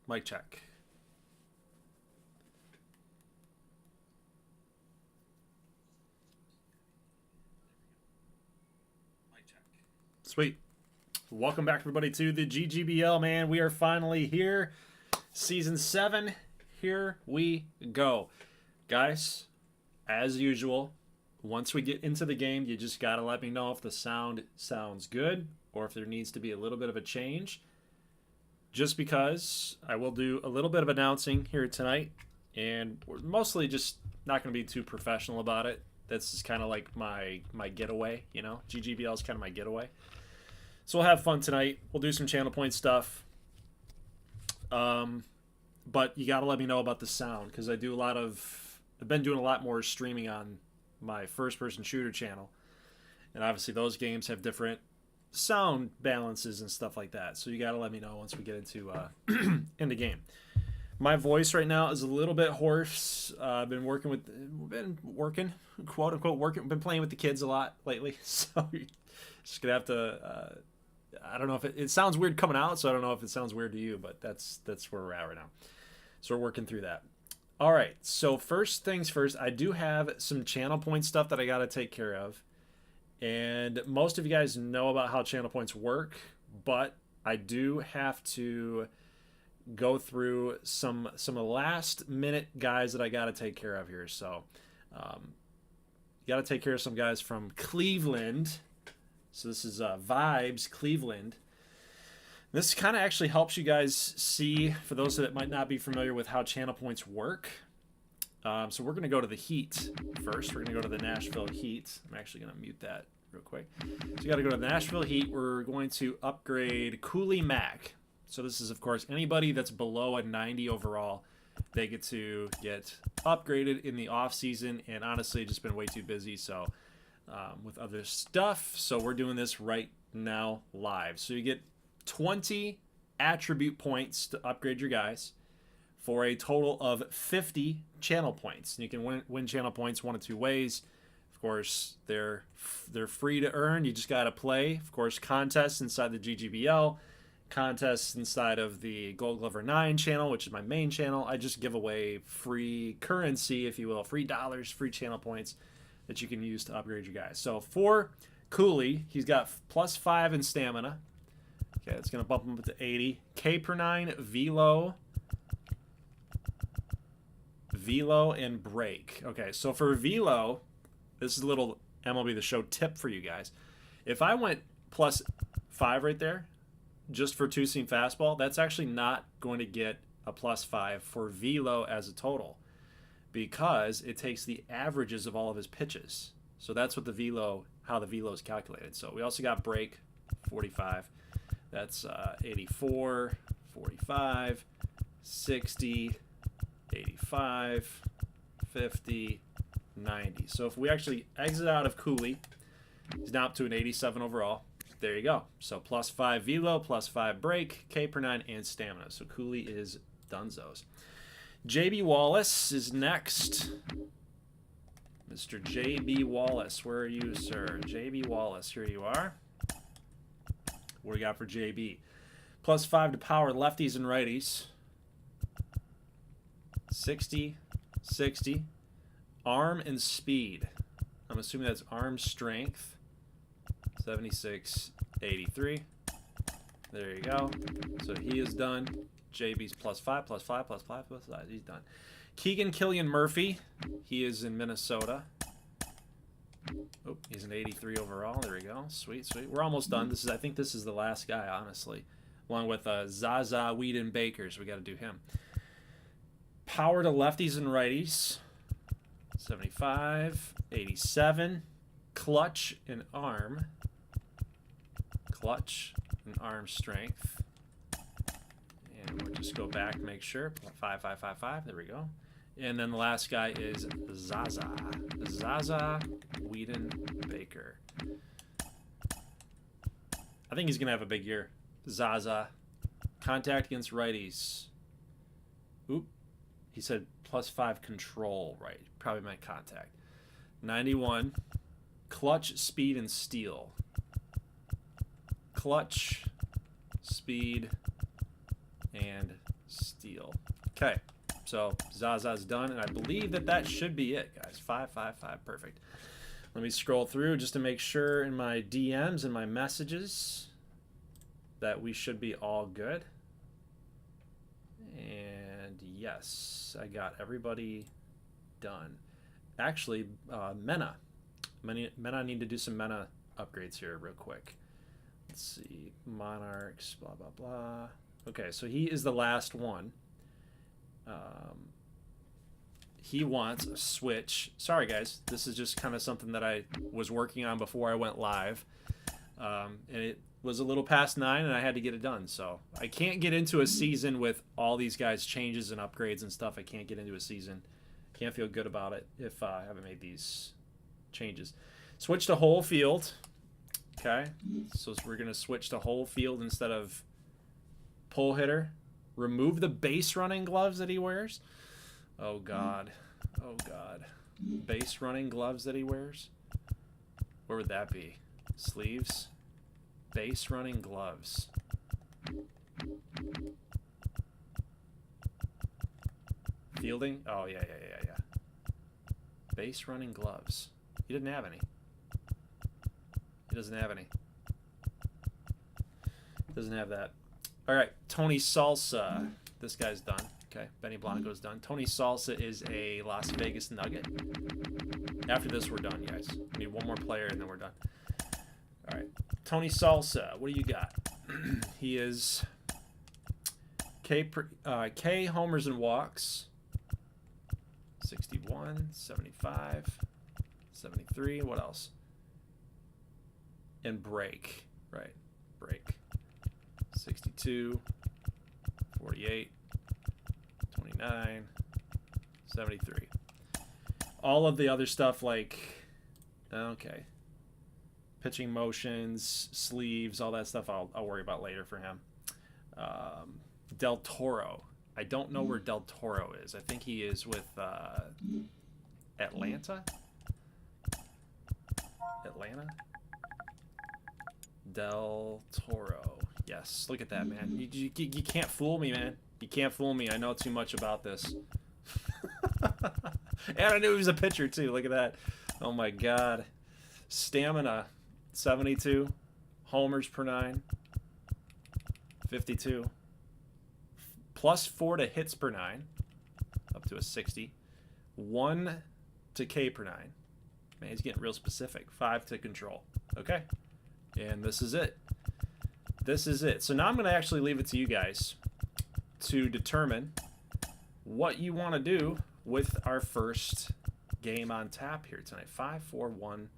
Mic check. Sweet. Welcome back, everybody, to the GGBL, man. We are finally here. Season 7. Here we go. Guys, as usual, once we get into the game, you just got to let me know if the sound sounds good or if there needs to be a little bit of a change. Just because I will do a little bit of announcing here tonight, and we're mostly just not going to be too professional about it. That's just kind of like my getaway, you know? GGBL is kind of my getaway. So we'll have fun tonight. We'll do some channel point stuff. But you got to let me know about the sound, because I've been doing a lot more streaming on my first-person shooter channel. And obviously those games have different sound balances and stuff like that. So you got to let me know once we get into in the game. My voice right now is a little bit hoarse. I've been working, quote unquote, been playing with the kids a lot lately. So you're just going to have to, I don't know if it sounds weird coming out, so I don't know if it sounds weird to you, but that's where we're at right now. So we're working through that. All right, so first things first, I do have some channel point stuff that I got to take care of. And most of you guys know about how channel points work, but I do have to go through some of the last minute guys that I got to take care of here. So got to take care of some guys from Cleveland. So this is Vibes Cleveland. This kind of actually helps you guys see, for those that might not be familiar with how channel points work. So we're going to go to the Heat first. We're going to go to the Nashville Heat. I'm actually going to mute that real quick. So you got to go to the Nashville Heat. We're going to upgrade Cooley Mack. So this is, of course, anybody that's below a 90 overall. They get to get upgraded in the off season, and honestly, just been way too busy. So with other stuff, so we're doing this right now live. So you get 20 attribute points to upgrade your guys, for a total of 50 channel points. And you can win channel points one of two ways. Of course, they're free to earn. You just got to play. Of course, contests inside the GGBL, contests inside of the Goldglover 9 channel, which is my main channel. I just give away free currency, if you will, free dollars, free channel points that you can use to upgrade your guys. So for Cooley, he's got +5 in stamina. Okay, it's going to bump him up to 80. K per 9, Velo and break. Okay, so for Velo, this is a little MLB The Show tip for you guys. If I went +5 right there, just for two-seam fastball, that's actually not going to get a +5 for Velo as a total, because it takes the averages of all of his pitches. So that's what how the Velo is calculated. So we also got break, 45. That's 84, 45, 60, 85, 50, 90. So if we actually exit out of Cooley, he's now up to an 87 overall. There you go. So +5 Velo, +5 break, K per 9, and stamina. So Cooley is dunzos. JB Wallace is next. Mr. JB Wallace, where are you, sir? JB Wallace, here you are. What do we got for JB? +5 to power lefties and righties. 60, 60. Arm and speed. I'm assuming that's arm strength. 76, 83. There you go. So he is done. JB's +5, +5, +5, +5. He's done. Keegan Killian Murphy. He is in Minnesota. Oh, he's an 83 overall. There we go. Sweet, sweet. We're almost done. I think this is the last guy, honestly. Along with Zaza Whedon Baker, so we got to do him. Power to lefties and righties. 75, 87. Clutch and arm. Clutch and arm strength. And we'll just go back and make sure. 5, 5, 5, 5. There we go. And then the last guy is Zaza Whedon Baker. I think he's going to have a big year. Zaza. Contact against righties. Oop. He said +5 control, right? Probably meant contact. 91. Clutch, speed, and steal. Clutch, speed, and Steal. Okay, so Zaza's done, and I believe that should be it, guys. 555, perfect. Let me scroll through just to make sure in my DMs and my messages that we should be all good. And yes, I got everybody done. Actually, Mena. I need to do some Mena upgrades here real quick. Let's see. Monarchs, blah, blah, blah. Okay, so he is the last one. He wants a switch. Sorry, guys. This is just kind of something that I was working on before I went live. And it was a little past 9, and I had to get it done. So I can't get into a season with all these guys' changes and upgrades and stuff. I can't get into a season. Can't feel good about it if I haven't made these changes. Switch to whole field. Okay. So we're going to switch to whole field instead of pull hitter. Remove the base running gloves that he wears. Oh, God. Oh, God. Base running gloves that he wears? Where would that be? Sleeves? Base running gloves. Fielding? Oh, yeah. Base running gloves. He didn't have any. He doesn't have any. Doesn't have that. All right, Tony Salsa. This guy's done. Okay, Benny Blanco's done. Tony Salsa is a Las Vegas Nugget. After this, we're done, guys. We need one more player, and then we're done. All right, Tony Salsa. What do you got? He is K homers and walks. 61, 75, 73. What else? And break. Right, break. 62, 48, 29, 73. All of the other stuff like, okay, pitching motions, sleeves, all that stuff I'll worry about later for him. Del Toro. I don't know where Del Toro is. I think he is with Atlanta? Del Toro. Yes, look at that, man. You can't fool me, man. You can't fool me. I know too much about this. And I knew he was a pitcher, too. Look at that. Oh, my God. Stamina, 72. Homers per 9, 52. +4 to hits per 9, up to a 60. 1 to K per 9. Man, he's getting real specific. 5 to control. Okay. And this is it. This is it. So now I'm going to actually leave it to you guys to determine what you want to do with our first game on tap here tonight. 5, 4, 1.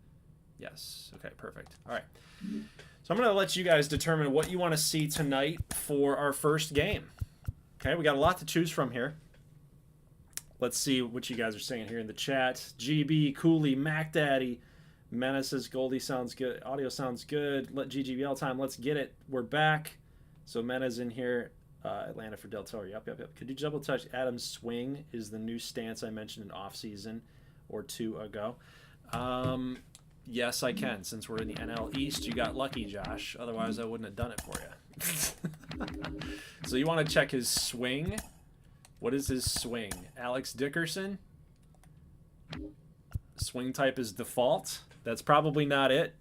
Yes. Okay, perfect. All right. So I'm going to let you guys determine what you want to see tonight for our first game. Okay, we got a lot to choose from here. Let's see what you guys are saying here in the chat. GB, Cooley, Mac Daddy, Menaces, Goldie sounds good. Audio sounds good. Let GGBL time. Let's get it. We're back. So Mena's in here. Atlanta for Del Toro. Yep. Could you double touch Adam's swing is the new stance I mentioned in off season or 2 ago. Yes, I can. Since we're in the NL East, you got lucky, Josh. Otherwise, I wouldn't have done it for you. So you want to check his swing. What is his swing? Alex Dickerson. Swing type is default. That's probably not it.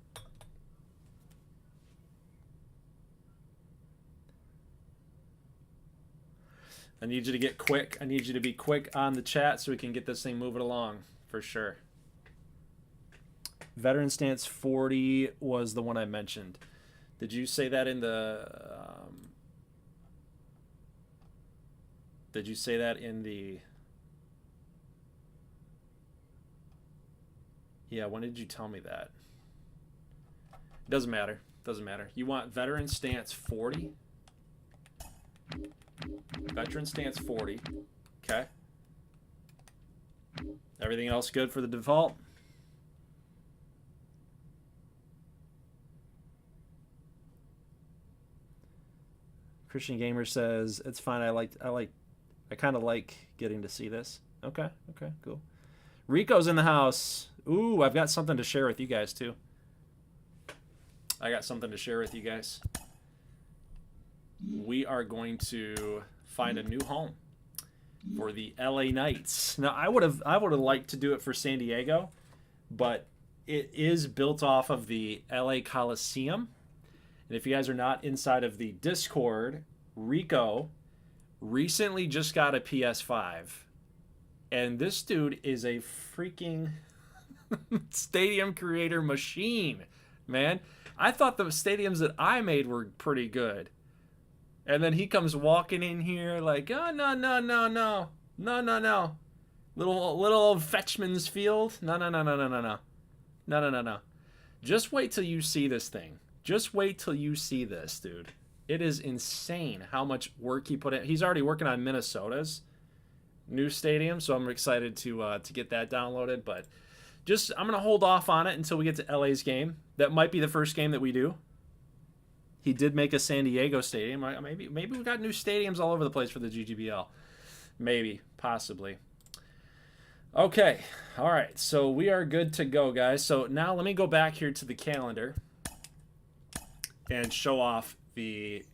I need you to get quick. I need you to be quick on the chat so we can get this thing moving along for sure. Veteran stance 40 was the one I mentioned. Did you say that in the... did you say that in the... Yeah, when did you tell me that? It doesn't matter. Doesn't matter. You want veteran stance 40? Veteran stance 40. Okay. Everything else good for the default? Christian Gamer says it's fine. I kind of like getting to see this. Okay, cool. Rico's in the house. Ooh, I've got something to share with you guys too. We are going to find a new home for the LA Knights. Now, I would have liked to do it for San Diego, but it is built off of the LA Coliseum. And if you guys are not inside of the Discord, Rico recently just got a PS5. And this dude is a freaking stadium creator machine, man. I thought the stadiums that I made were pretty good. And then he comes walking in here like, oh, no. Little old Fetchman's Field. No. Just wait till you see this thing. Just wait till you see this, dude. It is insane how much work he put in. He's already working on Minnesota's new stadium, so I'm excited to get that downloaded. But I'm gonna hold off on it until we get to LA's game. That might be the first game that we do. He did make a San Diego stadium. Maybe we got new stadiums all over the place for the GGBL. Maybe, possibly. Okay, all right. So we are good to go, guys. So now let me go back here to the calendar and show off the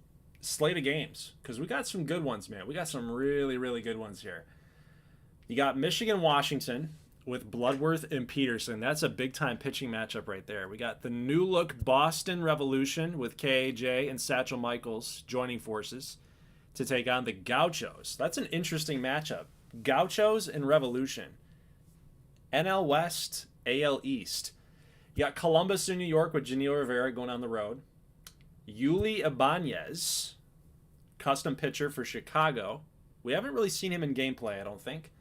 slate of games, because we got some good ones, man. We got some really, really good ones here. You got Michigan-Washington with Bloodworth and Peterson. That's a big-time pitching matchup right there. We got the new-look Boston Revolution with KJ and Satchel Michaels joining forces to take on the Gauchos. That's an interesting matchup. Gauchos and Revolution. NL West, AL East. You got Columbus in New York with Janil Rivera going on the road. Yuli Ibanez, custom pitcher for Chicago. We haven't really seen him in gameplay, I don't think.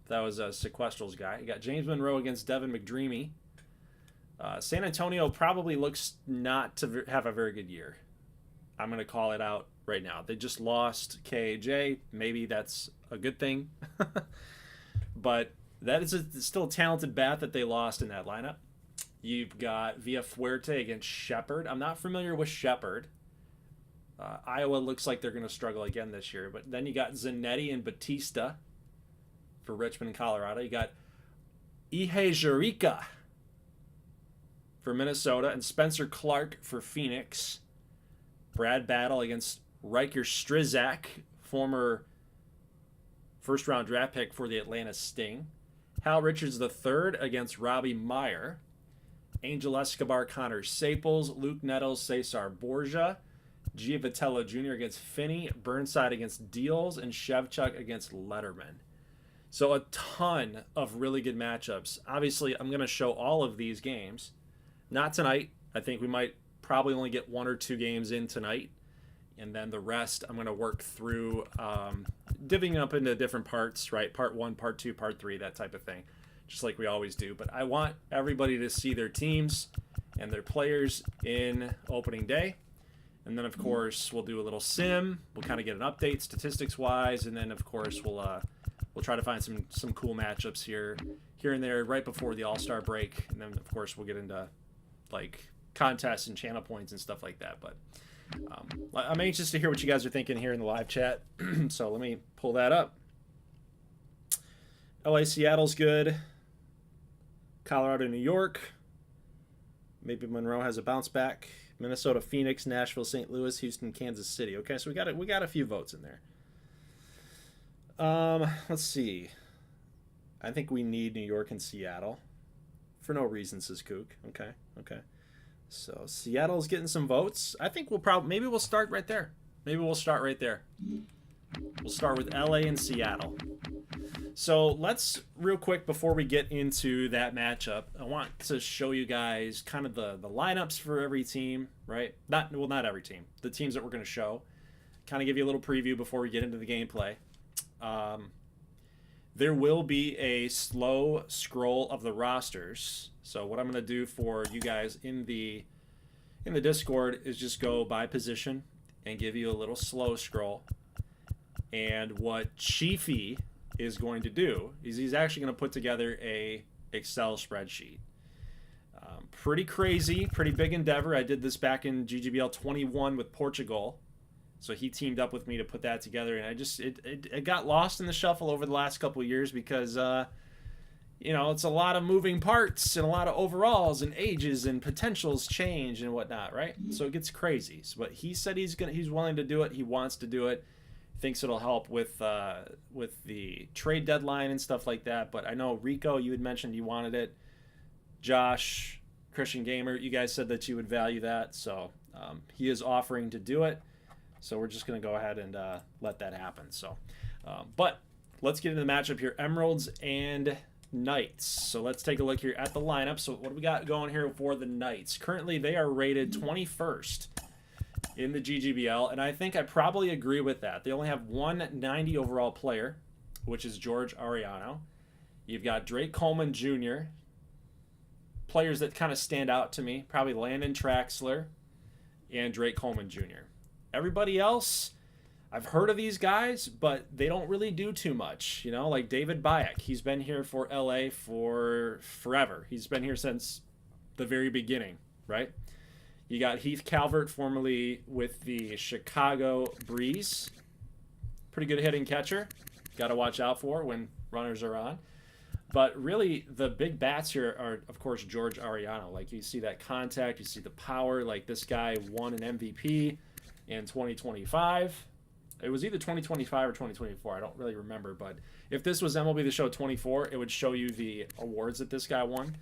That was a Sequestral's guy. You got James Monroe against Devin McDreamy. San Antonio probably looks not to have a very good year. I'm going to call it out right now. They just lost KJ. Maybe that's a good thing. But that is still a talented bat that they lost in that lineup. You've got Villafuerte against Shepherd. I'm not familiar with Shepherd. Iowa looks like they're going to struggle again this year. But then you got Zanetti and Batista for Richmond, Colorado. You got Ihe Jerica for Minnesota and Spencer Clark for Phoenix. Brad Battle against Riker Strizak, former first-round draft pick for the Atlanta Sting. Hal Richards III against Robbie Meyer. Angel Escobar, Connor Saples, Luke Nettles, Cesar Borgia, Giovatello Jr. against Finney, Burnside against Deals, and Shevchuk against Lederman. So a ton of really good matchups. Obviously, I'm going to show all of these games. Not tonight. I think we might probably only get 1 or 2 games in tonight. And then the rest, I'm going to work through divvying up into different parts, right? Part 1, Part 2, Part 3, that type of thing. Just like we always do. But I want everybody to see their teams and their players in opening day. And then, of course, we'll do a little sim. We'll kind of get an update statistics-wise. And then, of course, we'll try to find some cool matchups here and there right before the All-Star break. And then, of course, we'll get into, like, contests and channel points and stuff like that. But I'm anxious to hear what you guys are thinking here in the live chat. So let me pull that up. LA, Seattle's good. Colorado, New York. Maybe Monroe has a bounce back. Minnesota, Phoenix, Nashville, St. Louis, Houston, Kansas City. Okay, so we got a few votes in there. Let's see. I think we need New York and Seattle. For no reason, says Kook. Okay. So Seattle's getting some votes. I think maybe we'll start right there. We'll start with LA and Seattle. So let's, real quick, before we get into that matchup, I want to show you guys kind of the lineups for every team, right? Not every team. The teams that we're going to show. Kind of give you a little preview before we get into the gameplay. There will be a slow scroll of the rosters. So what I'm going to do for you guys in the Discord is just go by position and give you a little slow scroll. And what Chiefy is going to do is he's actually going to put together a Excel spreadsheet. Pretty crazy, pretty big endeavor. I did this back in GGBL 21 with Portugal. So he teamed up with me to put that together, and it got lost in the shuffle over the last couple of years because it's a lot of moving parts and a lot of overalls and ages and potentials change and whatnot, right? So it gets crazy. But he said he's willing to do it. He wants to do it, thinks it'll help with the trade deadline and stuff like that. But I know Rico, you had mentioned you wanted it. Josh, Christian Gamer, you guys said that you would value that, so he is offering to do it. So we're just going to go ahead and let that happen. So, but let's get into the matchup here: Emeralds and Knights. So let's take a look here at the lineup. So what do we got going here for the Knights? Currently, they are rated 21st in the GGBL, and I think I probably agree with that. They only have one 90 overall player, which is George Ariano. You've got Drake Coleman Jr., players that kind of stand out to me, probably Landon Traxler and Drake Coleman Jr. Everybody else, I've heard of these guys, but they don't really do too much. You know, like David Bayek, he's been here for LA for forever. He's been here since the very beginning, right? You got Heath Calvert, formerly with the Chicago Breeze. Pretty good hitting catcher. Got to watch out for when runners are on. But really, the big bats here are, of course, George Ariano. Like, you see that contact, you see the power. Like, this guy won an MVP in 2025. It was either 2025 or 2024. I don't really remember. But if this was MLB The Show 24, it would show you the awards that this guy won.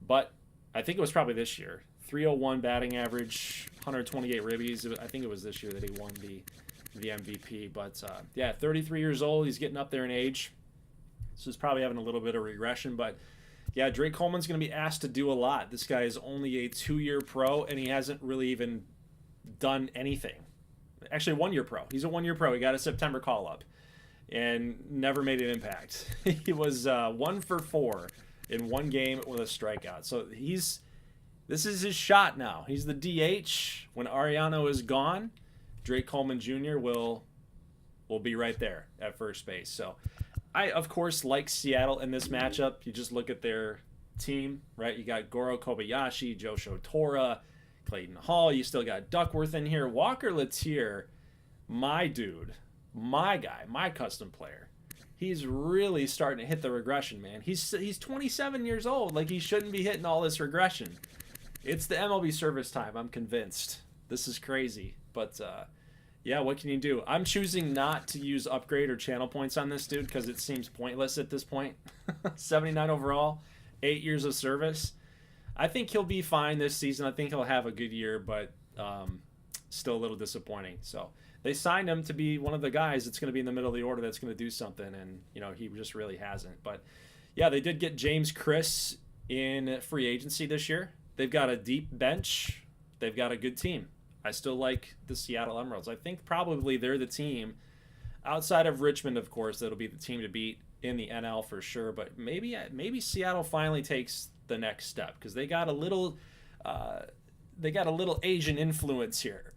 But I think it was probably this year. 301 batting average, 128 ribbies. I think it was this year that he won the MVP. But, yeah, 33 years old. He's getting up there in age. So he's probably having a little bit of regression. But, yeah, Drake Coleman's going to be asked to do a lot. This guy is only a 2-year pro, and he hasn't really even done anything. Actually, 1-year pro. He's a 1-year pro. He got a September call-up and never made an impact. He was 1 for 4 in one game with a strikeout. So this is his shot now. He's the DH. When Ariano is gone, Drake Coleman Jr. will be right there at first base. So I, of course, like Seattle in this matchup. You just look at their team, right? You got Goro Kobayashi, Joshua Tora, Clayton Hall. You still got Duckworth in here. Walker Latier, my dude, my guy, my custom player. He's really starting to hit the regression, man. He's 27 years old. Like, he shouldn't be hitting all this regression. It's the MLB service time. I'm convinced. This is crazy. But, yeah, what can you do? I'm choosing not to use upgrade or channel points on this dude because it seems pointless at this point. 79 overall, 8 years of service. I think he'll be fine this season. I think he'll have a good year, but still a little disappointing. So they signed him to be one of the guys that's going to be in the middle of the order that's going to do something, and he just really hasn't. But, yeah, they did get James Chris in free agency this year. They've got a deep bench. They've got a good team. I still like the Seattle Emeralds. I think probably they're the team, outside of Richmond, of course, that'll be the team to beat in the NL for sure. But maybe Seattle finally takes the next step because they got a little Asian influence here,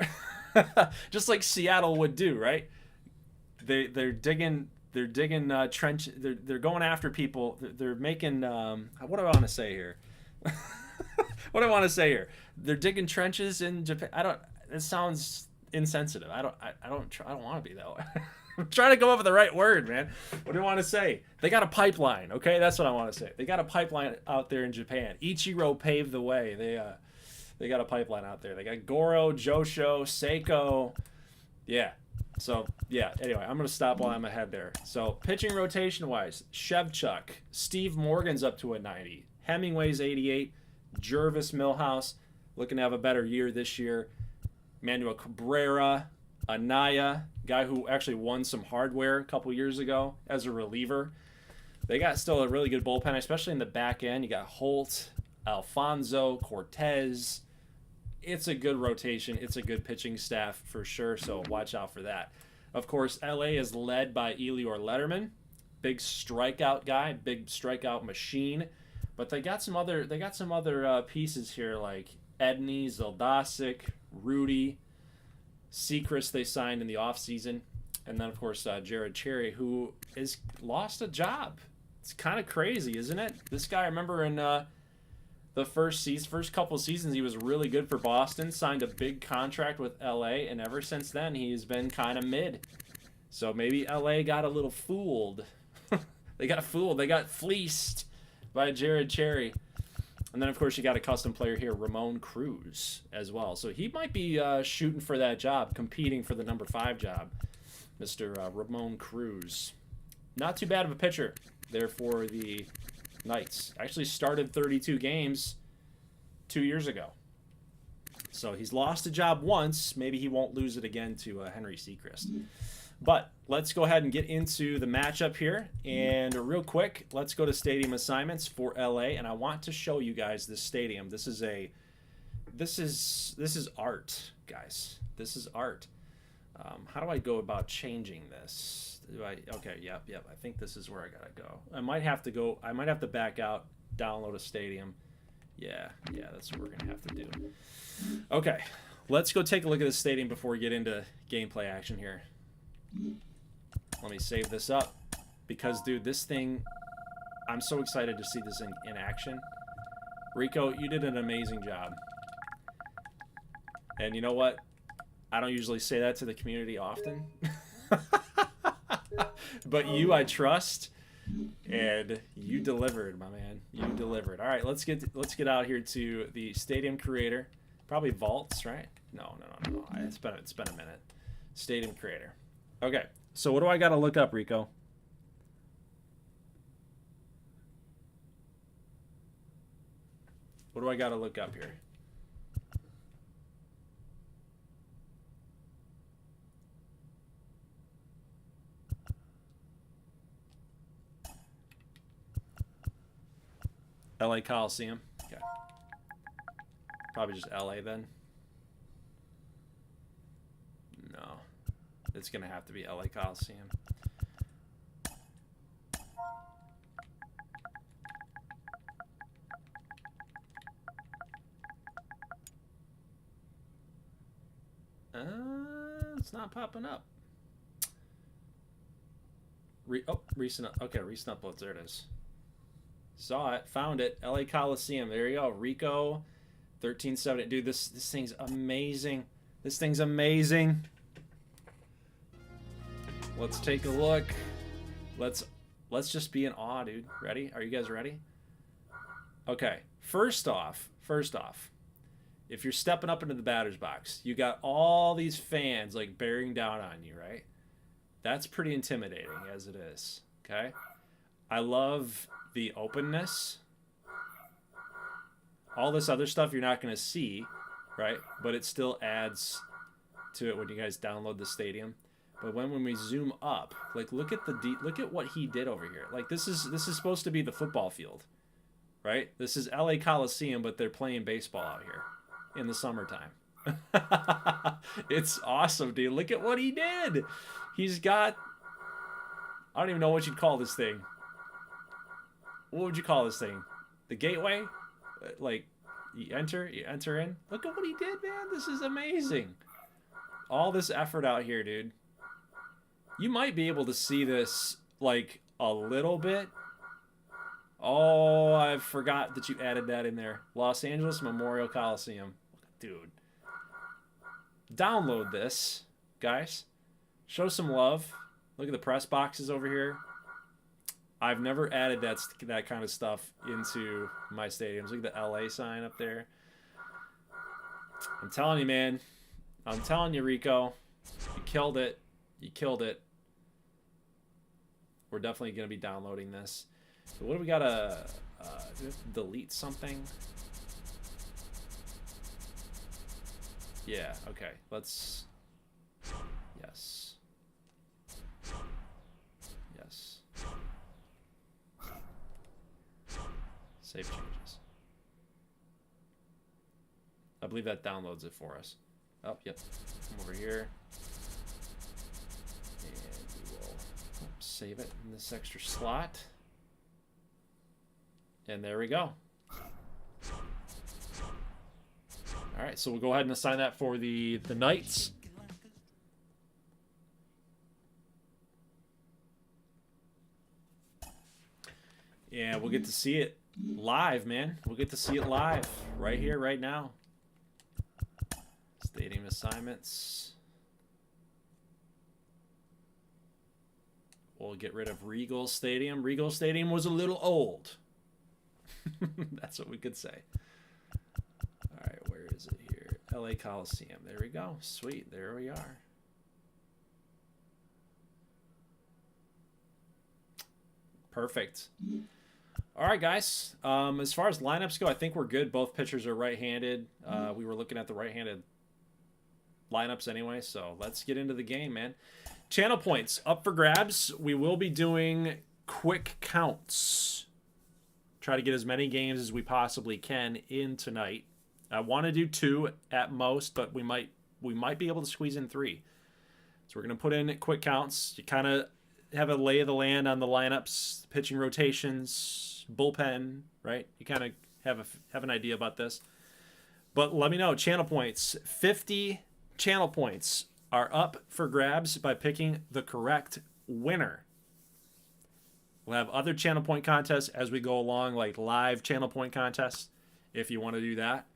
just like Seattle would do, right? They're digging trench. They're going after people. They're making what do I want to say here? What do I want to say here? They're digging trenches in Japan. It sounds insensitive. I don't want to be that way. I'm trying to come up with the right word, man. What do I want to say? They got a pipeline, okay? That's what I want to say. They got a pipeline out there in Japan. Ichiro paved the way. They got a pipeline out there. They got Goro, Josho, Seiko. Yeah. So, yeah. Anyway, I'm going to stop while I'm ahead there. So, pitching rotation-wise, Shevchuk. Steve Morgan's up to a 90. Hemingway's 88. Jervis Millhouse looking to have a better year this year. Manuel Cabrera, Anaya, guy who actually won some hardware a couple years ago as a reliever. They got still a really good bullpen, especially in the back end. You got Holt, Alfonso, Cortez. It's a good rotation. It's a good pitching staff for sure, so watch out for that. Of course, LA is led by Elior Lederman, big strikeout guy, big strikeout machine. But they got some other pieces here like Edney, Zeldasic, Rudy, Sechrist they signed in the offseason. And then, of course, Jared Cherry, who has lost a job. It's kind of crazy, isn't it? This guy, I remember in the first couple seasons, he was really good for Boston, signed a big contract with LA, and ever since then, he's been kind of mid. So maybe LA got a little fooled. They got fleeced by Jared Cherry. And then, of course, you got a custom player here, Ramon Cruz, as well. So he might be shooting for that job, competing for the number 5 job. Mr. Ramon Cruz. Not too bad of a pitcher there for the Knights. Actually started 32 games 2 years ago. So he's lost a job once. Maybe he won't lose it again to Henry Sechrist. But let's go ahead and get into the matchup here. And real quick, let's go to stadium assignments for LA. And I want to show you guys this stadium. This is art, guys. This is art. How do I go about changing this? Okay, yep. I think this is where I gotta go. I might have to back out, download a stadium. Yeah, that's what we're gonna have to do. Okay, let's go take a look at this stadium before we get into gameplay action here. Let me save this up because, dude, this thing, I'm so excited to see this in action. Rico, you did an amazing job. And you know what? I don't usually say that to the community often. But you, I trust. And you delivered, my man. You delivered. All right, let's get out here to the stadium creator. Probably vaults, right? No. It's been a minute. Stadium creator. Okay, so what do I got to look up, Rico? What do I got to look up here? LA Coliseum. Okay. Probably just LA then. No. It's going to have to be LA Coliseum. It's not popping up. Recent. Okay, recent uploads. There it is. Saw it, found it. LA Coliseum. There you go. Rico 1370. Dude, this thing's amazing. This thing's amazing. Let's take a look. Let's just be in awe, dude. Ready? Are you guys ready? Okay. First off, if you're stepping up into the batter's box, you got all these fans like bearing down on you, right? That's pretty intimidating as it is. Okay? I love the openness. All this other stuff you're not going to see, right? But it still adds to it when you guys download the stadium. But when we zoom up, like look at what he did over here. Like this is supposed to be the football field, right? This is LA Coliseum, but they're playing baseball out here in the summertime. It's awesome, dude. Look at what he did. He's got, I don't even know what you'd call this thing. What would you call this thing? The gateway? Like, you enter in. Look at what he did, man. This is amazing. All this effort out here, dude. You might be able to see this, like, a little bit. Oh, I forgot that you added that in there. Los Angeles Memorial Coliseum. Dude. Download this, guys. Show some love. Look at the press boxes over here. I've never added that kind of stuff into my stadiums. Look at the LA sign up there. I'm telling you, man. I'm telling you, Rico. You killed it. You killed it. We're definitely going to be downloading this. So what do we got to delete something? Yeah, okay. Let's... Yes. Yes. Save changes. I believe that downloads it for us. Oh, yep. Come over here. And we will save it in this extra slot. And there we go. All right, so we'll go ahead and assign that for the Knights. Yeah, we'll get to see it live, man. We'll get to see it live right here, right now. Stadium assignments. We'll get rid of Regal Stadium. Regal Stadium was a little old. That's what we could say. All right, where is it here? LA Coliseum. There we go. Sweet. There we are. Perfect. All right, guys. As far as lineups go, I think we're good. Both pitchers are right-handed. We were looking at the right-handed lineups anyway, so let's get into the game, man. Channel points up for grabs. We will be doing quick counts. Try to get as many games as we possibly can in tonight. I want to do 2 at most, but we might be able to squeeze in 3. So we're going to put in quick counts. You kind of have a lay of the land on the lineups, pitching rotations, bullpen, right? You kind of have an idea about this. But let me know, channel points. 50 channel points are up for grabs by picking the correct winner. We'll have other channel point contests as we go along, like live channel point contests, if you want to do that.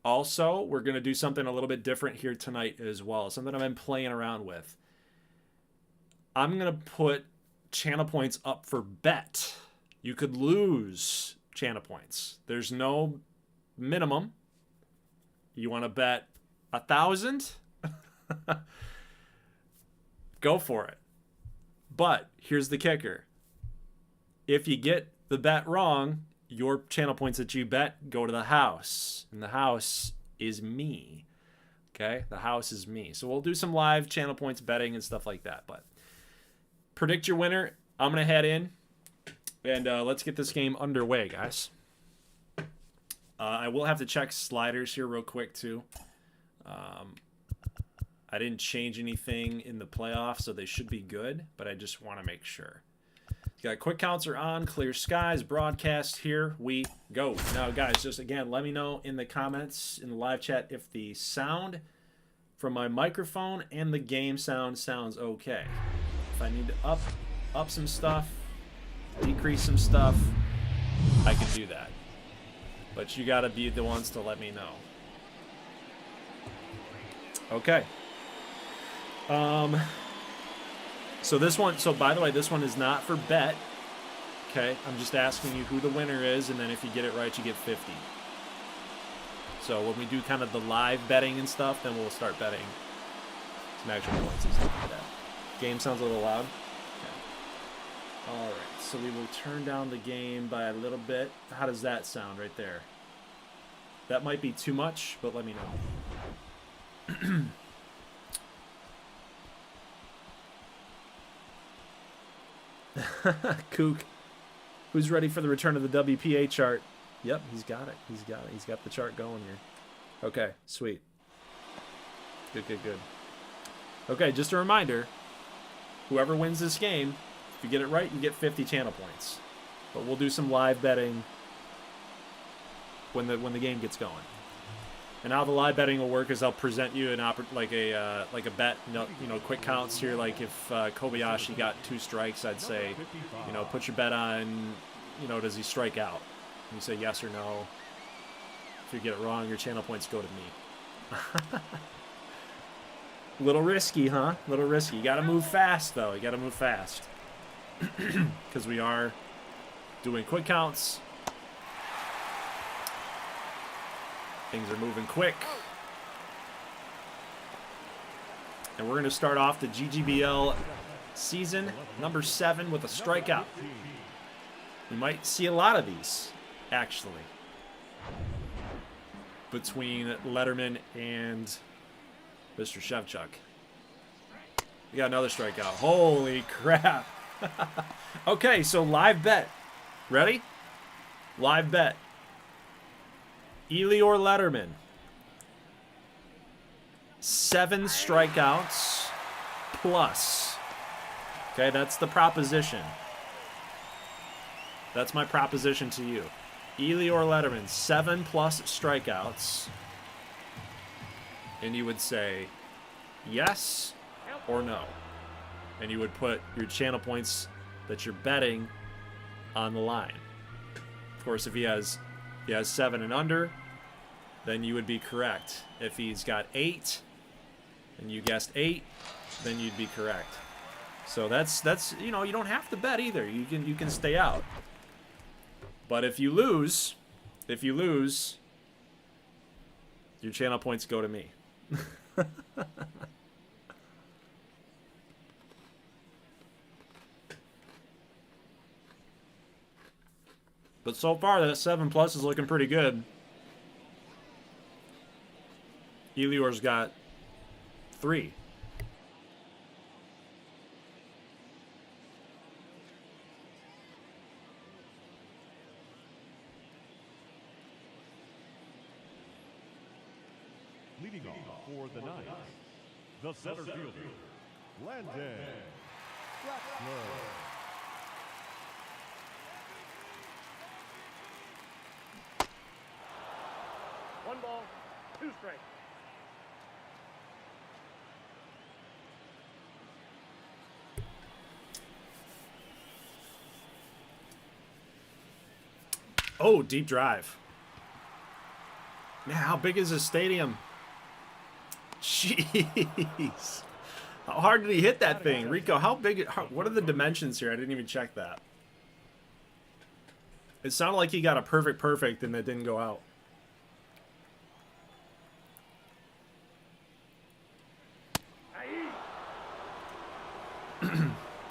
Also, we're going to do something a little bit different here tonight as well, something I've been playing around with. I'm going to put channel points up for bet. You could lose channel points. There's no minimum. You want to bet 1,000? Go for it. But here's the kicker. If you get the bet wrong, your channel points that you bet go to the house. And the house is me. Okay? The house is me. So we'll do some live channel points betting and stuff like that. But predict your winner. I'm going to head in. And let's get this game underway, guys. I will have to check sliders here real quick, too. I didn't change anything in the playoffs, so they should be good, but I just want to make sure. You got quick counts are on, clear skies, broadcast, here we go. Now, guys, just again, let me know in the comments, in the live chat, if the sound from my microphone and the game sounds okay. If I need to up some stuff, decrease some stuff, I can do that. But you got to be the ones to let me know. Okay. So by the way, this one is not for bet. Okay, I'm just asking you who the winner is, and then if you get it right, you get 50. So when we do kind of the live betting and stuff, then we'll start betting some actual points and stuff like that. Game sounds a little loud. Okay. All right, so we will turn down the game by a little bit. How does that sound right there? That might be too much, but let me know. Kook, who's ready for the return of the WPA chart? Yep, he's got it. He's got the chart going here. Okay, sweet. Good. Okay, just a reminder, whoever wins this game, if you get it right, you get 50 channel points. But we'll do some live betting when the game gets going. And how the live betting will work is I'll present you an like a bet, quick counts here. Like if Kobayashi got 2 strikes, I'd say, put your bet on, does he strike out? And you say yes or no. If you get it wrong, your channel points go to me. Little risky, huh? Little risky. You got to move fast, though. You got to move fast because we are doing quick counts. Things are moving quick. And we're going to start off the GGBL season number 7 with a strikeout. You might see a lot of these, actually, between Lederman and Mr. Shevchuk. We got another strikeout. Holy crap. Okay, so live bet. Ready? Live bet. Ely or Lederman. 7 strikeouts plus. Okay, that's the proposition. That's my proposition to you. Ely or Lederman, 7 plus strikeouts. And you would say yes or no. And you would put your channel points that you're betting on the line. Of course, if he has 7 and under, then you would be correct. If he's got 8 and you guessed 8, then you'd be correct. So that's you don't have to bet either. You can stay out. But if you lose, your channel points go to me. But so far, that 7+ is looking pretty good. Elior's got 3. Leading off for the ninth, the center fielder, Lederman Bros. 1 ball, 2 strikes. Oh, deep drive. Man, how big is this stadium? Jeez. How hard did he hit that thing? Rico, how big? What are the dimensions here? I didn't even check that. It sounded like he got a perfect and it didn't go out.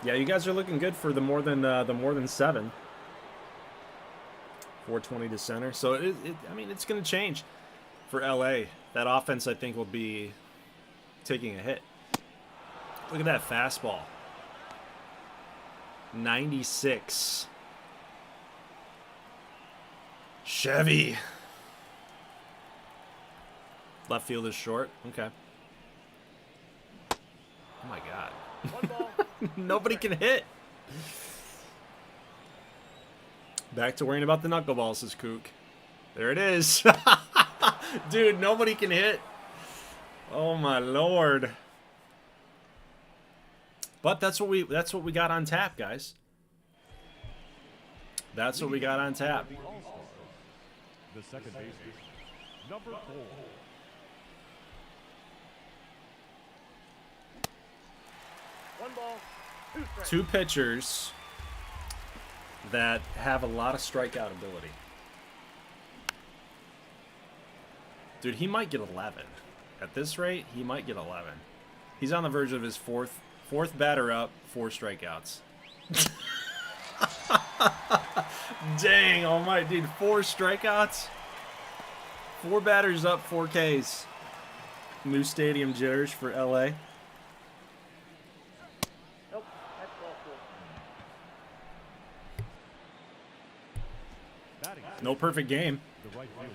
Yeah, you guys are looking good for the more than 7. 420 to center. So I mean, it's going to change for LA. That offense, I think, will be taking a hit. Look at that fastball. 96. Chevy. Left field is short. Okay. Oh my God. 1 ball. Nobody can hit. Back to worrying about the knuckleballs, says Kook. There it is. Dude, nobody can hit. Oh my Lord. But that's what we got on tap, guys. That's what we got on tap. The second baseman, number 4. 1 ball, 2 strikes. 2 pitchers that have a lot of strikeout ability. Dude, he might get 11. At this rate, he might get 11. He's on the verge of his fourth batter up, 4 strikeouts. Dang, oh my, dude, 4 strikeouts? 4 batters up, 4 Ks. New stadium jitters for LA. Nope, that's ball 4. No perfect game. The right fielder.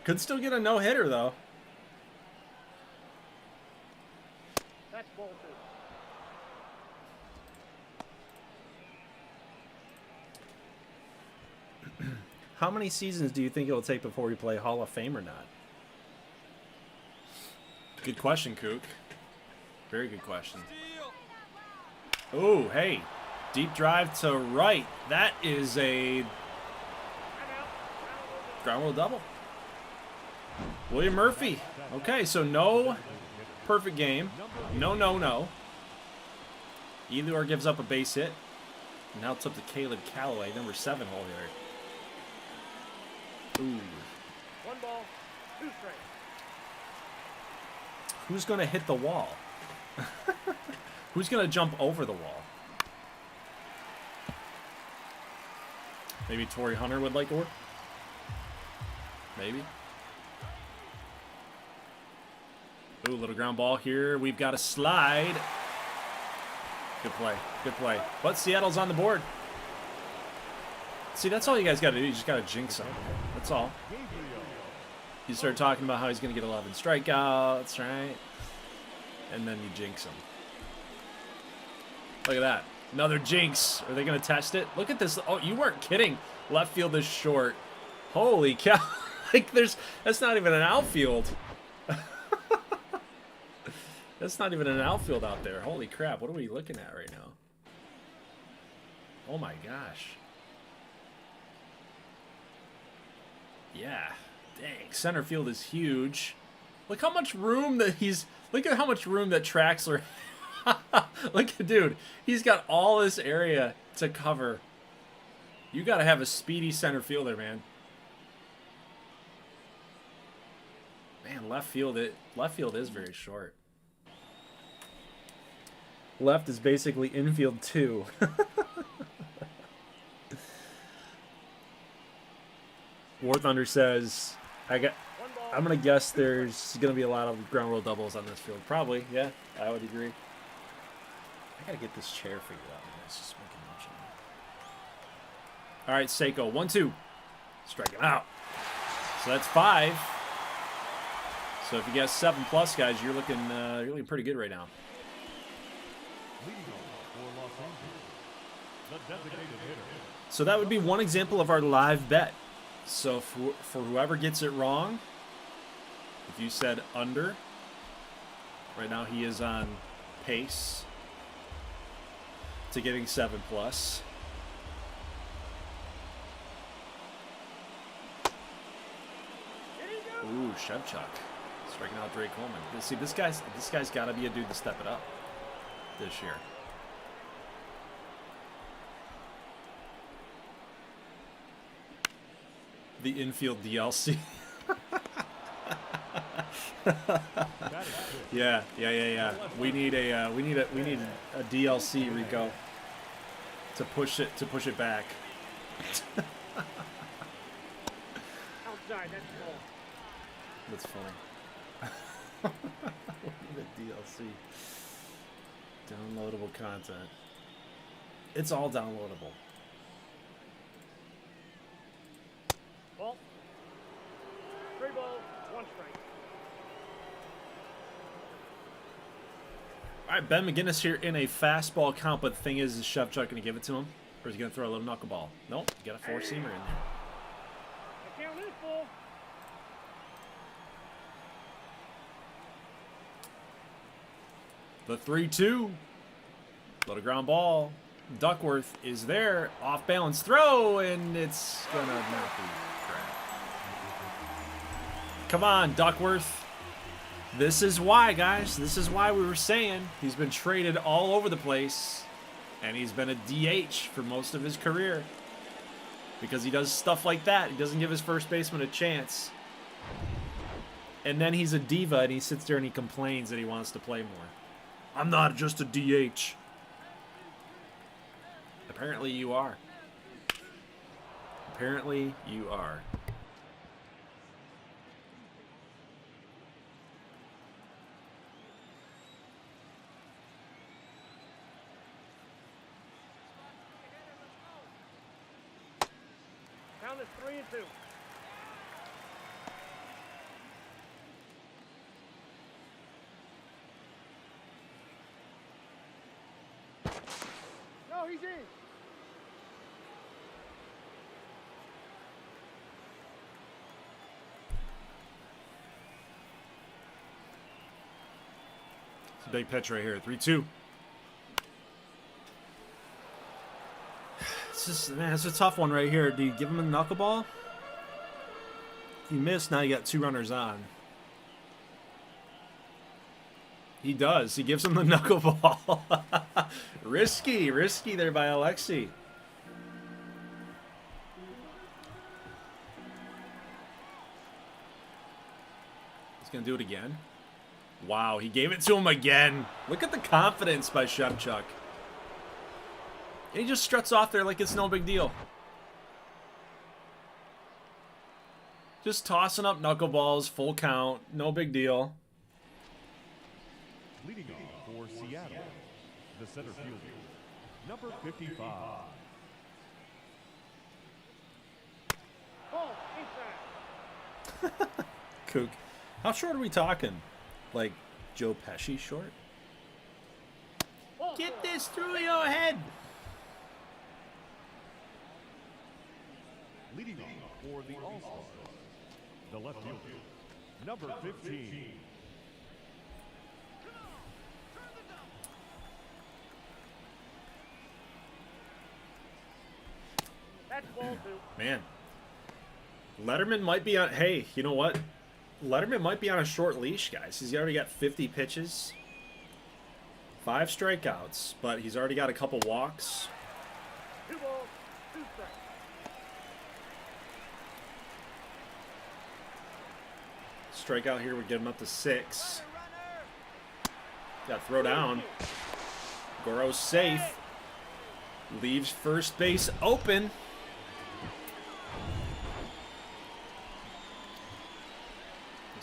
Could still get a no-hitter, though. That's ball 2. How many seasons do you think it will take before we play Hall of Fame or not? Good question, Kook. Very good question. Oh, hey. Deep drive to right. That is a ground rule double. William Murphy. Okay, so no perfect game. No. Elior gives up a base hit. Now it's up to Caleb Calloway, number 7 hole here. Ooh. 1 ball, 2 strikes. Who's going to hit the wall? Who's going to jump over the wall? Maybe Torrey Hunter would like to work? Maybe. Ooh, little ground ball here. We've got a slide. Good play. Good play. But Seattle's on the board. See, that's all you guys got to do. You just got to jinx him. That's all. You start talking about how he's going to get 11 strikeouts, right? And then you jinx him. Look at that. Another jinx. Are they going to test it? Look at this. Oh, you weren't kidding. Left field is short. Holy cow. Like, that's not even an outfield. That's not even an outfield out there. Holy crap. What are we looking at right now? Oh my gosh. Yeah. Dang. Center field is huge. Look how much room that look at how much room that Traxler. Look at, dude. He's got all this area to cover. You got to have a speedy center fielder, man. Man, left field is very short. Left is basically infield 2. War Thunder says, I'm going to guess there's going to be a lot of ground rule doubles on this field. Probably, yeah, I would agree. I got to get this chair figured out. It's just making no change. All right, Seiko, 1-2. Striking out. So that's 5. So if you guess 7+, guys, you're looking pretty good right now. Leading off for Los Angeles, the designated hitter. So that would be one example of our live bet. So for whoever gets it wrong, if you said under, right now he is on pace to getting 7+. Ooh, Shevchuk striking out Drake Coleman. See, this guy's got to be a dude to step it up this year. The infield DLC. Yeah. We need a DLC, Rico, to push it back. Outside, that's ball. That's funny. We need a DLC. Downloadable content. It's all downloadable. Ball. 3 balls, 1 strike. All right, Ben McGinnis here in a fastball count, but the thing is Shevchuk going to give it to him? Or is he going to throw a little knuckleball? Nope, you got a 4-seamer in there. The count is full. The 3-2. Little ground ball. Duckworth is there. Off balance throw, and it's going to not be crap. Come on, Duckworth. This is why, guys. This is why we were saying he's been traded all over the place, and he's been a DH for most of his career. Because he does stuff like that. He doesn't give his first baseman a chance. And then he's a diva, and he sits there and he complains that he wants to play more. I'm not just a DH. Apparently you are. Apparently you are. Count is 3-2. No, he's in. It's a big pitch right here. 3-2. It's a tough one right here. Do you give him a knuckleball? If you miss, now you got 2 runners on. He does. He gives him the knuckleball. Risky there by Alexi. He's going to do it again. Wow, he gave it to him again. Look at the confidence by Shevchuk. And he just struts off there like it's no big deal. Just tossing up knuckleballs, full count, no big deal. Leading off for Seattle, the center fielder, number 55. Ball, inside. Kook. How short are we talking? Like Joe Pesci short? Ball, Get this through your head. Leading off for the All-Stars, the left fielder, number 15. That's ball 2. Man. Letterman might be on... Hey, you know what? Letterman might be on a short leash, guys. He's already got 50 pitches. 5 strikeouts, but he's already got a couple walks. 2 balls, 2 strikes. Strikeout here would get him up to 6. Got to throw down. Goro's safe. Leaves first base open.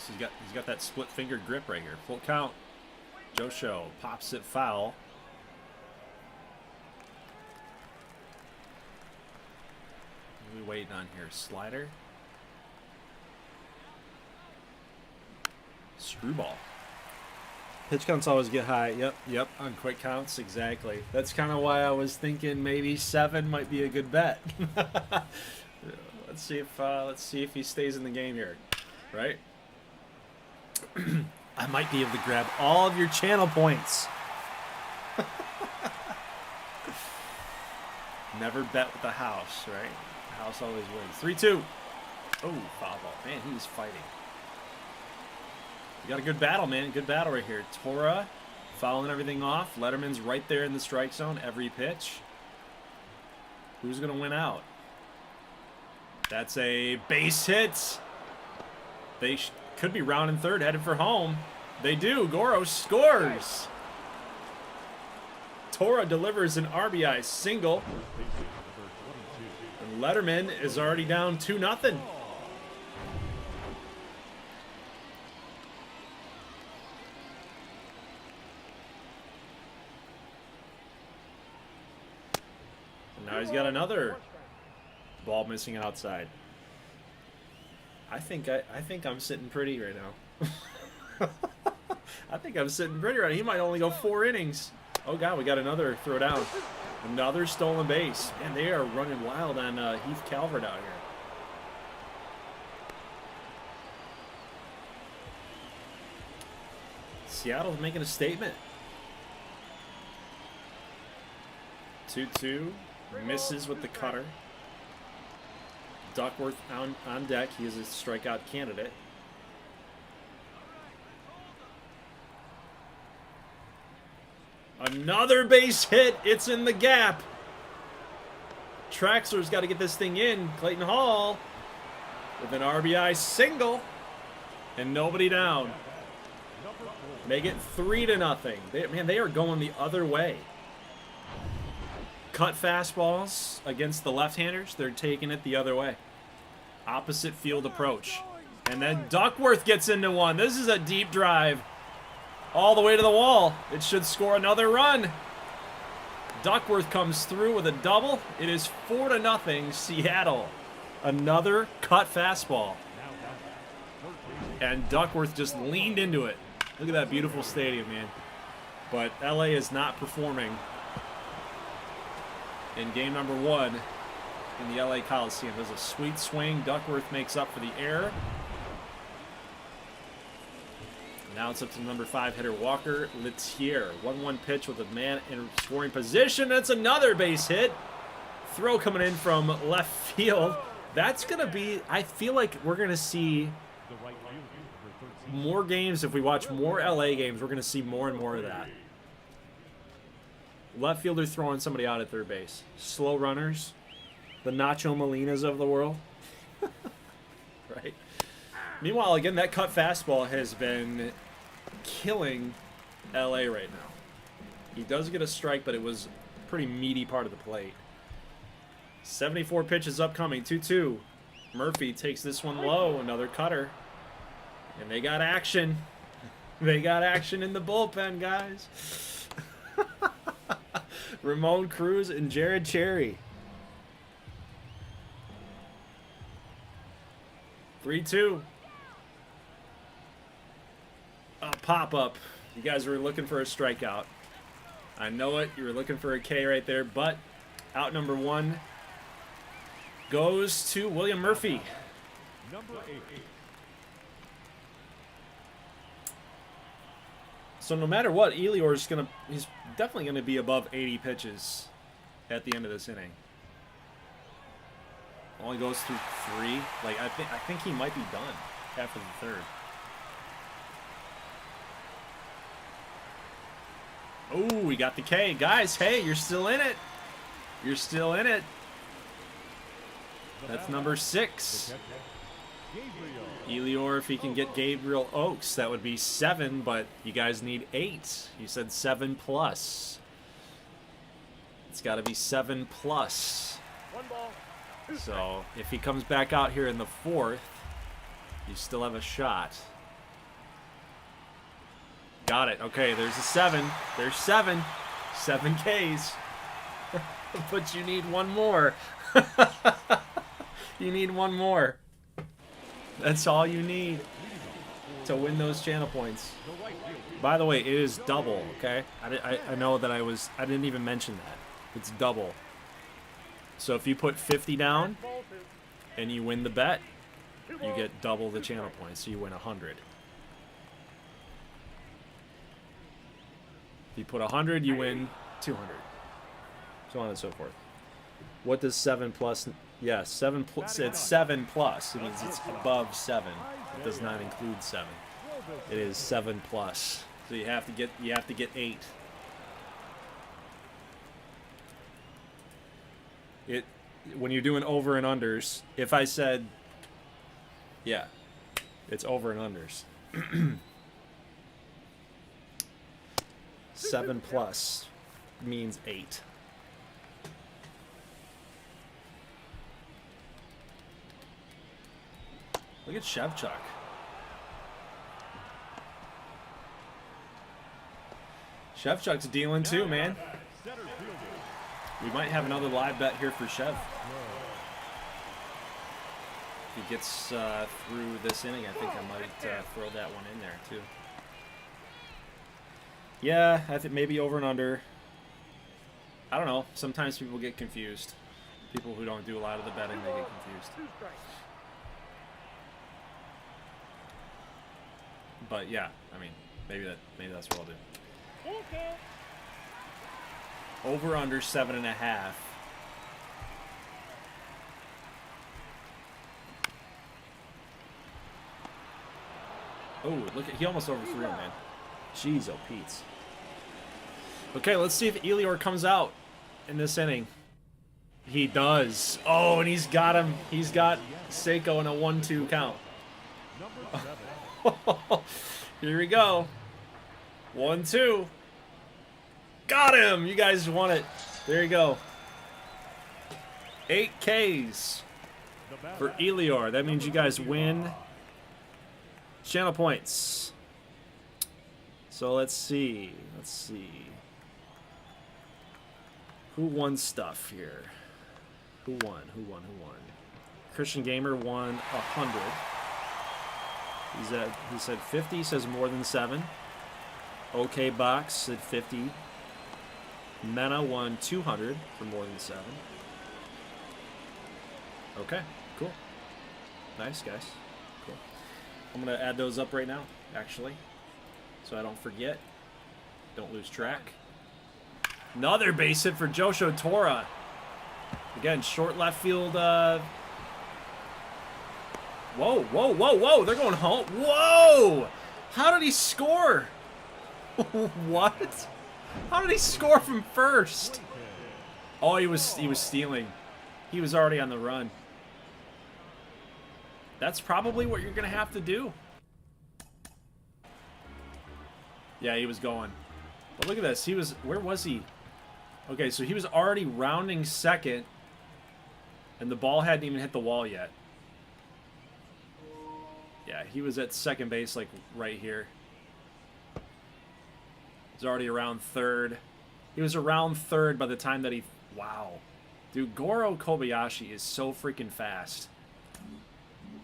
strikes. He's got that split finger grip right here. Full count. Joe Show pops it foul. What are we waiting on here? Slider. Screwball. Pitch counts always get high. Yep, on quick counts, exactly. That's kind of why I was thinking maybe 7 might be a good bet. Let's see if he stays in the game here, right? I might be able to grab all of your channel points. Never bet with the house, right? The house always wins. 3-2. Oh, foul ball. Man, he was fighting. We got a good battle, man. Good battle right here. Tora fouling everything off. Lederman's right there in the strike zone every pitch. Who's going to win out? That's a base hit. They could be rounding third, headed for home. They do. Goro scores. Tora delivers an RBI single. And Lederman is already down 2-0. Now he's got another ball missing outside. I think I'm sitting pretty right now. I think I'm sitting pretty right now. He might only go 4 innings. Oh God, we got another throw down. Another stolen base. Man, they are running wild on Heath Calvert out here. Seattle's making a statement. 2-2. Misses with the cutter. Duckworth on deck. He is a strikeout candidate. Another base hit. It's in the gap. Traxler's got to get this thing in. Clayton Hall with an RBI single. And nobody down. Make it 3-0. They are going the other way. Cut fastballs against the left-handers. They're taking it the other way. Opposite field approach. And then Duckworth gets into one. This is a deep drive. All the way to the wall. It should score another run. Duckworth comes through with a double. It is 4-0 Seattle. Another cut fastball. And Duckworth just leaned into it. Look at that beautiful stadium, man. But LA is not performing in game number 1 in the LA Coliseum. There's a sweet swing. Duckworth makes up for the error. Now it's up to number 5 hitter Walker Letier. 1-1 pitch with a man in scoring position. That's another base hit. Throw coming in from left field. That's going to be, I feel like we're going to see more games. If we watch more LA games, we're going to see more and more of that. Left fielder throwing somebody out at third base. Slow runners. The Nacho Molinas of the world. Right? Meanwhile, again, that cut fastball has been killing LA right now. He does get a strike, but it was a pretty meaty part of the plate. 74 pitches upcoming. 2-2. Murphy takes this one low. Another cutter. And they got action. They got action in the bullpen, guys. Ramon Cruz and Jared Cherry. 3-2. A pop-up. You guys were looking for a strikeout. I know it. You were looking for a K right there, but out number 1 goes to William Murphy. Number 8. So no matter what, Elior's he's definitely gonna be above 80 pitches at the end of this inning. Only goes through 3. Like I think he might be done after the 3rd. Oh, we got the K. Guys, hey, you're still in it. You're still in it. That's number 6. Elior, if he can get Gabriel Oaks, that would be 7, but you guys need 8. You said 7 plus. It's got to be 7 plus. 1 ball. So if he comes back out here in the 4th, you still have a shot. Got it. Okay, there's a 7. There's 7. 7 Ks. But you need one more. You need one more. That's all you need to win those channel points. By the way, it is double, okay? I know that I didn't even mention that. It's double. So if you put 50 down Ball 2. and you win the bet, you get double the channel points, so you win 100. If you put 100, you win 200. So on and so forth. What does 7 plus? Yeah, 7 plus. It's 7 plus. It means it's above 7. It does not include 7. It is 7 plus. So you have to get 8. When you're doing over and unders, if I said, yeah, it's over and unders. 7 plus means 8. Look at Shevchuk. Shevchuk's dealing too, man. We might have another live bet here for Shev. If he gets through this inning, I think I might throw that one in there too. Yeah, I think maybe over and under. I don't know. Sometimes people get confused. People who don't do a lot of the betting, they get confused. 2 strikes. But yeah, I mean, maybe that's what I'll do. Full count. Over under 7.5. Oh, look at, he almost overthrew him, man. Jeez, oh Pete's. Okay, let's see if Elior comes out in this inning. He does. Oh, and he's got him. He's got Seiko in a 1-2 count. Here we go. 1-2. Got him. You guys won it. There you go. 8 Ks for Elior. That means you guys win channel points. So let's see. Who won stuff here? Who won? Christian Gamer won 100. He said 50, says more than 7. OK Box said 50. Mena won 200 for more than 7. Okay, cool. Nice, guys. Cool. I'm going to add those up right now, actually, so I don't forget. Don't lose track. Another base hit for Josho Tora. Again, short left field. Whoa. They're going home. Whoa! How did he score? What? How did he score from first? Oh, he was stealing. He was already on the run. That's probably what you're going to have to do. Yeah, he was going. But look at this. Where was he? Okay, so he was already rounding second, and the ball hadn't even hit the wall yet. Yeah, he was at second base, like, right here. He's already around third. He was around third by the time that he... Wow. Dude, Goro Kobayashi is so freaking fast.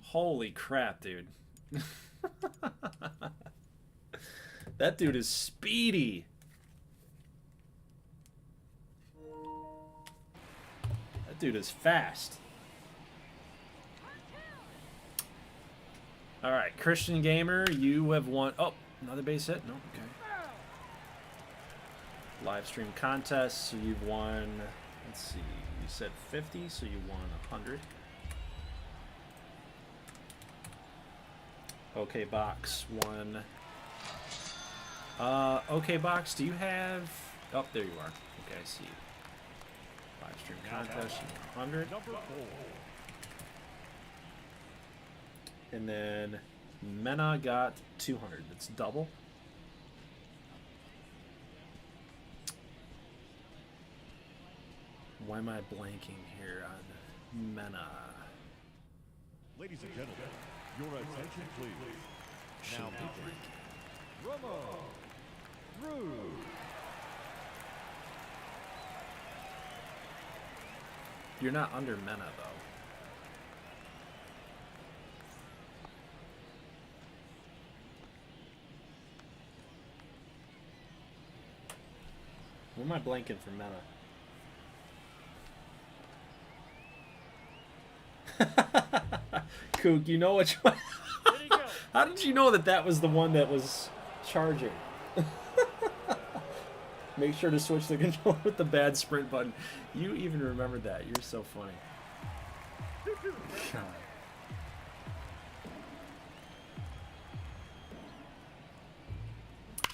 Holy crap, dude. That dude is speedy. That dude is fast. All right, Christian Gamer, you have won. Oh, another base hit? No, okay. Live stream contest, so you've won. Let's see, you said 50, so you won 100. Okay, Box won. Okay, Box, do you have... Oh, there you are. Okay, I see you. Live stream contest, you won 100. And then Mena got 200. That's double. Why am I blanking here on Mena? Ladies and gentlemen, your attention please. Should Now not pitching, blank. Romo. Through. You're not under Mena, though. What am I blanking for Mena? Kook, you know which one? There you go. How did you know that that was the one that was charging? Make sure to switch the controller with the bad sprint button. You even remembered that. You're so funny. 2-2. God.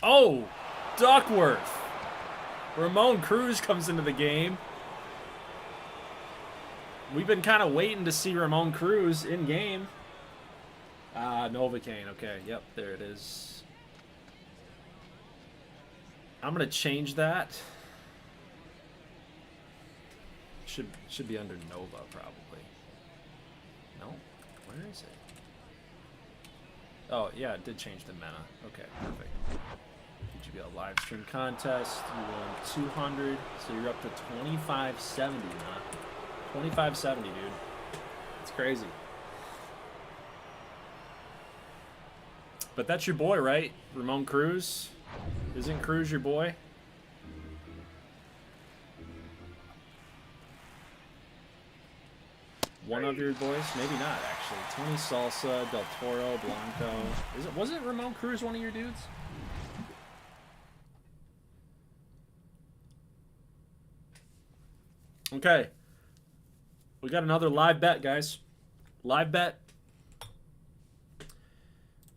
Oh, Duckworth. Ramon Cruz comes into the game. We've been kind of waiting to see Ramon Cruz in game. Novocaine. Okay, yep, there it is. I'm gonna change that. Should be under Nova probably. No, where is it? Oh yeah, it did change to Mena. Okay, perfect. GGBL live stream contest. You won 200, so you're up to 2570 now. 2570, dude. It's crazy. But that's your boy, right? Ramon Cruz. Isn't Cruz your boy? One of your boys? Maybe not, actually. Tony Salsa, Del Toro, Blanco. Wasn't Ramon Cruz one of your dudes? Okay. We got another live bet, guys. Live bet.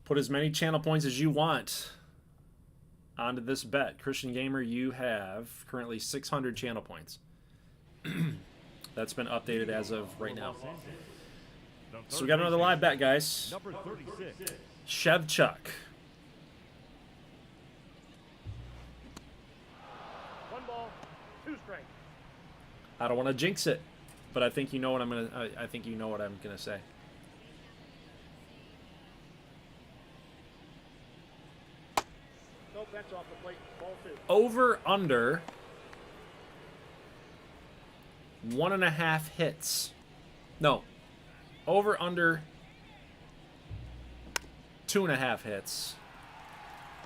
Put as many channel points as you want onto this bet. Christian Gamer, you have currently 600 channel points. That's been updated as of right now. So we got another live bet, guys. Number 36. Shevchuk. 1 ball, 2 strikes. I don't want to jinx it, but I think you know what I'm gonna. I think you know what I'm gonna say. Nope, that's off the plate. Ball 2. Over under 1.5 hits. No. Over under 2.5 hits.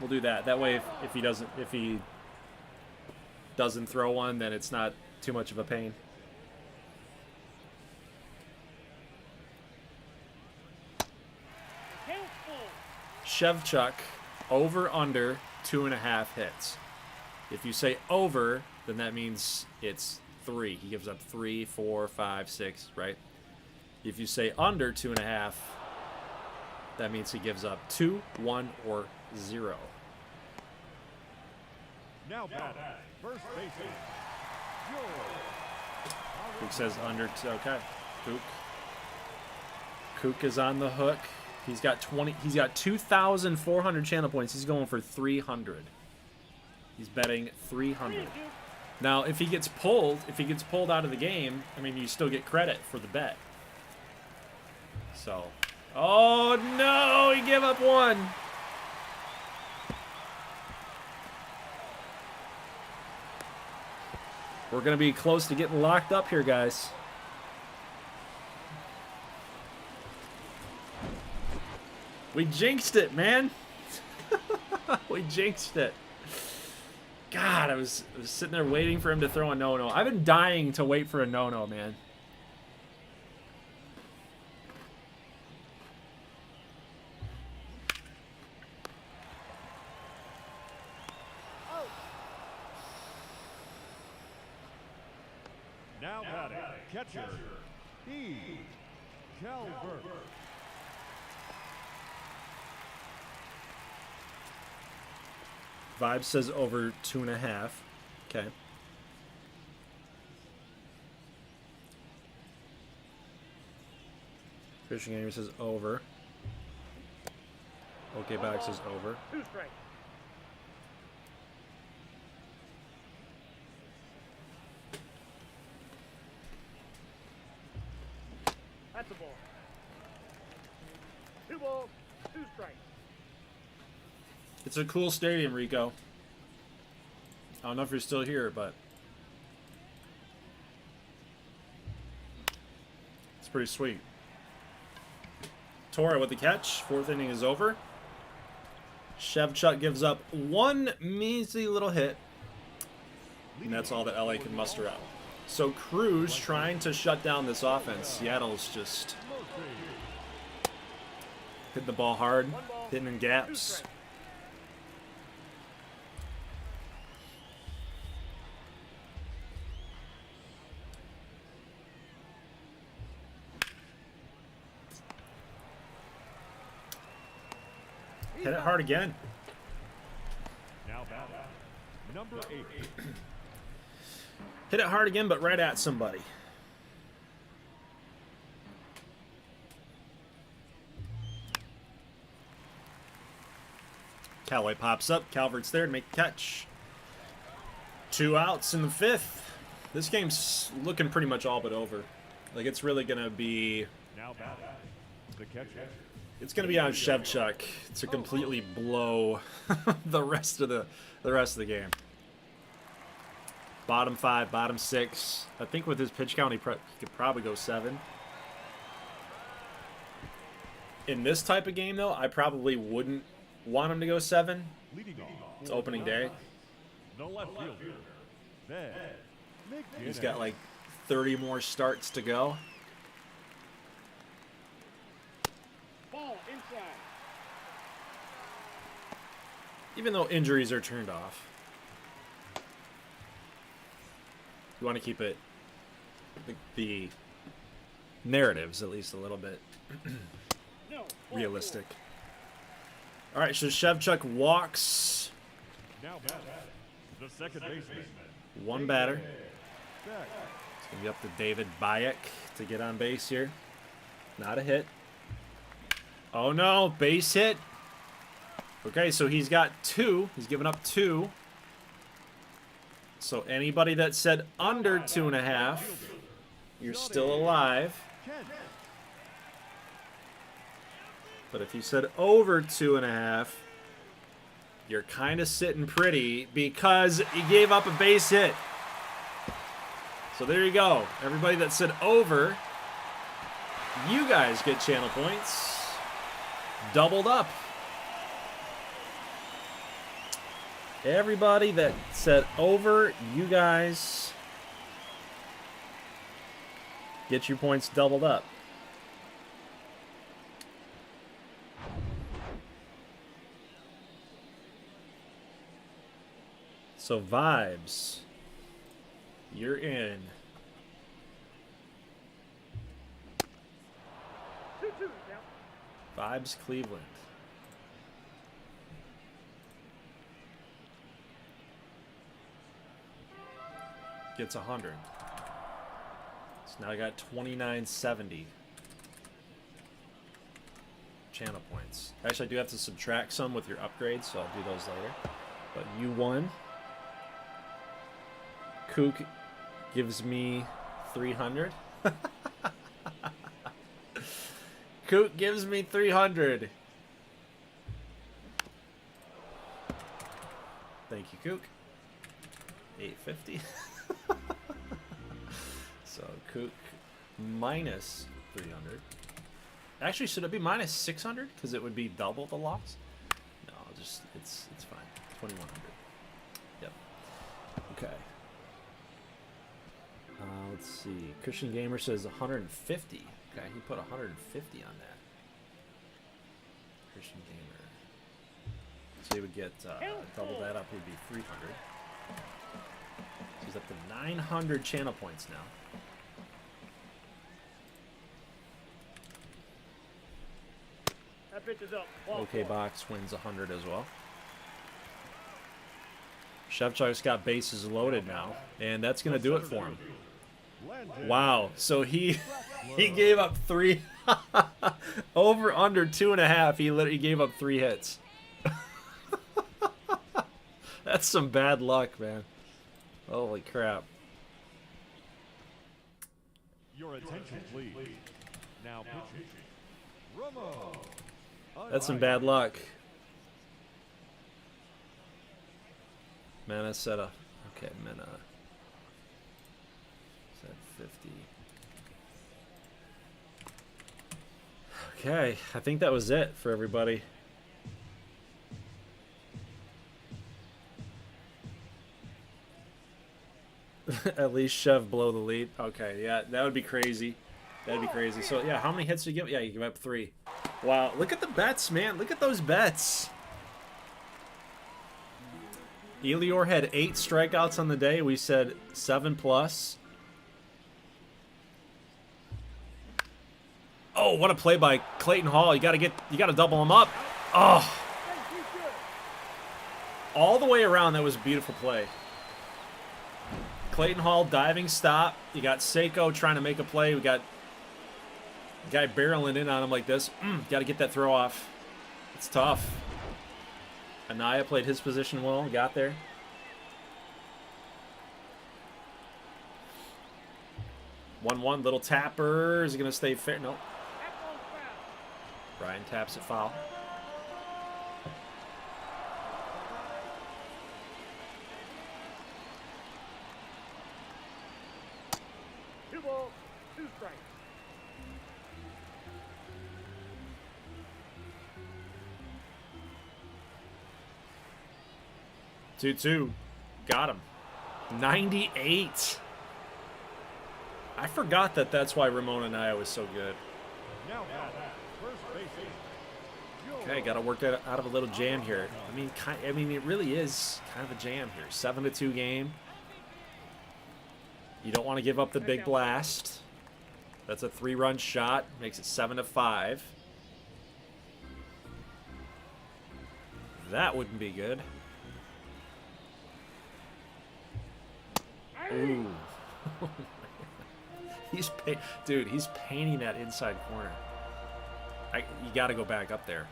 We'll do that. That way if he doesn't throw one, then it's not too much of a pain. Shevchuk, over under 2.5 hits. If you say over, then that means it's 3. He gives up 3, 4, 5, 6, right? If you say under 2.5, that means he gives up 2, 1, or 0. Now batting, first baseman, Kook says under. Okay, Kook is on the hook. He's got 20. He's got 2,400 channel points. He's going for 300. He's betting 300. Now, if he gets pulled out of the game, I mean, you still get credit for the bet. So, oh no, he gave up 1. We're gonna be close to getting locked up here, guys. We jinxed it, man. We jinxed it. God, I was sitting there waiting for him to throw a no-no. I've been dying to wait for a no-no, man. now batting, catcher, E. Calvert. Vibe says over 2.5. Okay. Fishing Gamer says over. Okay, back says over. 2 strikes. That's a ball. 2 balls, 2 strikes. It's a cool stadium, Rico. I don't know if you're still here, but it's pretty sweet. Tora with the catch. 4th inning is over. Shevchuk gives up one measly little hit, and that's all that LA can muster out. So Cruz trying to shut down this offense. Seattle's just hitting the ball hard, hitting in gaps. Hit it hard again. Now batting, number 8. Hit it hard again, but right at somebody. Callaway pops up. Calvert's there to make the catch. 2 outs in the 5th. This game's looking pretty much all but over. Like, it's really going to be... Now batting, the catcher. It's going to be on Shevchuk to completely blow the rest of the game. Bottom 5, bottom 6. I think with his pitch count, he could probably go 7. In this type of game, though, I probably wouldn't want him to go 7. It's opening day. The left fielder. Then, He's got like 30 more starts to go. Ball inside. Even though injuries are turned off. You want to keep it, the narratives, at least a little bit No. realistic. All right, so Shevchuk walks now batting, the second baseman. one batter. Back. It's going to be up to David Bayek to get on base here. Not a hit. Oh, no. Base hit. Okay, so he's got 2. He's given up 2. So anybody that said under 2.5, you're still alive. But if you said over 2.5, you're kind of sitting pretty because he gave up a base hit. So there you go. Everybody that said over, you guys get channel points. Doubled up. Everybody that said over, you guys get your points doubled up. So Vibes, you're in. 2-2 count. Vibes Cleveland. Gets 100. So now I got 2970 channel points. Actually, I do have to subtract some with your upgrades, so I'll do those later. But you won. Kook gives me 300. Kook gives me 300. Thank you, Kook. 850. So Kook minus 300. Actually, should it be minus 600? Because it would be double the loss. No, just it's fine. 2100. Yep. Okay. Let's see. Christian Gamer says 150. Okay, he put 150 on that. Christian Gamer. So he would get double that up. He'd be 300. So he's up to 900 channel points now. That pitch is up. Ball OK four. Box wins 100 as well. Shevchuk's got bases loaded now, and that's going to do it for him. Wow. So he gave up 3 over under 2.5. He literally gave up 3 hits. That's some bad luck, man. Holy crap. Your attention, please. Now pitching. Romo. That's some bad luck. Man, I said Okay, Mena. Is that 50? Okay, I think that was it for everybody. At least shove below the lead. Okay, yeah, that would be crazy. That'd be crazy. So, yeah, how many hits did you give? Yeah, you give up 3. Wow, look at the bets, man. Look at those bets. Elior had 8 strikeouts on the day. We said 7+. Oh, what a play by Clayton Hall. You got to double him up. Oh. All the way around, that was a beautiful play. Clayton Hall diving stop. You got Seiko trying to make a play. We got a guy barreling in on him like this. Got to get that throw off. It's tough. Anaya played his position well. Got there. One little tapper. Is he going to stay fair? Nope. Brian taps it foul. Two balls, 2 strikes. Two. Got him. 98. I forgot that's why Ramon Anaya was so good. Now first base. Okay, got to work that out of a little jam here. I mean, it really is kind of a jam here. 7-2 game. You don't want to give up the big blast. That's a 3-run shot. Makes it 7-5. That wouldn't be good. Ooh. He's painting that inside corner. You got to go back up there.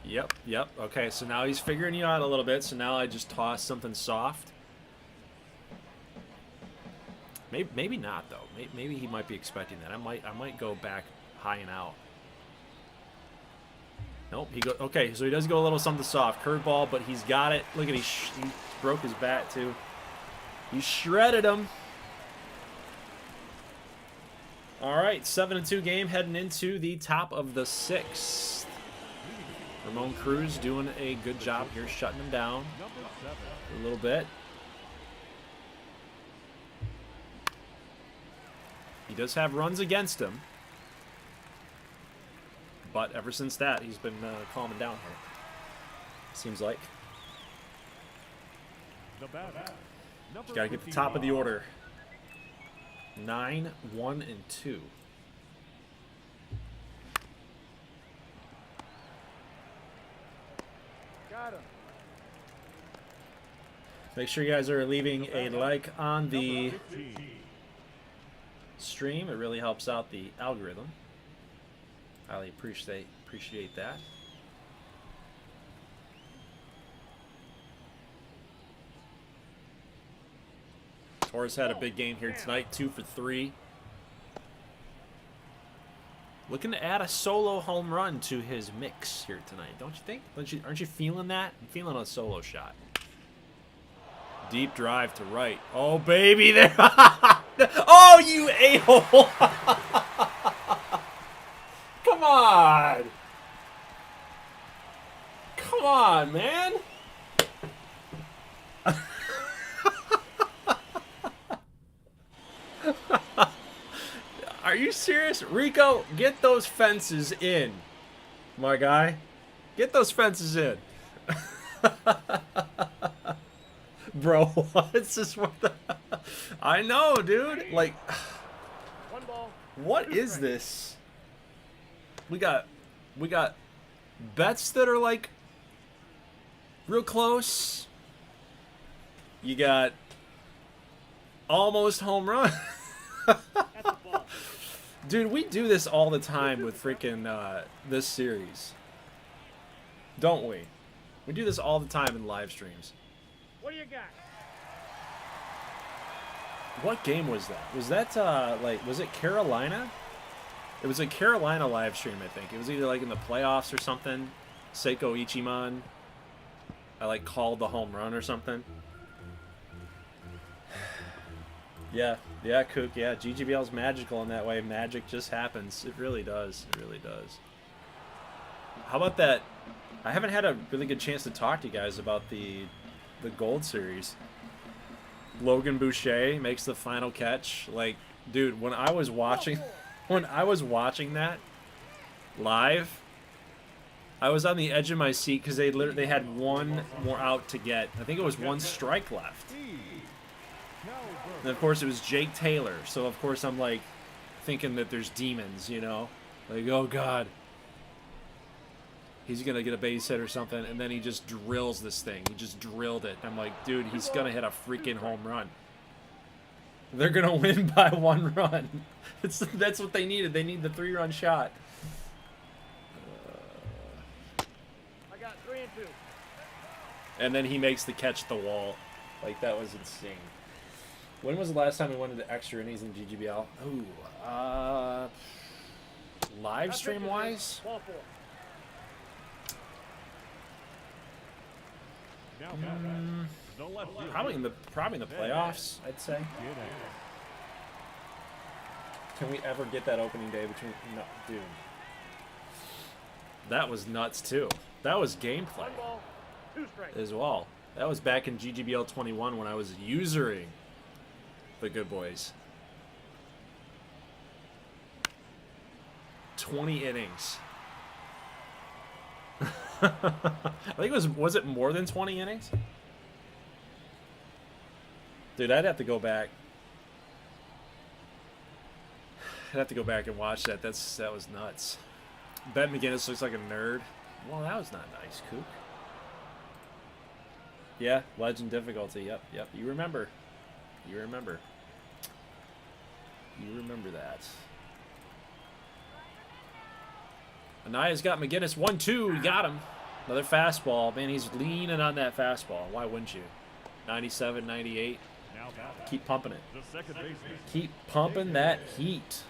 Yep. Okay, so now he's figuring you out a little bit. So now I just toss something soft. Maybe not though. Maybe he might be expecting that. I might go back high and out. Nope. Okay, so he does go a little something soft. Curveball, but he's got it. Look at he broke his bat too. He shredded him. All right, 7-2 game heading into the top of the 6th. Ramon Cruz doing a good job here, shutting him down a little bit. He does have runs against him, but ever since that, he's been calming down here. Seems like. Just got to get the top of the order. 9, 1, and 2. Got him. Make sure you guys are leaving a like on the stream. It really helps out the algorithm. Highly appreciate that. Torres had a big game here tonight, 2 for 3. Looking to add a solo home run to his mix here tonight, don't you think? Aren't you feeling that? I'm feeling a solo shot. Deep drive to right. Oh, baby, there. Oh, you a-hole. Come on. Come on, man. Are you serious? Rico, get those fences in, my guy. Get those fences in. Bro, what's this? I know, dude. Like, One ball. what is this? We got bets that are like real close. You got almost home run. That's a ball. Dude, we do this all the time with freaking this series. Don't we? We do this all the time in live streams. What do you got? What game was that? Was that, was it Carolina? It was a Carolina live stream, I think. It was either, like, in the playoffs or something. Seiko Ichiman. I like called the home run or something. Yeah, Kook. Yeah, GGBL's magical in that way. Magic just happens. It really does. It really does. How about that? I haven't had a really good chance to talk to you guys about the Gold Series. Logan Boucher makes the final catch. Like, dude, when I was watching that live, I was on the edge of my seat because they had one more out to get. I think it was one strike left. And of course it was Jake Taylor. So of course I'm like thinking that there's demons, you know, like, oh God, he's gonna get a base hit or something, and then he just drills this thing. He just drilled it. I'm like, dude, he's gonna hit a freaking home run. They're gonna win by 1 run. That's what they needed. They need the 3-run shot. I got 3 and 2. And then he makes the catch at the wall. Like, that was insane. When was the last time we went into extra innings in GGBL? Ooh, live stream wise? Ball 4. Probably in the playoffs, I'd say. Can we ever get that opening day between? No, dude. That was nuts too. That was gameplay 1 ball, 2 strikes. as well. That was back in GGBL 21 when I was usering the good boys. 20 innings. I think it was it more than 20 innings? Dude, I'd have to go back. I'd have to go back and watch that. That was nuts. Ben McGinnis looks like a nerd. Well, that was not nice, Kook. Yeah, legend difficulty. Yep. You remember. You remember that. Anaya's got McGinnis. 1-2. He got him. Another fastball. Man, he's leaning on that fastball. Why wouldn't you? 97, 98. Keep pumping it. Keep pumping that heat.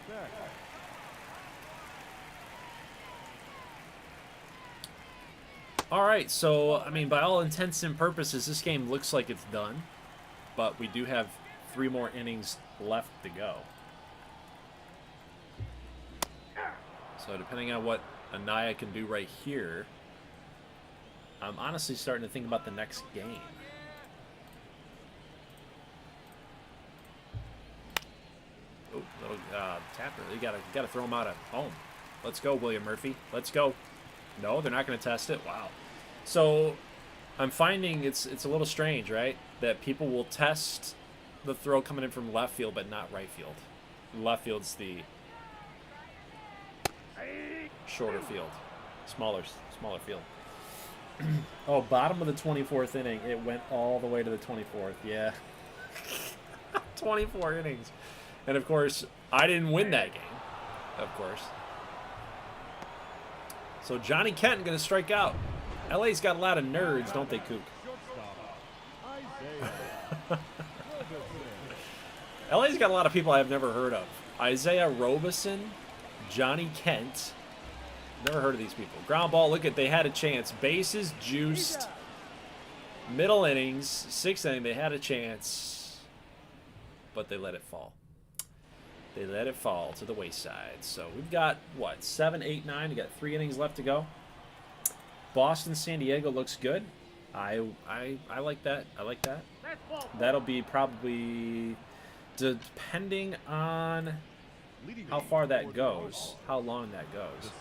All right, so, I mean, by all intents and purposes, this game looks like it's done. But we do have 3 more innings left to go. So depending on what Anaya can do right here, I'm honestly starting to think about the next game. Oh, little tapper. You gotta throw him out at home. Let's go, William Murphy. Let's go. No, they're not going to test it. Wow. So I'm finding it's a little strange, right? That people will test the throw coming in from left field, but not right field. Left field's the shorter field, smaller field. Oh, bottom of the 24th inning. It went all the way to the 24th. Yeah. 24 innings. And, of course, I didn't win that game, of course. So Johnny Kent going to strike out. LA's got a lot of nerds, don't they, Kook? LA's got a lot of people I've never heard of. Isaiah Robeson, Johnny Kent. Never heard of these people. Ground ball, look at, they had a chance. Bases juiced. Middle innings, 6th inning, they had a chance. But they let it fall. They let it fall to the wayside. So we've got, what, 7, 8, 9. We got 3 innings left to go. Boston, San Diego looks good. I like that. I like that. That'll be probably, depending on how far that goes, how long that goes.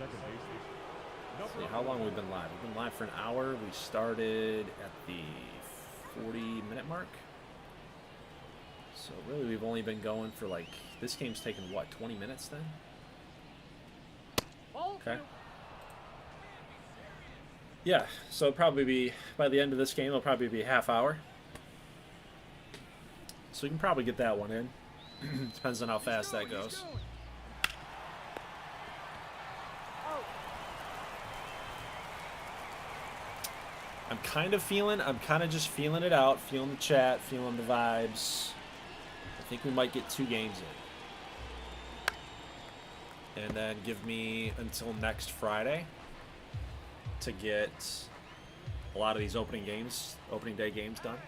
Let's see, how long we've been live? We've been live for an hour. We started at the 40-minute mark. So really, we've only been going for like, this game's taken what, 20 minutes then? Okay. Yeah, so it'll probably be, by the end of this game, it'll probably be a half hour. So we can probably get that one in. Depends on how fast that goes. I'm kind of just feeling it out, feeling the chat, feeling the vibes. I think we might get 2 games in. And then give me until next Friday to get a lot of these opening day games done.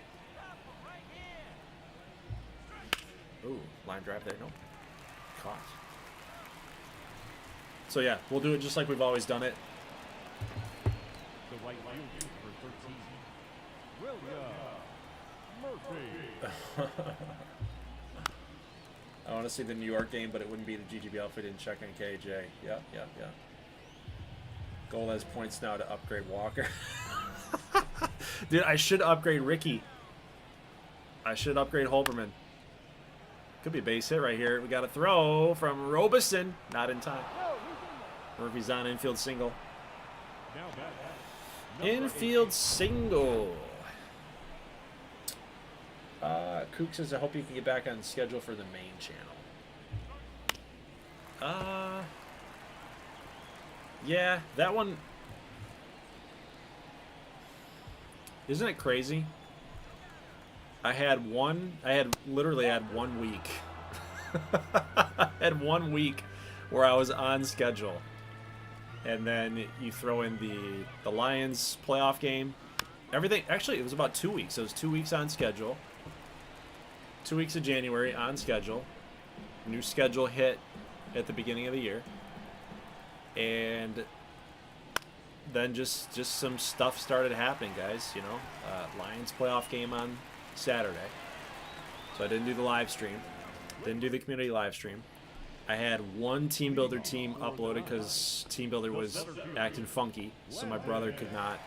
Ooh, line drive there. No. Caught. So yeah, we'll do it just like we've always done it. The right fielder for 13, William Murphy. I want to see the New York game, but it wouldn't be the GGBL if we didn't check on KJ. Yep. Gold has points now to upgrade Walker. Dude, I should upgrade Ricky. I should upgrade Holberman. Could be a base hit right here. We got a throw from Robeson. Not in time. Murphy's on infield single. Infield single. Kook says, I hope you can get back on schedule for the main channel. Yeah, that one. Isn't it crazy? I literally had 1 week. I had 1 week where I was on schedule. And then you throw in the Lions playoff game. Everything, actually, it was about 2 weeks. It was 2 weeks on schedule. 2 weeks of January on schedule. New schedule hit at the beginning of the year. And then just some stuff started happening, guys. You know, Lions playoff game on Saturday. So I didn't do the live stream. Didn't do the community live stream. I had one Team Builder team uploaded because Team Builder was acting funky, so my brother could not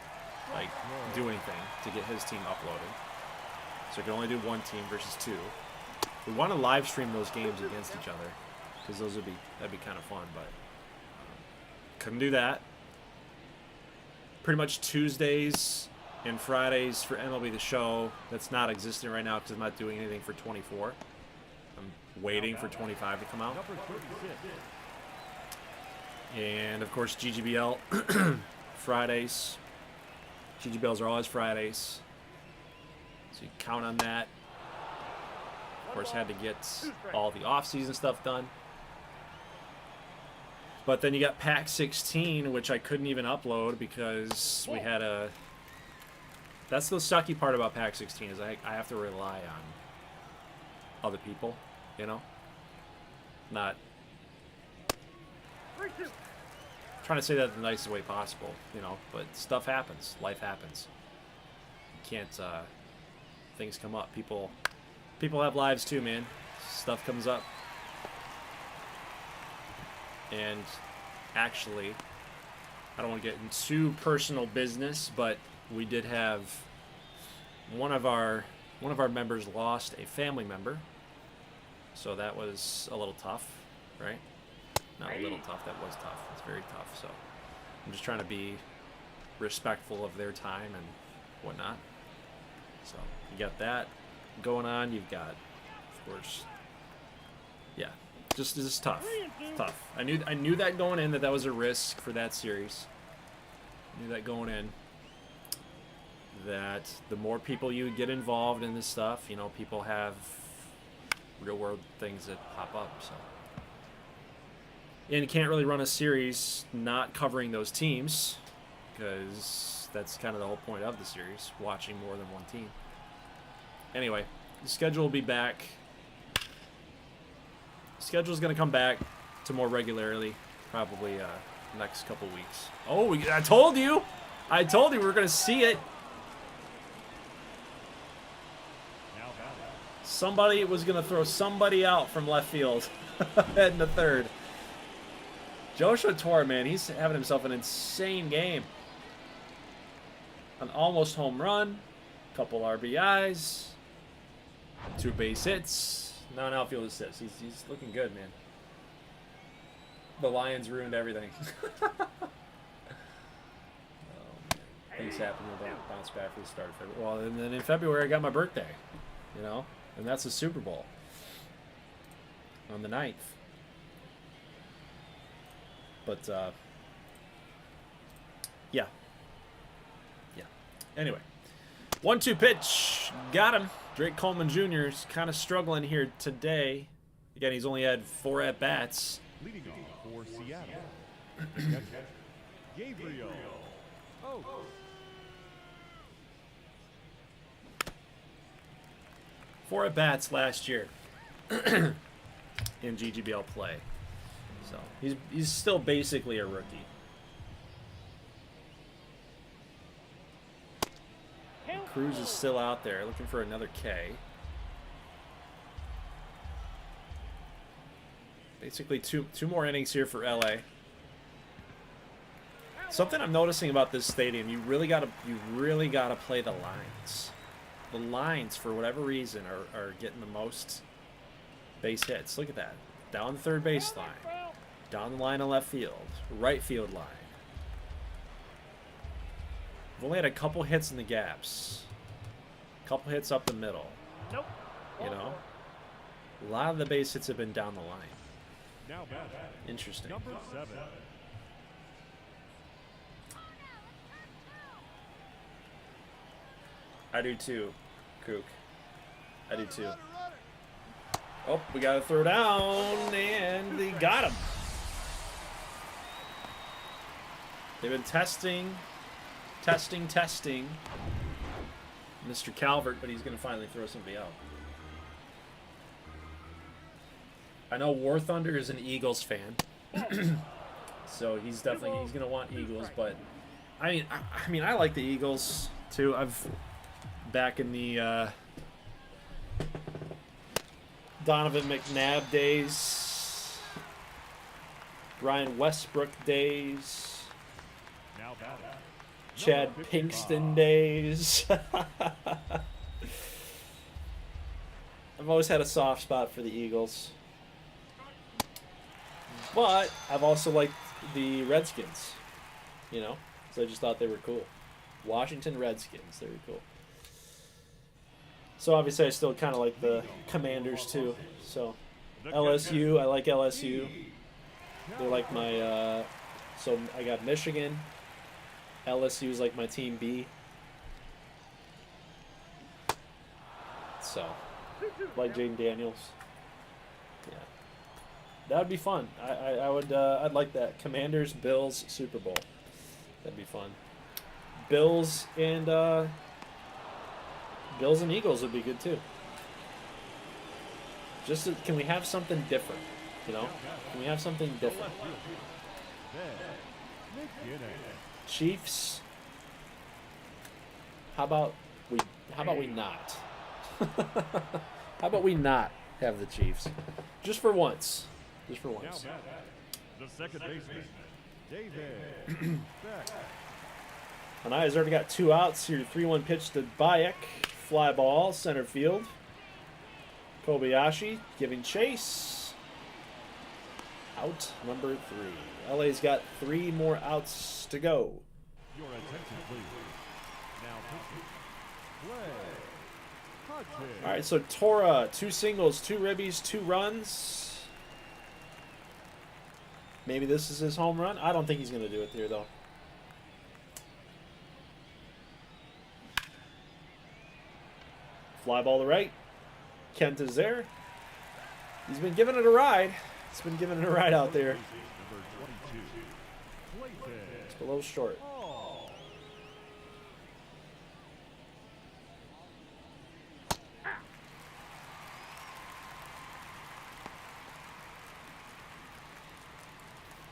do anything to get his team uploaded. So I could only do one team versus two. We want to live stream those games against each other because that'd be kind of fun, but couldn't do that. Pretty much Tuesdays and Fridays for MLB The Show. That's not existing right now because I'm not doing anything for 24. I'm waiting for 25 to come out. And of course GGBL Fridays. GGBLs are always Fridays. So you count on that. Of course, had to get all the off-season stuff done. But then you got Pack 16, which I couldn't even upload because we had a... That's the sucky part about Pack 16 is I have to rely on other people, you know? Not... Trying to say that the nicest way possible, you know? But stuff happens. Life happens. You can't... things come up. People have lives too, man. Stuff comes up. And actually, I don't want to get into personal business, but we did have one of our members lost a family member. So that was a little tough, right? Not a little tough, that was tough. It's very tough. So I'm just trying to be respectful of their time and whatnot. So you got that going on. You've got, of course, yeah, just tough. It's tough. I knew that going in that was a risk for that series. I knew that going in that the more people you get involved in this stuff, you know, people have real world things that pop up. So, and you can't really run a series not covering those teams because that's kind of the whole point of the series, watching more than one team. Anyway, the schedule will be back. Schedule's going to come back to more regularly, probably next couple weeks. Oh, I told you! I told you we were going to see it. Somebody was going to throw somebody out from left field heading to third. Joshua Torre, man, he's having himself an insane game. An almost home run, couple RBIs, 2 base hits. No, an outfield assist. He's looking good, man. The Lions ruined everything. Oh, man. Things happen. We'll bounce back for the start of February. Well, and then in February, I got my birthday, you know? And that's the Super Bowl on the 9th. But, yeah. Yeah. Anyway. 1-2 pitch. Got him. Drake Coleman Jr. is kind of struggling here today. Again, he's only had 4 at-bats. Leading off for Seattle, Gabriel. Oh. 4 at-bats last year in GGBL play. So he's still basically a rookie. Cruz is still out there looking for another K. Basically two more innings here for LA. Something I'm noticing about this stadium, you really gotta play the lines. The lines, for whatever reason, are getting the most base hits. Look at that. Down the third base line. Down the line of left field. Right field line. We've only had a couple hits in the gaps. A couple hits up the middle. Nope. You know? A lot of the base hits have been down the line. Now batting, Interesting. number 7. I do too, Kook. I do too. Oh, we got to throw down, and they got him. They've been testing Mr. Calvert, but he's going to finally throw somebody out. I know War Thunder is an Eagles fan, so he's going to want Eagles. But I mean, I like the Eagles too. Back in the Donovan McNabb days, Brian Westbrook days, Now batting, Chad number 55. Pinkston days. I've always had a soft spot for the Eagles. But I've also liked the Redskins, you know, so I just thought they were cool. Washington Redskins, they were cool. So obviously I still kind of like the Commanders too. So LSU, I like LSU. They're like my, so I got Michigan. LSU is like my team B. So, like Jaden Daniels. Yeah. That would be fun. I would, I'd like that. Commanders, Bills, Super Bowl. That'd be fun. Bills and Eagles would be good too. Just can we have something different? You know, can we have something different? Chiefs. How about we not? How about we not have the Chiefs? Just for once. Just for once. The second baseman, David Beck. Anaya's already got 2 outs here. 3-1 pitch to Bayek. Fly ball, center field. Kobayashi giving chase. Out number 3. LA's got 3 more outs to go. Your attention, please. Now pitching. Play. Hudson. All right, so Tora, 2 singles, 2 ribbies, 2 runs. Maybe this is his home run. I don't think he's going to do it here, though. Fly ball to right. Kent is there. He's been giving it a ride. He's been giving it a ride out there. Number 22. Clayton. It's a little short. Hall.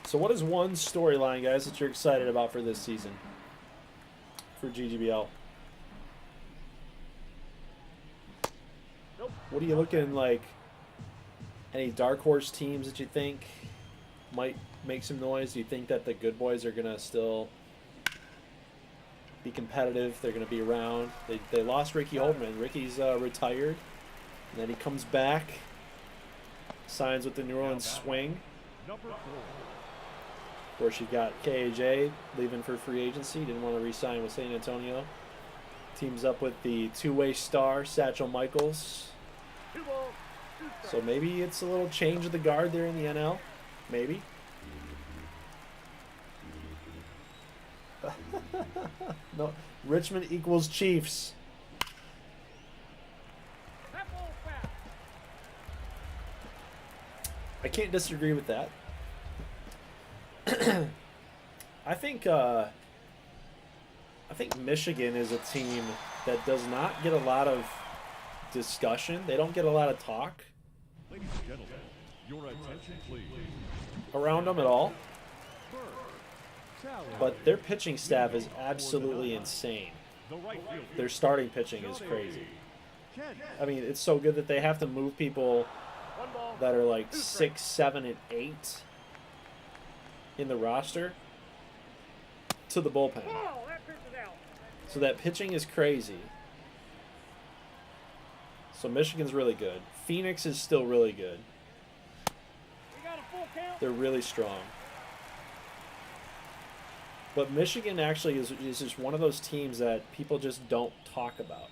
So what is one storyline, guys, that you're excited about for this season? For GGBL? What are you looking like? Any dark horse teams that you think might make some noise? Do you think that the good boys are going to still be competitive? They're going to be around? They lost Ricky Holtman. Ricky's retired. And then he comes back, signs with the New Orleans Swing. Number 4. Of course, you got KAJ leaving for free agency. Didn't want to re-sign with San Antonio. Teams up with the two-way star, Satchel Michaels. So maybe it's a little change of the guard there in the NL. Maybe. No, Richmond equals Chiefs. I can't disagree with that. I think Michigan is a team that does not get a lot of discussion. They don't get a lot of talk Ladies and gentlemen, your attention please. around them at all. Berger, challenge. But their pitching staff is absolutely insane. The right fielder, Their starting pitching is crazy. Kenneth I mean, it's so good that they have to move people One ball. that are like 6, 7, and 8 in the roster to the bullpen. Ball. That pitch is out. So that pitching is crazy. So Michigan's really good. Phoenix is still really good. We got a full count. They're really strong. But Michigan actually is just one of those teams that people just don't talk about.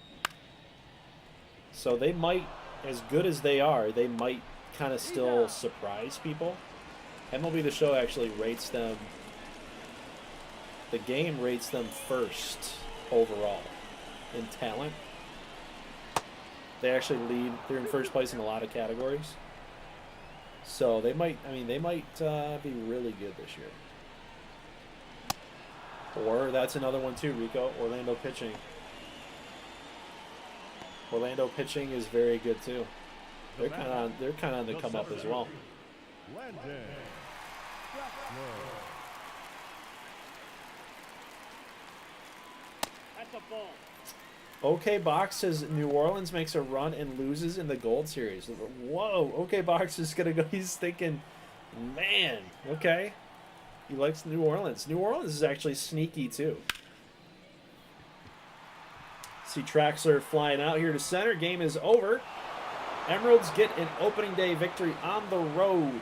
So they might, as good as they are, they might kind of still surprise people. MLB The Show actually rates them, the game rates them first overall in talent. They actually lead, they're in first place in a lot of categories. So they might, they might be really good this year. Or that's another one too, Rico. Orlando pitching. Orlando pitching is very good too. They're kind of on the come up as well. Landon. That's a ball. OK Box says New Orleans makes a run and loses in the Gold Series. Whoa, OK Box is gonna go. He's thinking, man, okay. He likes New Orleans. New Orleans is actually sneaky too. See Traxler flying out here to center. Game is over. Emeralds get an opening day victory on the road.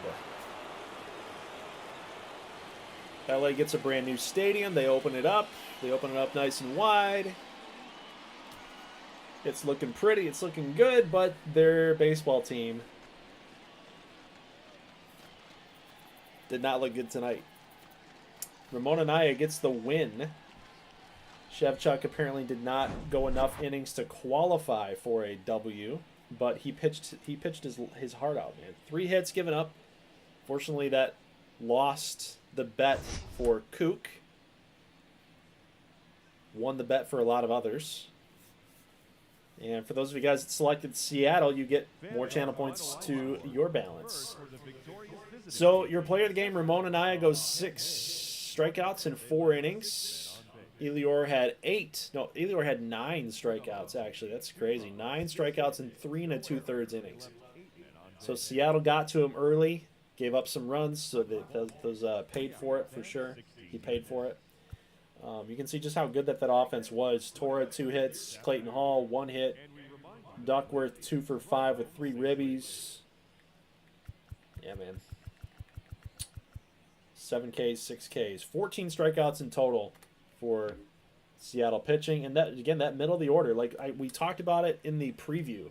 LA gets a brand new stadium. They open it up. They open it up nice and wide. It's looking pretty. It's looking good, but their baseball team did not look good tonight. Ramon Anaya gets the win. Shevchuk apparently did not go enough innings to qualify for a W, but he pitched his heart out, man. 3 hits given up. Fortunately, that lost the bet for Kook. Won the bet for a lot of others. And for those of you guys that selected Seattle, you get more channel points to your balance. So your player of the game, Ramon Anaya, goes 6 strikeouts in 4 innings. Elior had 9 strikeouts, actually. That's crazy. 9 strikeouts in 3 2/3 innings. So Seattle got to him early, gave up some runs, so those paid for it for sure. He paid for it. You can see just how good that offense was. Torra, 2 hits. Clayton Hall, 1 hit. Duckworth, 2 for 5 with 3 ribbies. Yeah, man. 7 Ks, 6 Ks. 14 strikeouts in total for Seattle pitching. And that, again, that middle of the order, we talked about it in the preview.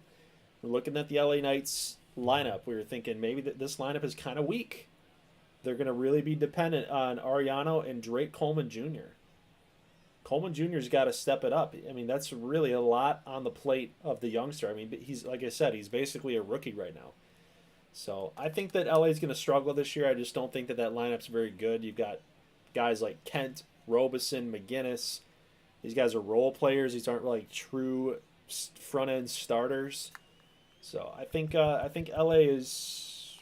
We're looking at the LA Knights lineup. We were thinking maybe that this lineup is kind of weak. They're going to really be dependent on Ariano and Drake Coleman Jr. Coleman Jr.'s got to step it up. I mean, that's really a lot on the plate of the youngster. I mean, he's, like I said, he's basically a rookie right now. So I think that LA is going to struggle this year. I just don't think that lineup's very good. You've got guys like Kent, Robeson, McGinnis. These guys are role players. These aren't like true front end starters. So I think LA is.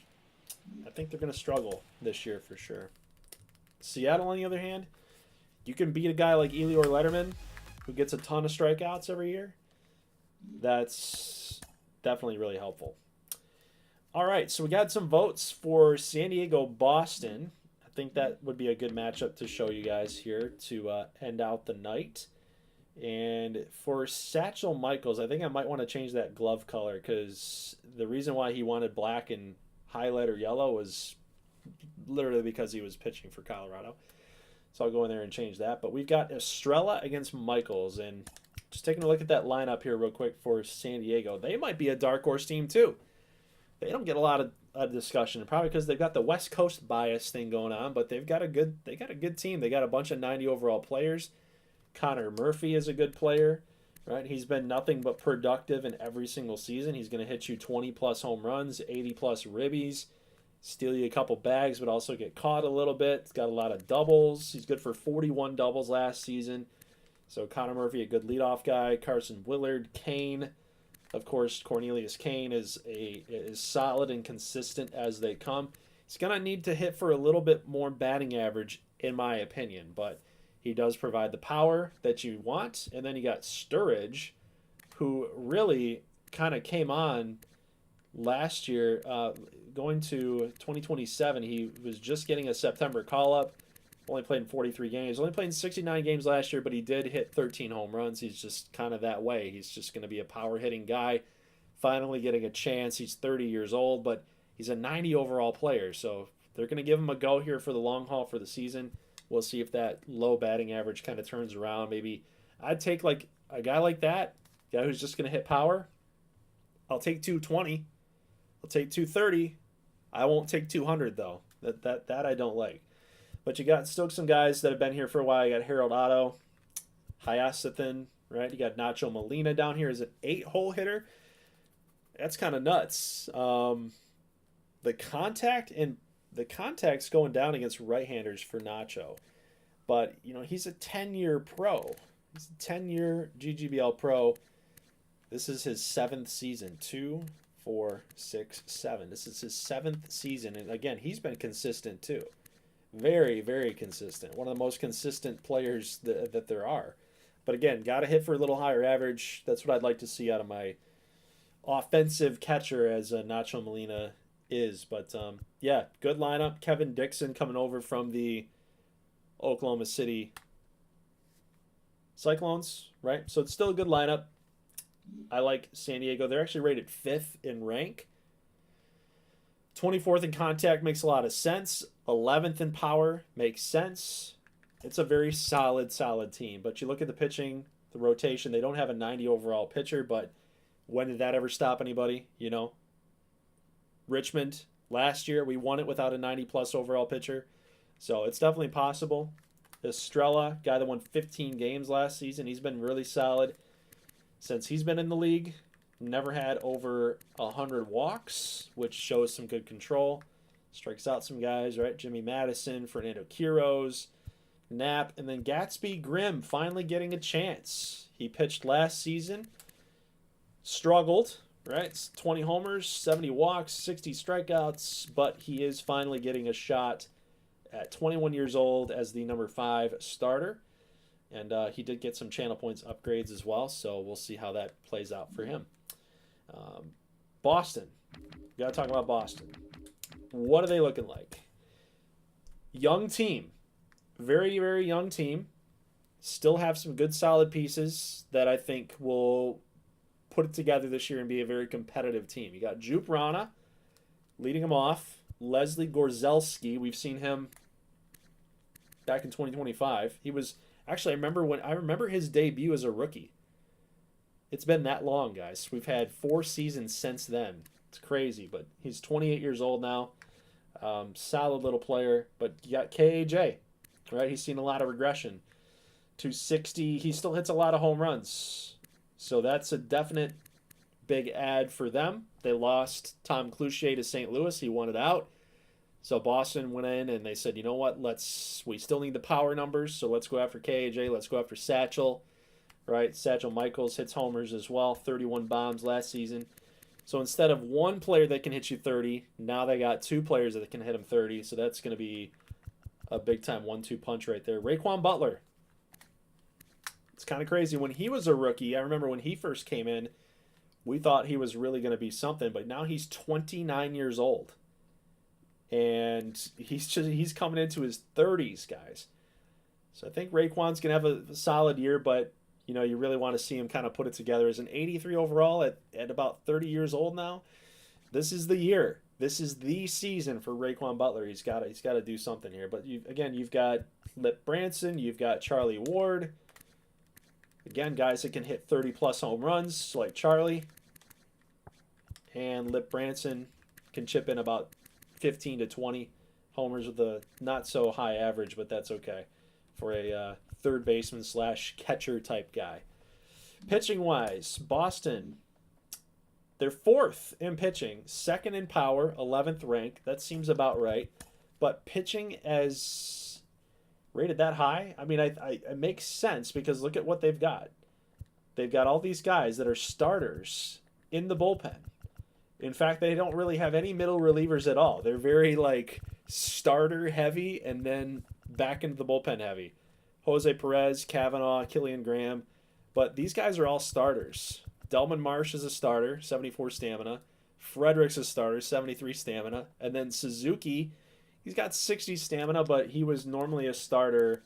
I think they're going to struggle this year for sure. Seattle, on the other hand, you can beat a guy like Elior Lederman, who gets a ton of strikeouts every year. That's definitely really helpful. All right, so we got some votes for San Diego, Boston. I think that would be a good matchup to show you guys here to end out the night. And for Satchel Michaels, I think I might want to change that glove color because the reason why he wanted black and highlighter yellow was literally because he was pitching for Colorado. So I'll go in there and change that. But we've got Estrella against Michaels. And just taking a look at that lineup here real quick for San Diego. They might be a dark horse team too. They don't get a lot of discussion, probably because they've got the West Coast bias thing going on, but they got a good team. They got a bunch of 90 overall players. Connor Murphy is a good player, right? He's been nothing but productive in every single season. He's going to hit you 20-plus home runs, 80-plus ribbies, steal you a couple bags, but also get caught a little bit. He's got a lot of doubles. He's good for 41 doubles last season. So Connor Murphy, a good leadoff guy. Carson Willard, Kane, Of course, Cornelius Kane is solid and consistent as they come. He's going to need to hit for a little bit more batting average, in my opinion, but he does provide the power that you want. And then you got Sturridge, who really kind of came on last year, going to 2027. He was just getting a September call-up, only played in 43 games. Only played in 69 games last year, but he did hit 13 home runs. He's just kind of that way. He's just going to be a power-hitting guy, finally getting a chance. He's 30 years old, but he's a 90 overall player, so they're going to give him a go here for the long haul for the season. We'll see if that low batting average kind of turns around. Maybe I'd take like a guy like that, guy who's just going to hit power. I'll take 220. I'll take 230. I won't take 200 though. That I don't like. But you got still some guys that have been here for a while. You got Harold Otto, Hyacinthe, right? You got Nacho Molina down here as an 8-hole hitter. That's kind of nuts. The contact's going down against right-handers for Nacho. But, he's a 10-year pro. He's a 10-year GGBL pro. This is his 7th season. 2, 4, 6, 7. This is his 7th season. And, again, he's been consistent, too. Very, very consistent. One of the most consistent players that there are. But, again, got to hit for a little higher average. That's what I'd like to see out of my offensive catcher as Nacho Molina is. But, yeah, good lineup. Kevin Dixon coming over from the Oklahoma City Cyclones, right? So it's still a good lineup. I like San Diego. They're actually rated 5th in rank. 24th in contact makes a lot of sense. 11th in power makes sense. It's a very solid team. But you look at the pitching, the rotation, they don't have a 90 overall pitcher, but when did that ever stop anybody? Richmond, last year, we won it without a 90-plus overall pitcher. So it's definitely possible. Estrella, guy that won 15 games last season, he's been really solid since he's been in the league. Never had over 100 walks, which shows some good control. Strikes out some guys, right? Jimmy Madison, Fernando Quiroz, Knapp, and then Gatsby Grimm finally getting a chance. He pitched last season, struggled, right? It's 20 homers, 70 walks, 60 strikeouts, but he is finally getting a shot at 21 years old as the number 5 starter. And he did get some channel points upgrades as well, so we'll see how that plays out for him. Boston. Got to talk about Boston. What are they looking like? Young team. Very, very young team. Still have some good, solid pieces that I think will put it together this year and be a very competitive team. You got Jupe Rana leading them off. Leslie Gorzelski. We've seen him back in 2025. He was... Actually, I remember his debut as a rookie. It's been that long, guys. We've had 4 seasons since then. It's crazy, but he's 28 years old now. Solid little player, but you got KAJ, right? He's seen a lot of regression. 260, he still hits a lot of home runs. So that's a definite big add for them. They lost Tom Cloutier to St. Louis. He wanted out. So Boston went in and they said, you know what, we still need the power numbers, so let's go after KAJ, let's go after Satchel, right? Satchel Michaels hits homers as well, 31 bombs last season. So instead of one player that can hit you 30, now they got 2 players that can hit him 30, so that's going to be a big-time 1-2 punch right there. Raquan Butler. It's kind of crazy. When he was a rookie, I remember when he first came in, we thought he was really going to be something, but now he's 29 years old. And he's coming into his 30s, guys. So I think Raquan's going to have a solid year, but you really want to see him kind of put it together. As an 83 overall at about 30 years old now, this is the year. This is the season for Raquan Butler. He's got to do something here. But you've got Lip Branson, you've got Charlie Ward. Again, guys that can hit 30-plus home runs like Charlie. And Lip Branson can chip in about 15 to 20 homers with a not so high average, but that's okay for a third baseman / catcher type guy. Pitching wise, Boston, they're 4th in pitching, 2nd in power, 11th rank. That seems about right. But pitching as rated that high, I mean, it makes sense because look at what they've got. They've got all these guys that are starters in the bullpen. In fact, they don't really have any middle relievers at all. They're very like starter heavy and then back into the bullpen heavy. Jose Perez, Kavanaugh, Killian Graham. But these guys are all starters. Delman Marsh is a starter, 74 stamina. Fredericks is a starter, 73 stamina. And then Suzuki, he's got 60 stamina, but he was normally a starter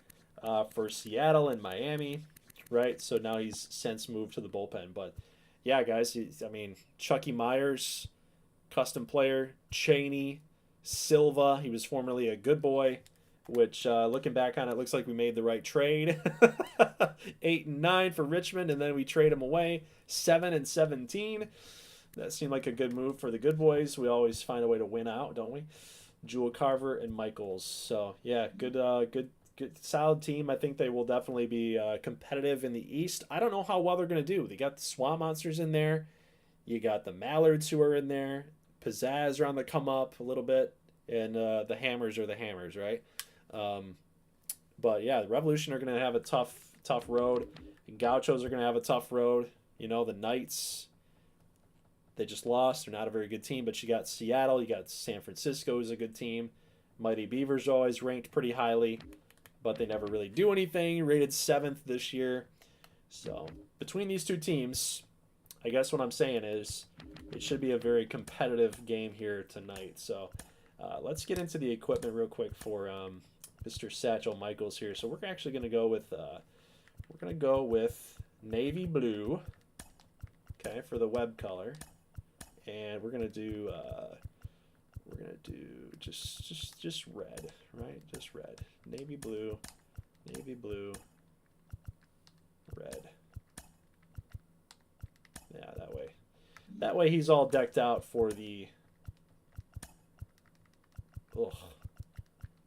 for Seattle and Miami, right? So now he's since moved to the bullpen. But yeah, guys, Chucky Myers, custom player. Cheney, Silva, he was formerly a good boy, which looking back on it, looks like we made the right trade. 8 and 9 for Richmond, and then we trade him away. 7 and 17. That seemed like a good move for the good boys. We always find a way to win out, don't we? Jewel Carver and Michaels. So yeah, good, solid team. I think they will definitely be competitive in the East. I don't know how well they're going to do. They got the Swamp Monsters in there. You got the Mallards who are in there. Pizzazz are on the come up a little bit, and the Hammers are the Hammers, right? But yeah, the Revolution are going to have a tough road. And Gauchos are going to have a tough road. You know, the Knights, they just lost. They're not a very good team, but you got Seattle, you got San Francisco is a good team. Mighty Beavers are always ranked pretty highly, but they never really do anything. Rated 7th this year. So between these two teams, I guess what I'm saying is it should be a very competitive game here tonight. So let's get into the equipment real quick for Mr. Satchel Michaels here. So we're actually going to go with navy blue, okay, for the web color, and we're gonna do just red, right? Just red, navy blue, red. Yeah, that way he's all decked out for the. Ugh.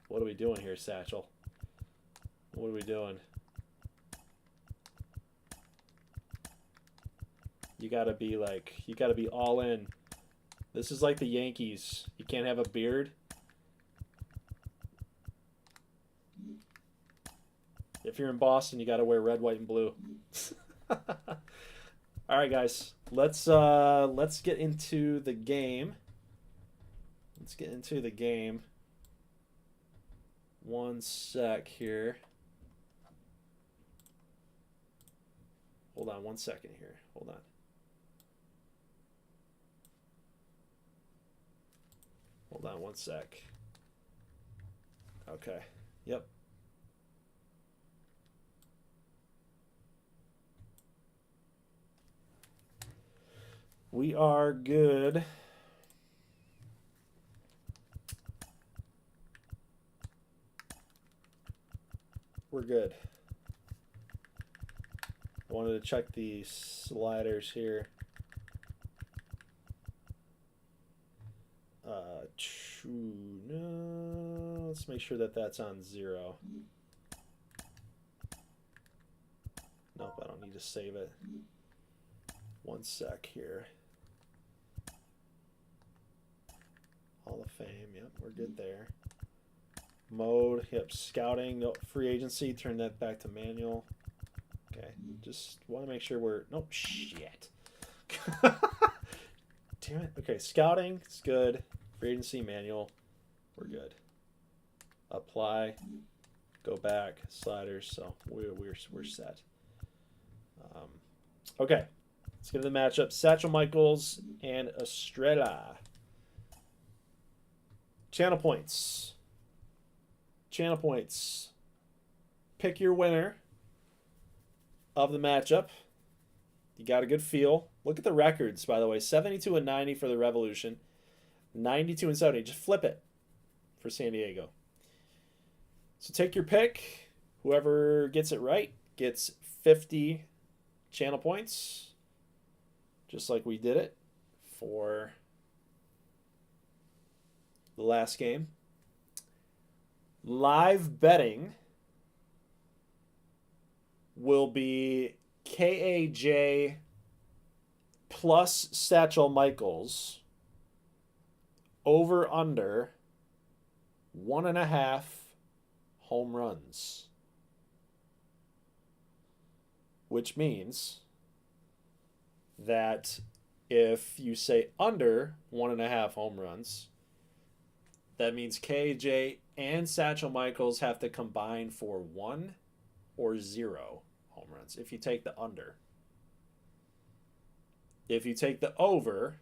What are we doing here, Satchel? What are we doing? You gotta be all in. This is like the Yankees. You can't have a beard. If you're in Boston, you gotta wear red, white, and blue. All right, guys. Let's get into the game. One sec here. Hold on 1 second here. Hold on. Hold on 1 sec. Okay. Yep. We are good. We're good. I wanted to check the sliders here. No, let's make sure that that's on 0. Nope, I don't need to save it. 1 sec here. Hall of Fame, yep, we're good there. Mode, yep, scouting, nope, free agency, turn that back to manual. Okay, just want to make sure we're, nope, shit. Damn it. Okay, scouting, it's good. Free agency, manual, we're good. Apply, go back, sliders, so we're set. Okay, let's get to the matchup. Satchel Michaels and Estrella. Channel points. Pick your winner of the matchup. You got a good feel. Look at the records, by the way. 72 and 90 for the Revolution. 92 and 70. Just flip it for San Diego. So take your pick. Whoever gets it right gets 50 channel points. Just like we did it for the last game. Live betting will be KAJ plus Satchel Michaels over under 1.5 home runs. Which means that if you say under 1.5 home runs, that means KJ and Satchel Michaels have to combine for 1 or 0 home runs if you take the under. If you take the over,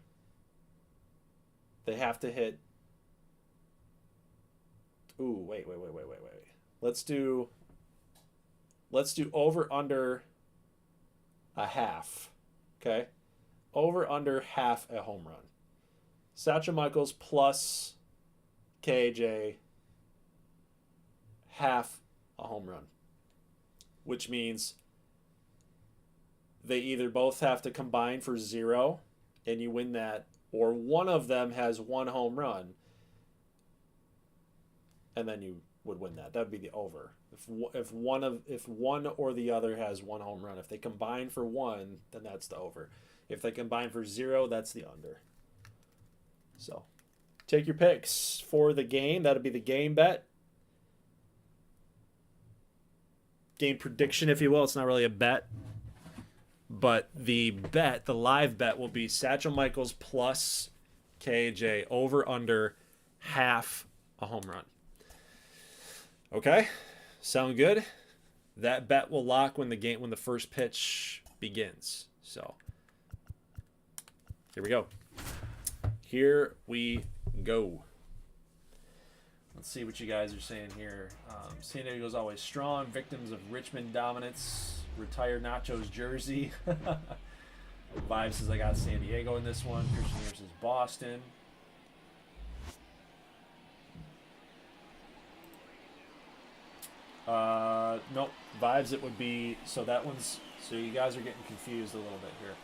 they have to hit. Ooh, wait. Let's do over under a half. Okay? Over under half a home run. Satchel Michaels plus KJ half a home run. Which means they either both have to combine for 0 and you win that, or one of them has 1 home run and then you would win that. That would be the over. If one or the other has 1 home run, if they combine for 1, then that's the over. If they combine for 0, that's the under. So, take your picks for the game. That'll be the game bet. Game prediction, if you will. It's not really a bet. But the live bet will be Satchel Michaels plus KJ over under half a home run. Okay? Sound good? That bet will lock when the first pitch begins. So, here we go. Here we go. Let's see what you guys are saying here. San Diego's always strong. Victims of Richmond dominance. Retired Nacho's jersey. Vibe says I got San Diego in this one. Christian here says Boston. Nope. Vibes, it would be, so that one's, so you guys are getting confused a little bit here.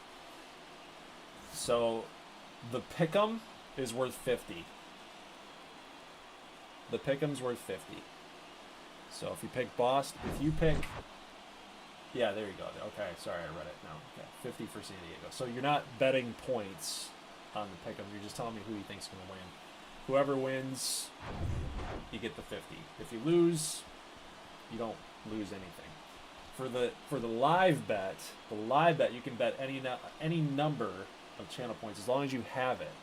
So the pick'em is worth 50. The pick'em's worth 50. So if you pick Boston, yeah, there you go. Okay, sorry, I read it now. Okay, 50 for San Diego. So you're not betting points on the pick'em. You're just telling me who you think's going to win. Whoever wins, you get the 50. If you lose, you don't lose anything. For the live bet, you can bet any number of channel points as long as you have it.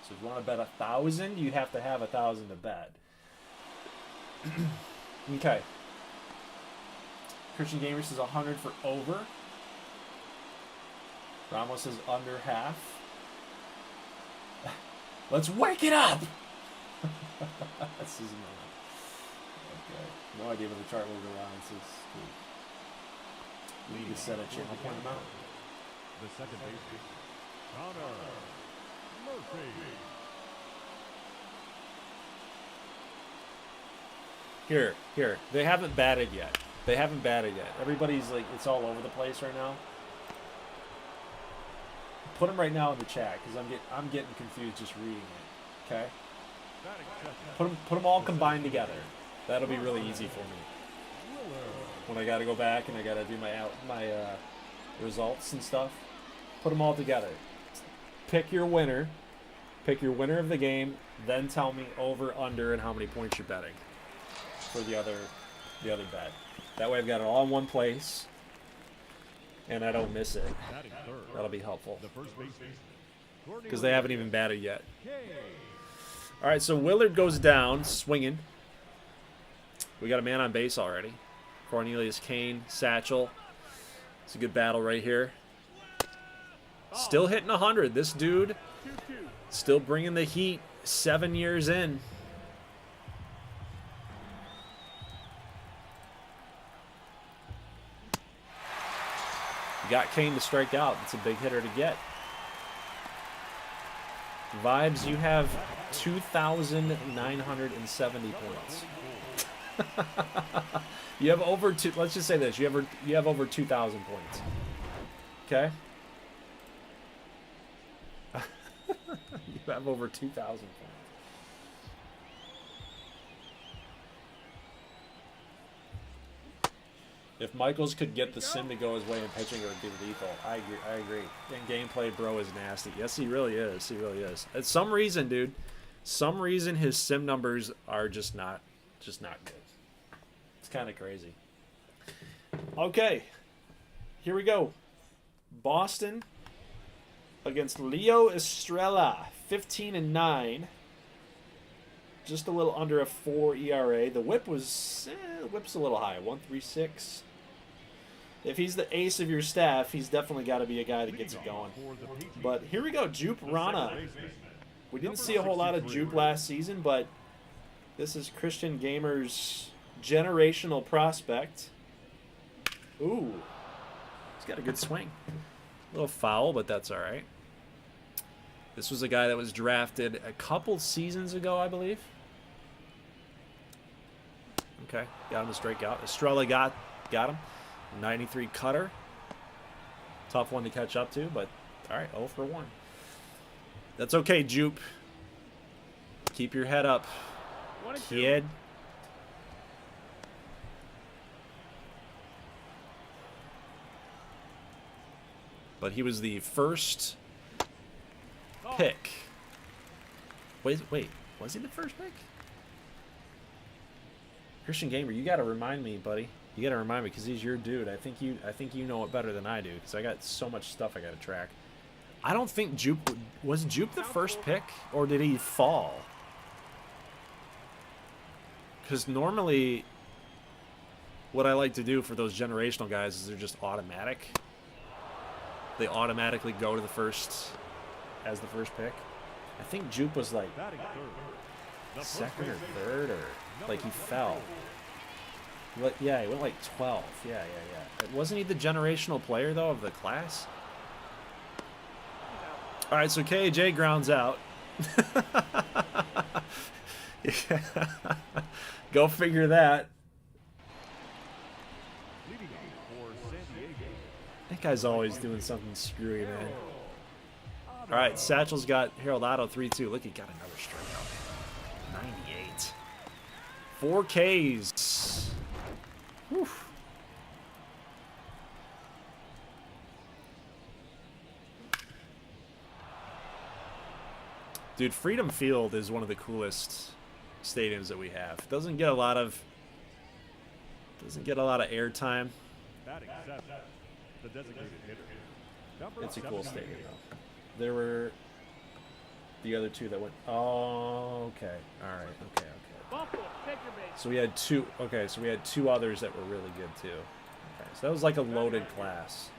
So if you want to bet 1,000, you have to have 1,000 to bet. Okay. Christian Gamer says 100 for over. Ramos says under half. Let's wake it up! This is annoying. Okay. No idea what the chart will go on. It says we need to set a channel point amount. The second baseman, Connor Murphy. Here. They haven't batted yet. Everybody's like, it's all over the place right now. Put them right now in the chat because I'm getting confused just reading it. Okay. Put them all combined together. That'll be really easy for me. When I got to go back and I got to do my results and stuff. Put them all together. Pick your winner. Pick your winner of the game. Then tell me over, under, and how many points you're betting for the other bet. That way I've got it all in one place, and I don't miss it. That'll be helpful. Because they haven't even batted yet. All right, so Willard goes down, swinging. We got a man on base already. Cornelius Kane, Satchel. It's a good battle right here. Still hitting 100. This dude still bringing the heat 7 years in. You got Kane to strike out. It's a big hitter to get. Vibes, you have 2,970 points. You have over two. Let's just say this: you have over 2,000 points. Okay. You have over 2,000 points. If Michaels could get the sim to go his way in pitching, it would be lethal. I agree. And gameplay, bro, is nasty. Yes, he really is. At some reason, dude, his sim numbers are just not good. It's kind of crazy. Okay, here we go. Boston against Leo Estrella, 15-9. Just a little under a 4 ERA. The whip was whip's a little high, 1.36. If he's the ace of your staff, he's definitely got to be a guy that gets it going. But here we go, Jupe Rana. We didn't see a whole lot of Jupe last season, but this is Christian Gamer's generational prospect. Ooh, he's got a good swing. A little foul, but that's all right. This was a guy that was drafted a couple seasons ago, I believe. Okay, got him a strikeout. Estrella got him. 93 cutter. Tough one to catch up to, but all right, 0 for 1. That's okay, Jupe. Keep your head up, kid. But he was the first pick. Wait, was he the first pick? Christian Gamer, you got to remind me, buddy. You got to remind me because he's your dude. I think you know it better than I do because I got so much stuff I got to track. I don't think Jupe was Jupe the first pick, or did he fall? Because normally, what I like to do for those generational guys is they're just automatic. They automatically go to the first as the first pick. I think Jupe was like second or third, or like he fell. Yeah, he went like 12. Yeah. Wasn't he the generational player, though, of the class? All right, so KJ grounds out. Go figure that. That guy's always doing something screwy, man. All right, Satchel's got Harold Otto 3-2. Look, he got another strikeout. 98. 4 Ks. Whew. Dude, Freedom Field is one of the coolest stadiums that we have. Doesn't get a lot of airtime. It's a cool stadium, though. There were the other two that went. Oh, okay. All right. Okay. So we had two. Okay, so we had 2 others that were really good too. Okay, so that was like a loaded class.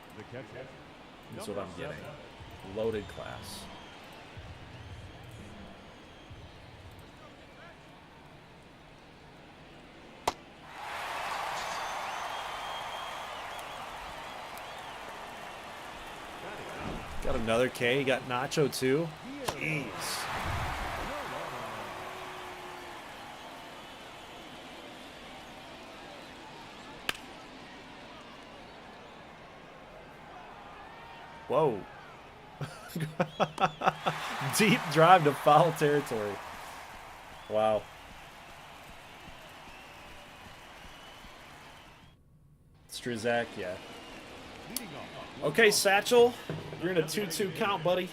That's what I'm getting. Loaded class. Got another K. Got Nacho too. Jeez. Whoa. Deep drive to foul territory. Wow. Struzak, yeah. Okay, Satchel. You're in a 2-2 count, buddy.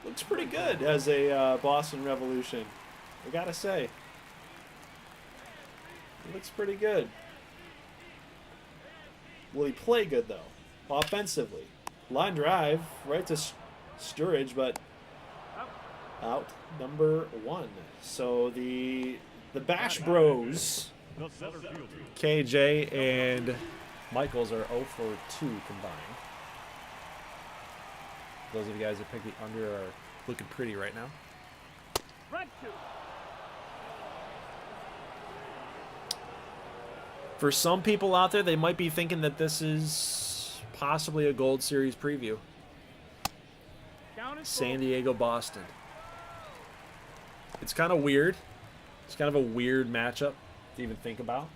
Looks pretty good as a Boston Revolution. I gotta say. It looks pretty good. Will he play good, though? Offensively. Line drive right to Sturridge, but out number 1. So the Bash Bros, KJ and Michaels, are 0 for 2 combined. Those of you guys that picked the under are looking pretty right now. For some people out there, they might be thinking that this is possibly a Gold Series preview. San Diego, Boston. It's kind of weird. It's kind of a weird matchup to even think about.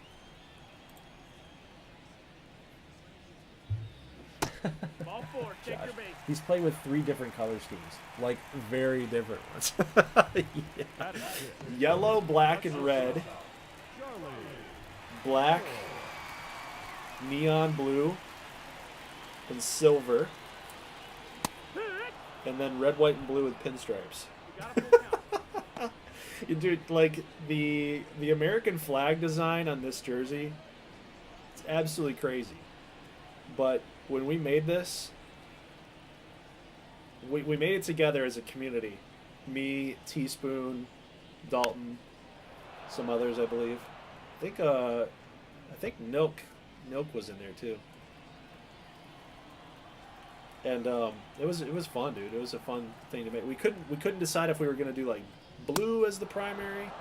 Ball 4, take your base. He's played with 3 different color schemes, like very different ones. Yeah. Yellow, black, and red. Black, neon blue, and silver. And then red, white, and blue with pinstripes. Dude, like the American flag design on this jersey, it's absolutely crazy. But when we made this, we made it together as a community. Me, Teaspoon, Dalton, some others, I believe. I think Milk was in there too. And it was fun, dude. It was a fun thing to make. We couldn't decide if we were gonna do like blue as the primary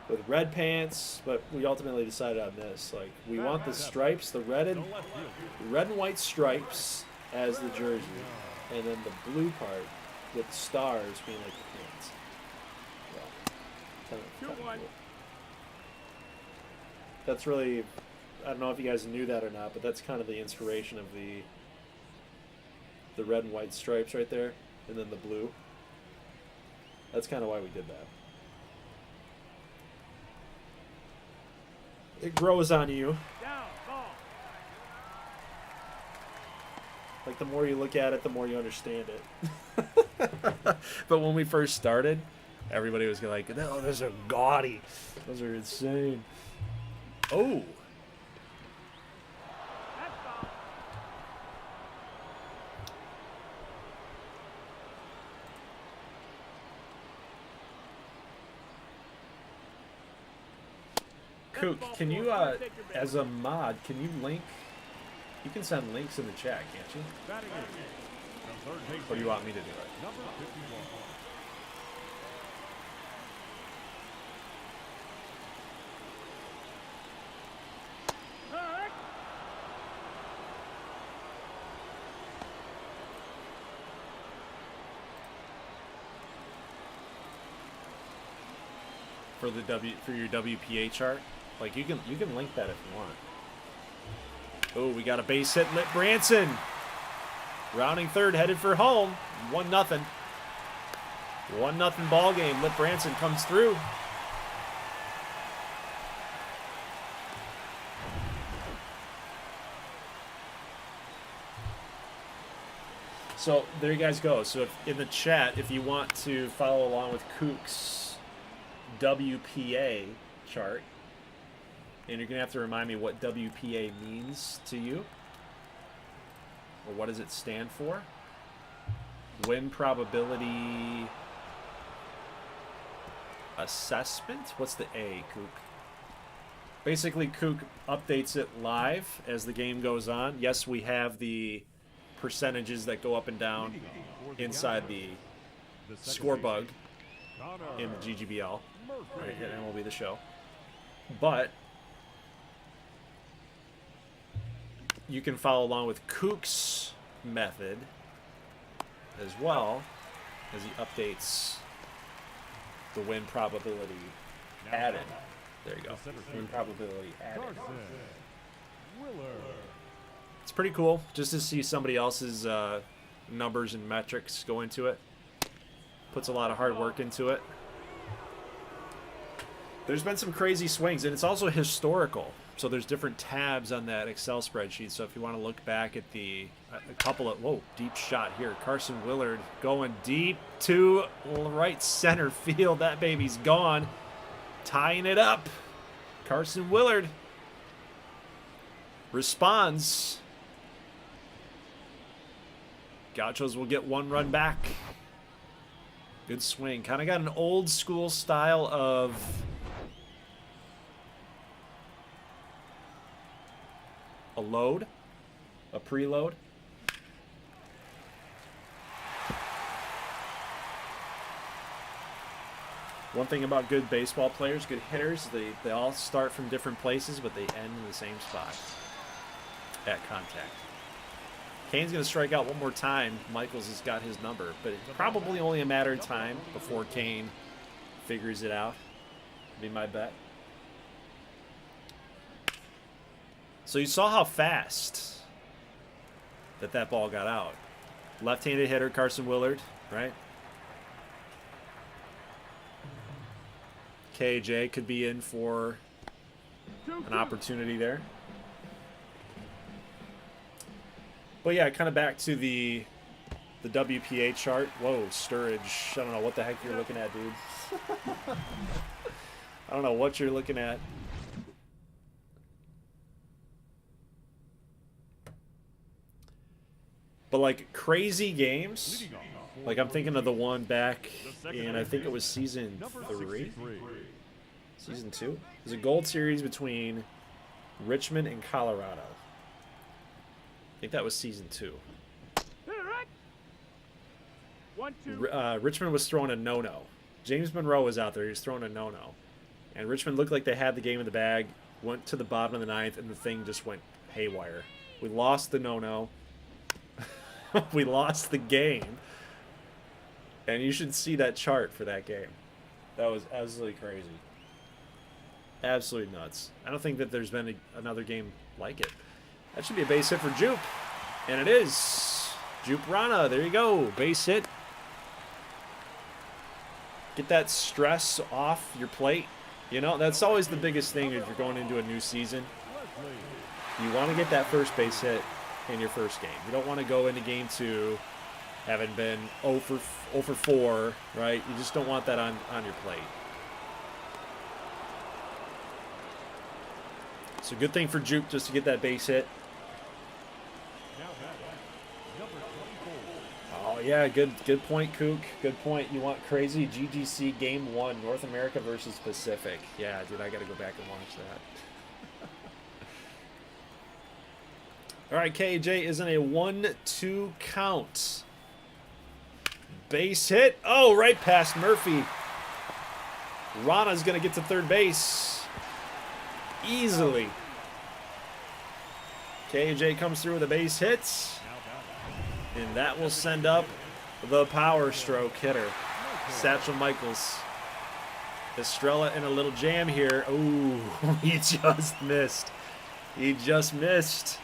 with red pants, but we ultimately decided on this. Like, we want the stripes, the red and white stripes as the jersey, and then the blue part with the stars being like the pants. Yeah. Kind of cool. That's really, I don't know if you guys knew that or not, but that's kind of the inspiration of the red and white stripes right there, and then the blue. That's kind of why we did that. It grows on you. Like, the more you look at it, the more you understand it. But when we first started, everybody was like, no, those are gaudy. Those are insane. Oh. Kook, can you, as a mod, can you link? You can send links in the chat, can't you? Or do you want me to do it? Number 51. For your WPA chart, like you can link that if you want. Oh, we got a base hit, Lit Branson. Rounding third, headed for home. 1-0. 1-0 ball game. Lit Branson comes through. So there you guys go. So in the chat, if you want to follow along with Kook's WPA chart, and you're going to have to remind me what WPA means to you, or what does it stand for? Win probability assessment? What's the A, Kook? Basically, Kook updates it live as the game goes on. Yes, we have the percentages that go up and down inside the score bug in the GGBL, right, at MLB The Show. But you can follow along with Kook's method as well as he updates the win probability added. There you go. Win probability added. It's pretty cool just to see somebody else's numbers and metrics go into it. Puts a lot of hard work into it. There's been some crazy swings, and it's also historical. So there's different tabs on that Excel spreadsheet. So if you want to look back at a couple of, whoa, deep shot here. Carson Willard going deep to right center field. That baby's gone. Tying it up. Carson Willard responds. Gauchos will get one run back. Good swing. Kind of got an old school style of a load, a preload. One thing about good baseball players, good hitters, they all start from different places, but they end in the same spot at contact. Kane's going to strike out one more time. Michaels has got his number, but it's probably only a matter of time before Kane figures it out. Be my bet. So you saw how fast that ball got out. Left-handed hitter Carson Willard, right? KJ could be in for an opportunity there. But yeah, kind of back to the WPA chart. Whoa, Sturridge. I don't know what the heck you're looking at, dude. I don't know what you're looking at. But like crazy games, like I'm thinking of the one back in, I think it was season 3, season 2. It was a Gold Series between Richmond and Colorado. I think that was season 2. Richmond was throwing a no-no. James Monroe was out there. He was throwing a no-no. And Richmond looked like they had the game in the bag, went to the bottom of the 9th, and the thing just went haywire. We lost the no-no. We lost the game. And you should see that chart for that game. That was absolutely crazy. Absolutely nuts. I don't think that there's been another game like it. That should be a base hit for Jupe. And it is. Jupe Rana. There you go. Base hit. Get that stress off your plate. You know, that's always the biggest thing if you're going into a new season. You want to get that first base hit in your first game. You don't want to go into game 2 having been 0 for 4, right? You just don't want that on your plate. So good thing for Jupe just to get that base hit. Oh, yeah, good point, Kook. Good point. You want crazy GGC Game 1, North America versus Pacific. Yeah, dude, I got to go back and watch that. All right, KJ is in a 1-2 count. Base hit. Oh, right past Murphy. Rana's going to get to third base. Easily. KJ comes through with a base hit. And that will send up the power stroke hitter, Satchel Michaels. Estrella in a little jam here. Ooh, he just missed. He just missed.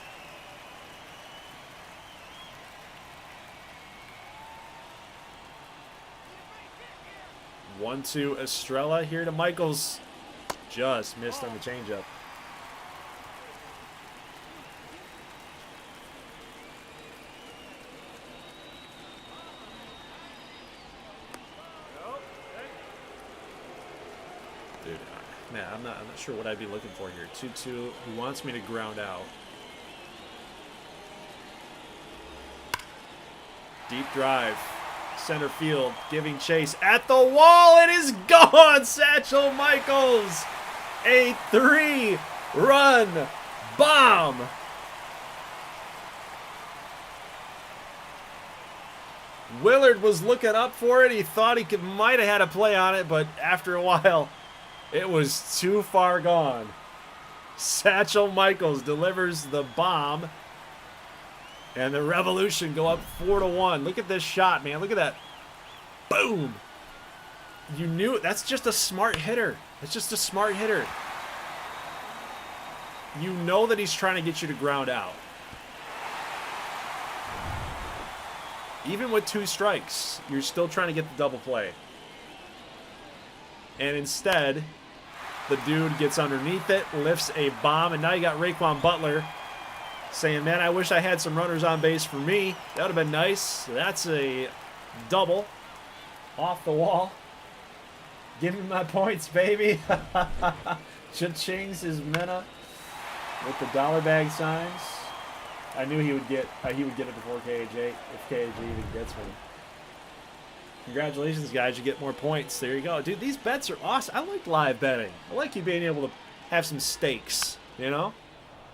One, two, Estrella here to Michaels. Just missed on the changeup. Dude, man, I'm not sure what I'd be looking for here. 2-2. He wants me to ground out. Deep drive. Center field, giving chase at the wall. It is gone. Satchel Michaels. A 3-run bomb. Willard was looking up for it. He thought he might have had a play on it, but after a while, it was too far gone. Satchel Michaels delivers the bomb. And the Revolution go up 4-1. Look at this shot, man. Look at that. Boom. You knew it. That's just a smart hitter. It's just a smart hitter. You know that he's trying to get you to ground out. Even with 2 strikes, you're still trying to get the double play. And instead, the dude gets underneath it, lifts a bomb, and now you got Raekwon Butler saying, man, I wish I had some runners on base for me. That would have been nice. That's a double off the wall. Give me my points, baby. Cha-chings is Mena with the dollar bag signs. I knew he would get it before KJ, if KJ even gets one. Congratulations, guys. You get more points. There you go. Dude, these bets are awesome. I like live betting. I like you being able to have some stakes, you know?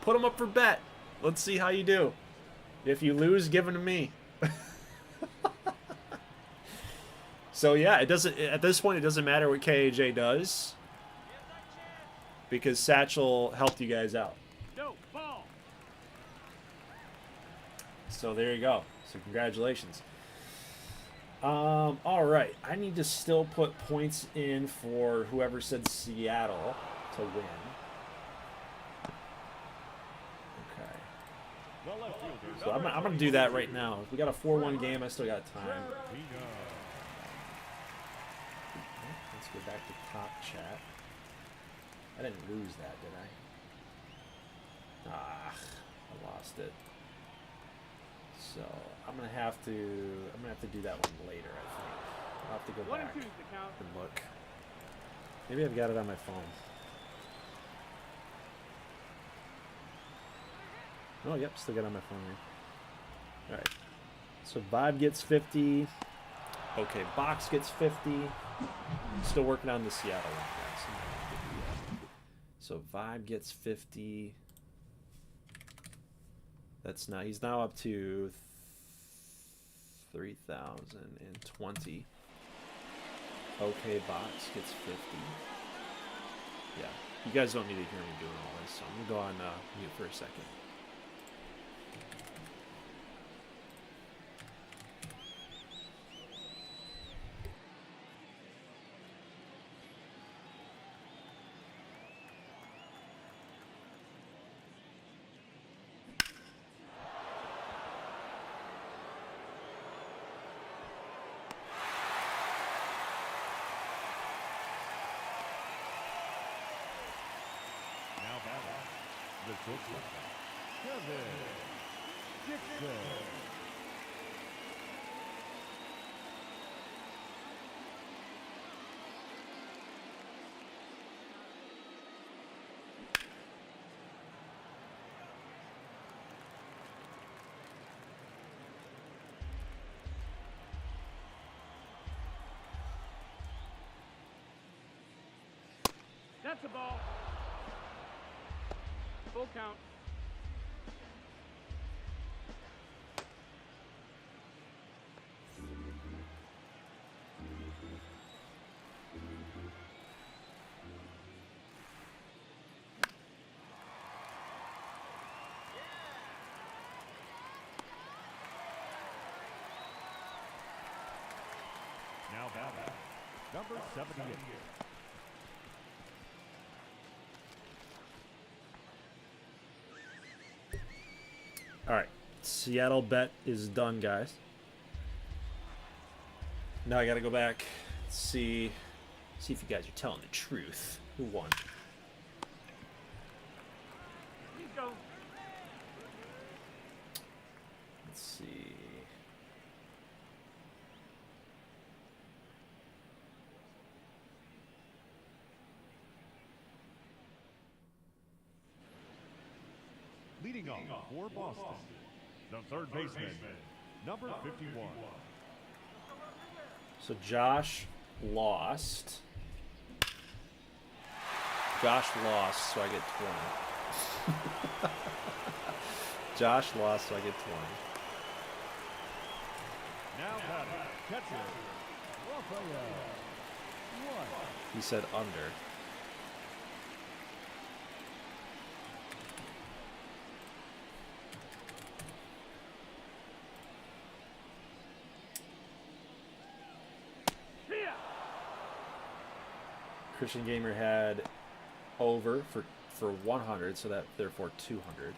Put them up for bet. Let's see how you do. If you lose, give them to me. So yeah, it doesn't. At this point, it doesn't matter what KAJ does because Satchel helped you guys out. So there you go. So congratulations. All right, I need to still put points in for whoever said Seattle to win. So I'm going to do that right now. If we got a 4-1 game, I still got time. Let's go back to top chat. I didn't lose that, did I? Ah, I lost it. So I'm going to have to do that one later, I think. I'll have to go back and look. Maybe I've got it on my phone. Oh, yep, still got it on my phone here. All right. So Vibe gets 50. Okay, Box gets 50. Still working on the Seattle one, guys. I'm not gonna give you that. So Vibe gets 50. That's not. He's now up to 3,020. Okay, Box gets 50. Yeah, you guys don't need to hear me doing all this, so I'm gonna go on mute for a second. The shortstop, Kenneth Alexander. That's the ball. Full count. Now batting, number 78. All right, Seattle bet is done, guys. Now I got to go back, see if you guys are telling the truth. Who won? Please go. Let's see. Leading off for Boston, the third baseman, number 51. So Josh lost. Josh lost, so I get 20. Josh lost, so I get 20. Now batting, catcher, Rafael. He said under. Christian Gamer had over for 100, so that therefore 200.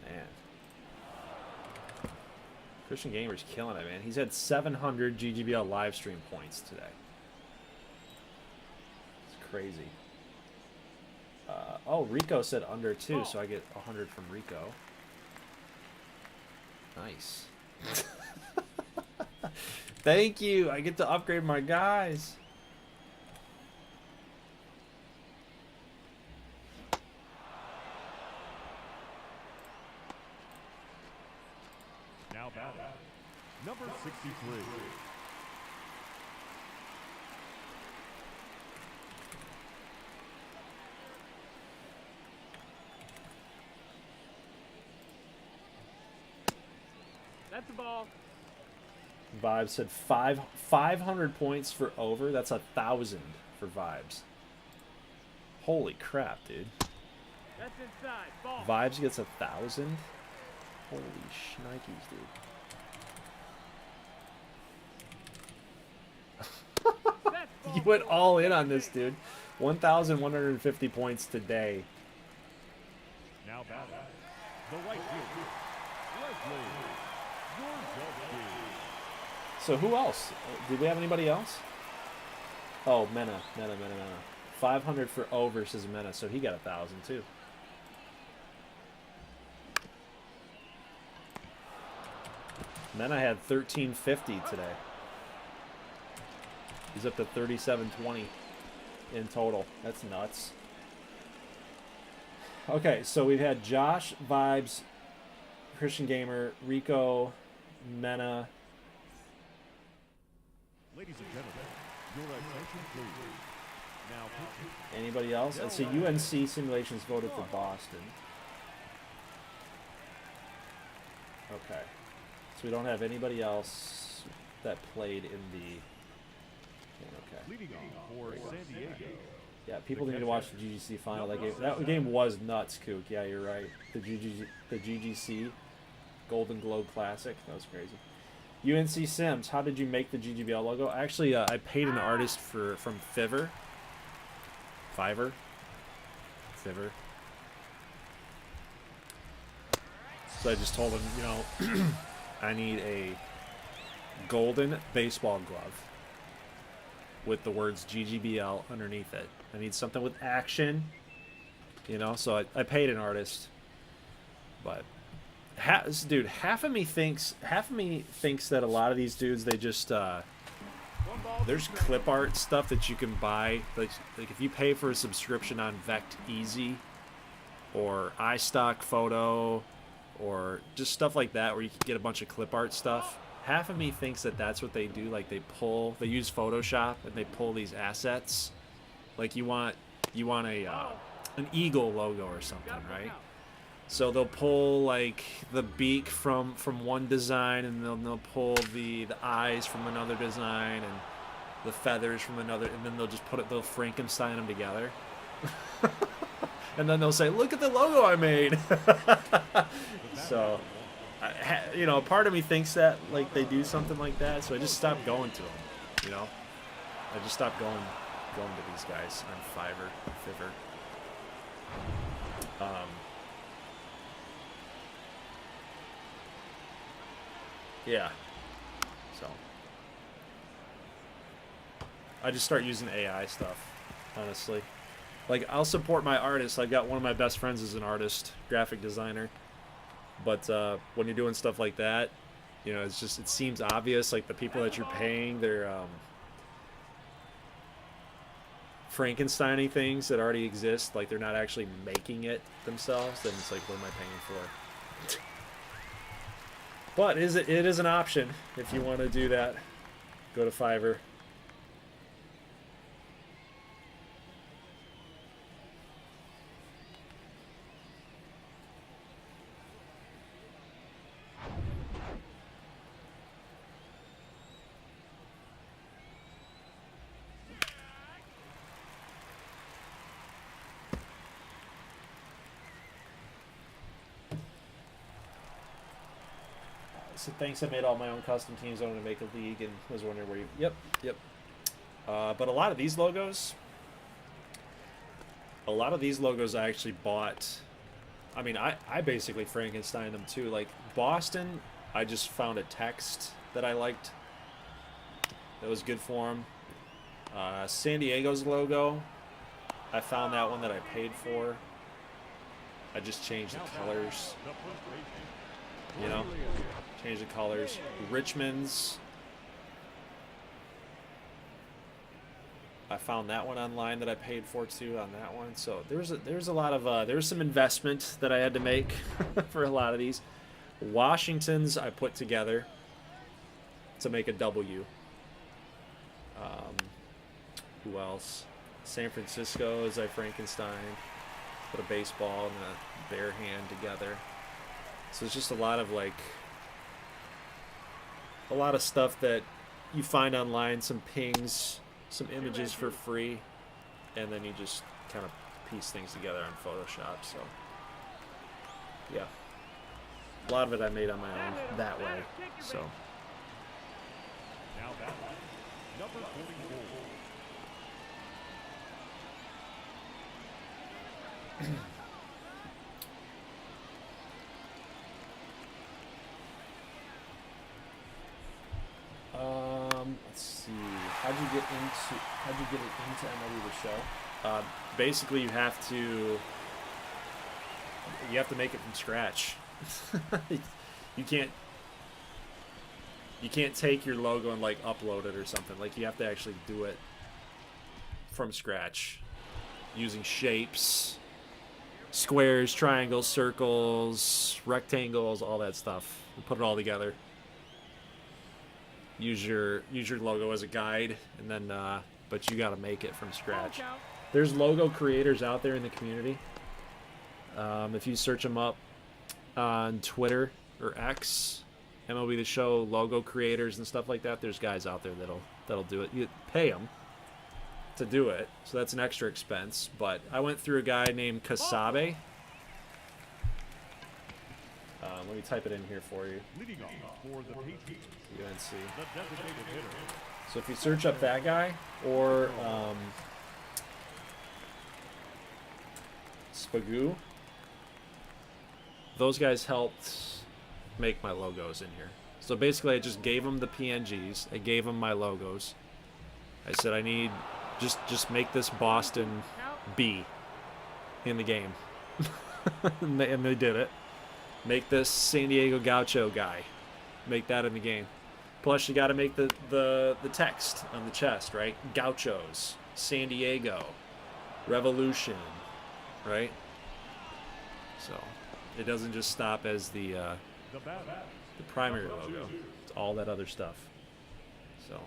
Man. Christian Gamer's killing it, man. He's had 700 GGBL live stream points today. It's crazy. Oh, Rico said under too, so I get 100 from Rico. Nice. Thank you. I get to upgrade my guys. Now batting, number 63. That's the ball. Vibes said 500 points for over. That's 1,000 for Vibes. Holy crap, dude. That's inside. Ball. Vibes gets 1,000. Holy shnikes, dude. You went all in on this, dude. 1,150 points today. Now batting, the right fielder, Leslie. So who else? Did we have anybody else? Oh, Mena. 500 for over, says Mena, so he got 1,000 too. Mena had 1,350 today. He's up to 3,720 in total. That's nuts. Okay, so we've had Josh, Vibes, Christian Gamer, Rico, Mena. Ladies and gentlemen, your attention please. Now pitching. Anybody else? I see UNC Simulations voted for Boston. Okay. So we don't have anybody else that played in the... Okay. Leading off for San Diego. Yeah, people need to watch the GGC final. That game was nuts, Kook. Yeah, you're right. The GGC Golden Globe Classic. That was crazy. UNC Sims, how did you make the GGBL logo? Actually, I paid an artist from Fiverr. So I just told him, you know, I need a golden baseball glove with the words GGBL underneath it. I need something with action, you know. So I paid an artist, but dude, half of me thinks that a lot of these dudes, they just there's clip art stuff that you can buy, like if you pay for a subscription on Vect Easy or iStock Photo or just stuff like that, where you can get a bunch of clip art stuff. Half of me thinks that that's what they do. Like they use Photoshop and they pull these assets. Like you want an eagle logo or something, right? So they'll pull like the beak from one design, and they'll pull the eyes from another design, and the feathers from another, and then they'll Frankenstein them together. And then they'll say, "Look at the logo I made." So, you know, part of me thinks that like they do something like that. So I just stopped going to them. You know, I just stopped going to these guys on Fiverr. Yeah. So I just start using AI stuff, honestly. Like, I'll support my artists. I've got one of my best friends is an artist, graphic designer. But when you're doing stuff like that, you know, it seems obvious. Like, the people that you're paying, they're Frankensteining things that already exist. Like, they're not actually making it themselves. Then it's like, what am I paying for? But it is an option if you want to do that. Go to Fiverr. So thanks, I made all my own custom teams. I wanted to make a league and was wondering where you... Yep. But a lot of these logos I actually bought. I mean, I basically Frankenstein them too. Like Boston, I just found a text that I liked that was good for them. San Diego's logo, I found that one that I paid for. I just changed the colors, you know, change the colors. Richmond's, I found that one online that I paid for too on that one. So there's a lot of there's some investment that I had to make for a lot of these. Washington's I put together to make a W. Who else? San Francisco's I Frankenstein, put a baseball and a bear hand together. So it's just a lot of stuff that you find online, some pings, some images for free, and then you just kind of piece things together on Photoshop. So yeah, a lot of it I made on my own that way. So Now that number 44. let's see. How'd you get it into MLB The Show? Basically, you have to make it from scratch. You can't take your logo and like upload it or something. Like you have to actually do it from scratch, using shapes squares, triangles, circles, rectangles, all that stuff. We put it all together. Use your logo as a guide, and then but you got to make it from scratch. There's logo creators out there in the community. If you search them up on Twitter or X, MLB The Show logo creators and stuff like that, there's guys out there that'll do it. You pay them to do it, so that's an extra expense. But I went through a guy named Kasabe. Let me type it in here for you. Leading off for the Patriots, UNC. the designated hitter. So if you search up that guy or Spagoo, those guys helped make my logos in here. So basically, I just gave them the PNGs. I gave them my logos. I said, I need just make this Boston B in the game, and they did it. Make this San Diego Gaucho guy. Make that in the game. Plus, you got to make the text on the chest, right? Gauchos, San Diego, Revolution, right? So it doesn't just stop as the primary logo. It's all that other stuff. So,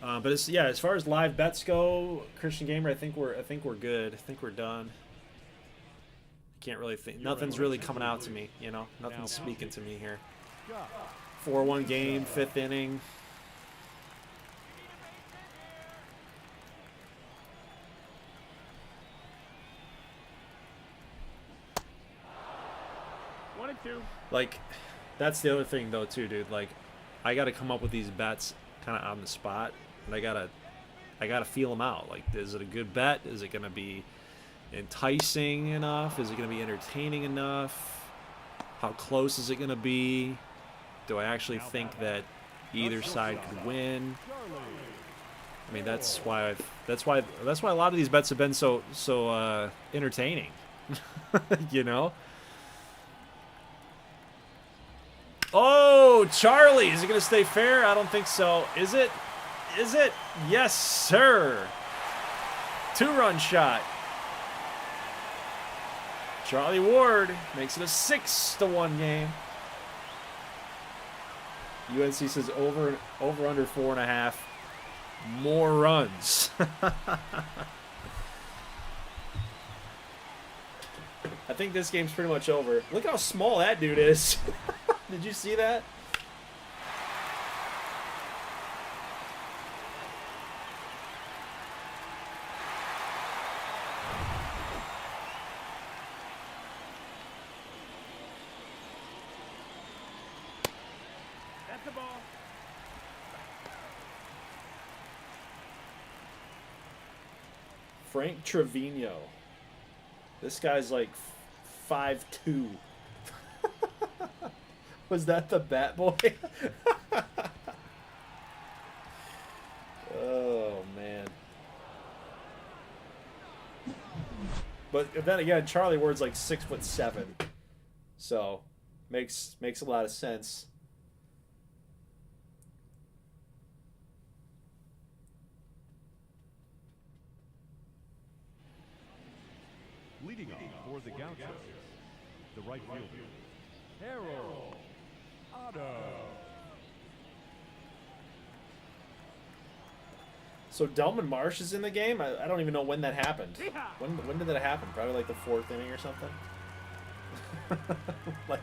but it's, yeah, as far as live bets go, Christian Gamer, I think we're good. I think we're done. Can't really think. Nothing's really coming out to me, you know. Nothing's speaking to me here. 4-1 game, 5th inning. Like, that's the other thing though too, dude. Like, I got to come up with these bets kind of on the spot, and I gotta feel them out. Like, is it a good bet? Is it gonna be enticing enough? Is it going to be entertaining enough? How close is it going to be? Do I actually think that either side could win? I mean, that's why a lot of these bets have been so entertaining. You know? Oh, Charlie, is it going to stay fair? I don't think so. Is it? Is it? Yes, sir. 2-run shot. Charlie Ward makes it a 6-1 game. UNC says over under 4.5. More runs. I think this game's pretty much over. Look how small that dude is. Did you see that? Frank Trevino. This guy's like 5'2". Was that the Bat Boy? Oh man. But then again, Charlie Ward's like 6'7", so makes a lot of sense. Leading off for the Gauchos, the right fielder, Harold Otto. So Delman Marsh is in the game? I don't even know when that happened. When did that happen? Probably like the 4th inning or something? Like,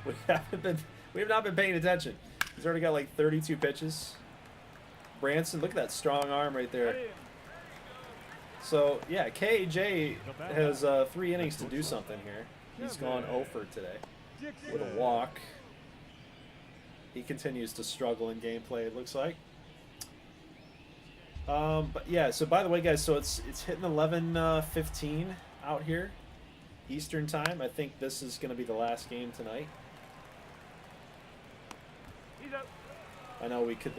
we have not been paying attention. He's already got like 32 pitches. Branson, look at that strong arm right there. So, yeah, KJ has 3 innings to do something here. He's gone 0 for today with a walk. He continues to struggle in gameplay, it looks like. But yeah, so by the way, guys, so it's hitting 11:15 out here, Eastern time. I think this is going to be the last game tonight. I know we could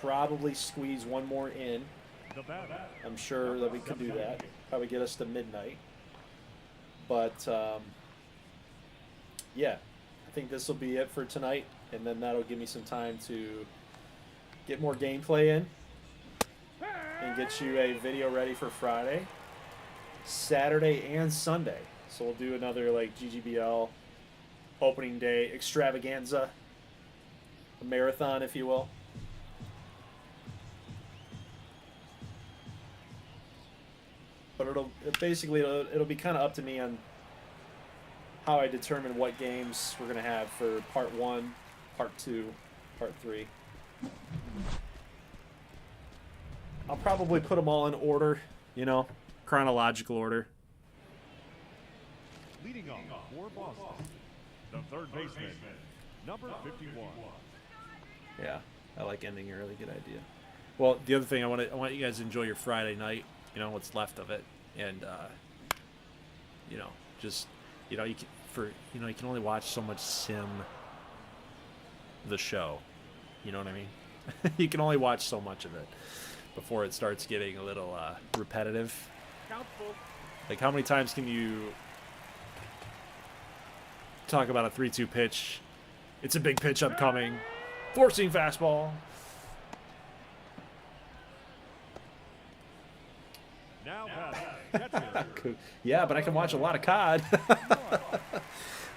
probably squeeze one more in. I'm sure that we could do that. Probably get us to midnight. But yeah, I think this will be it for tonight, and then that'll give me some time to get more gameplay in and get you a video ready for Friday. Saturday and Sunday. So we'll do another like GGBL opening day extravaganza, a marathon, if you will. But it'll be kind of up to me on how I determine what games we're gonna have for part 1, part 2, part 3. I'll probably put them all in order, you know, chronological order. Leading off for Boston, the third baseman, number 51. Yeah, I like ending early. Good idea. Well, the other thing I want you guys to enjoy your Friday night. You know what's left of it, and you know, just you know, you can only watch so much the show. You know what I mean? You can only watch so much of it before it starts getting a little repetitive. Like, how many times can you talk about a 3-2 pitch? It's a big pitch upcoming. Forcing fastball. Now catcher. Yeah, but I can watch a lot of COD.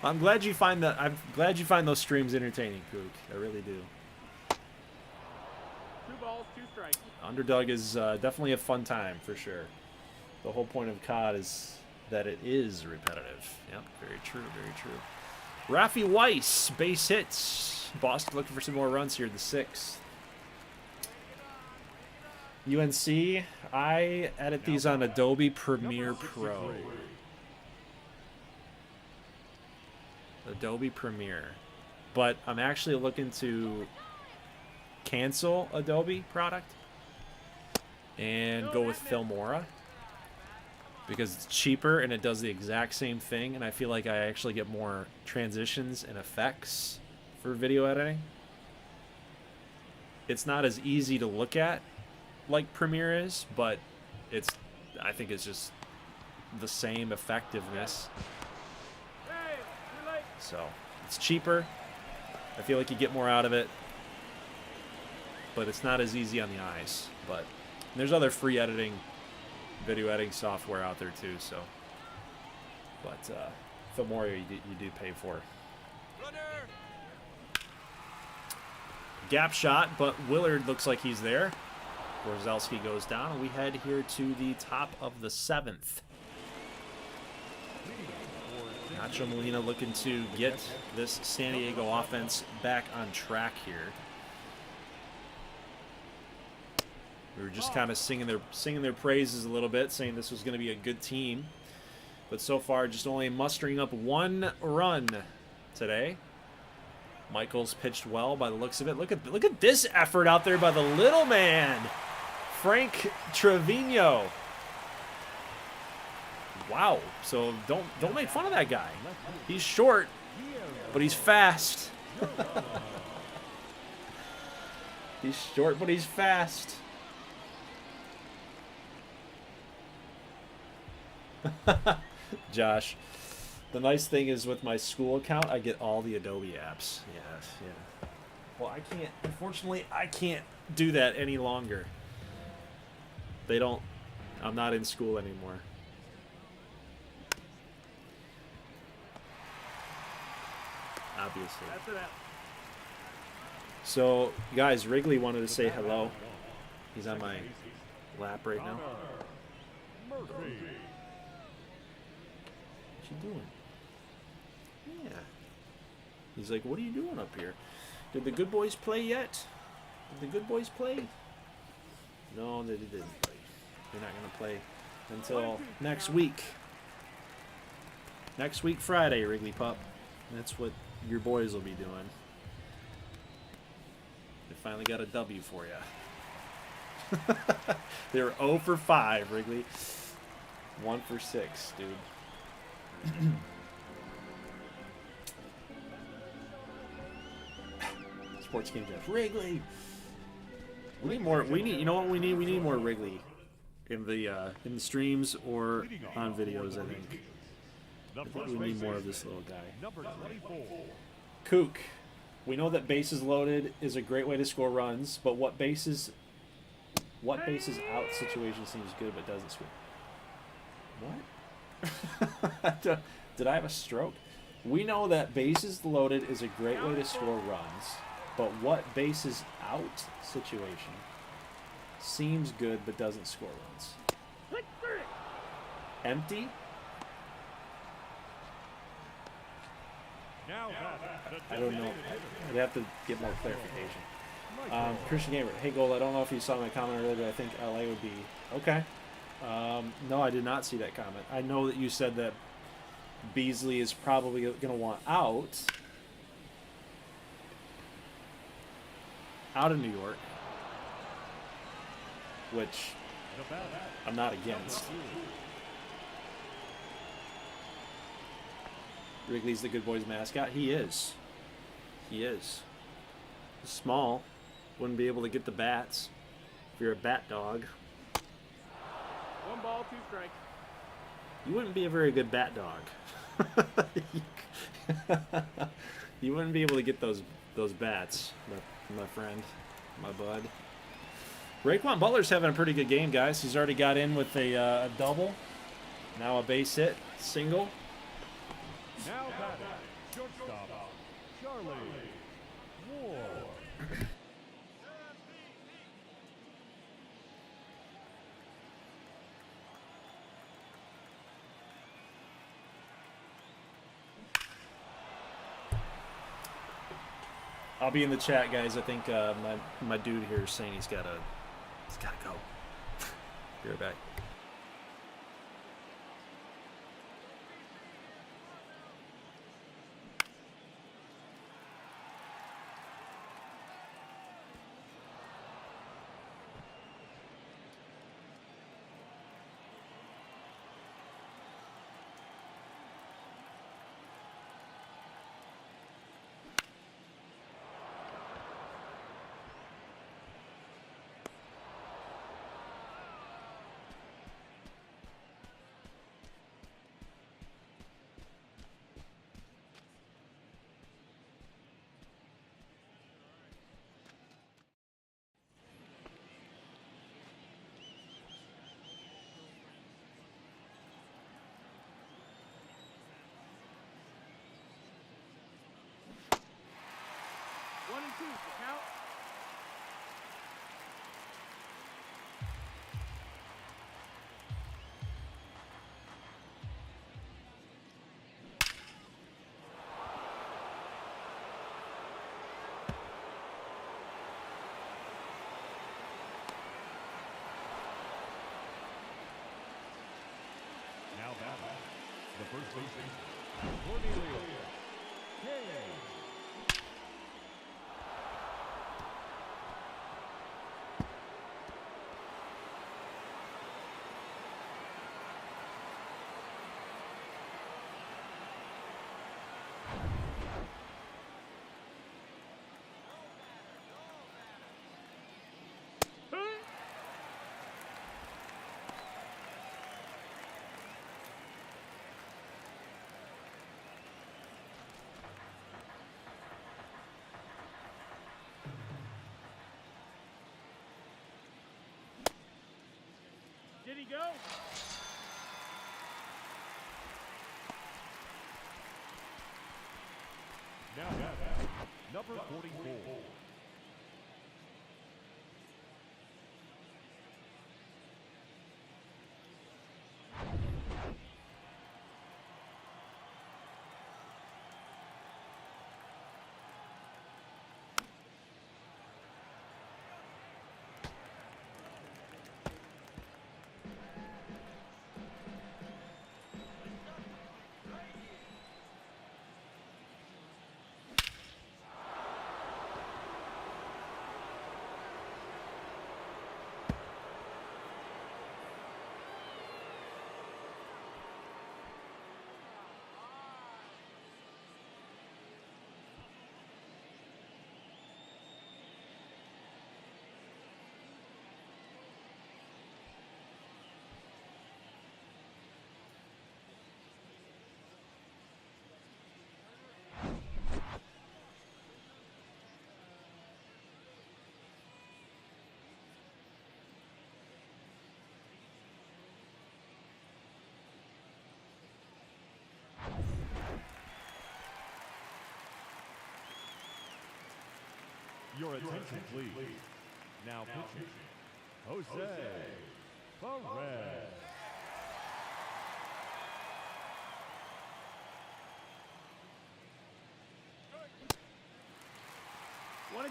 I'm glad you find those streams entertaining, Kook. I really do. 2 balls, 2 strikes. Underdog is definitely a fun time for sure. The whole point of COD is that it is repetitive. Yep, very true, very true. Rafi Weiss, base hits. Boston looking for some more runs here in the 6th. UNC, I edit these on Adobe Premiere Pro. Adobe Premiere. But I'm actually looking to cancel Adobe product and go with Filmora because it's cheaper and it does the exact same thing, and I feel like I actually get more transitions and effects for video editing. It's not as easy to look at like Premiere is, but I think it's just the same effectiveness. So it's cheaper. I feel like you get more out of it, but it's not as easy on the eyes. But there's other free video editing software out there too. So, but Filmora you do pay for. Gap shot, but Willard looks like he's there. Borzelski goes down, and we head here to the top of the 7th. Nacho Molina looking to get this San Diego offense back on track here. We were just kind of singing their praises a little bit, saying this was going to be a good team. But so far, just only mustering up 1 run today. Michaels pitched well by the looks of it. Look at this effort out there by the little man, Frank Trevino. Wow. So don't make fun of that guy. He's short, but he's fast. He's short, but he's fast. Josh, the nice thing is with my school account, I get all the Adobe apps. Yes, yeah. Well, unfortunately, I can't do that any longer. I'm not in school anymore. Obviously. So, guys, Wrigley wanted to say hello. He's on my lap right now. What you doing? Yeah. He's like, what are you doing up here? Did the good boys play yet? Did the good boys play? No, they didn't play. They're not going to play until next week. Next week, Friday, Wrigley Pup. That's what your boys will be doing. They finally got a W for you. They were 0 for 5, Wrigley. 1 for 6, dude. Sports Game Jeff. Wrigley. We need more. You know what we need? We need more Wrigley in the streams or on videos. I think we need more of this little guy. Kook. We know that bases loaded is a great way to score runs, but what bases out situation seems good but doesn't score? What? Did I have a stroke? We know that bases loaded is a great way to score runs, but what bases out situation seems good but doesn't score runs? Empty? Now I don't know. I'd have to get more clarification. Christian Gamer, hey Gold, I don't know if you saw my comment earlier, but I think LA would be okay. No, I did not see that comment. I know that you said that Beasley is probably going to want out of New York, which I'm not against. Wrigley's the good boys mascot. He is. He is. He's small. Wouldn't be able to get the bats if you're a bat dog. 1 ball, 2 strikes. You wouldn't be a very good bat dog. You wouldn't be able to get those bats, my friend, my bud. Raekwon Butler's having a pretty good game, guys. He's already got in with a double. Now a base hit, single. Now batting, shortstop, Charlie Ward. I'll be in the chat, guys. I think my dude here is saying he's gotta go. Be right back. One and two, the count. Now batting, the first baseman, Cornelius Hayes. Did he go? Now batting, number 44. Your attention, please. Now pitching, Jose Perez. 1-2.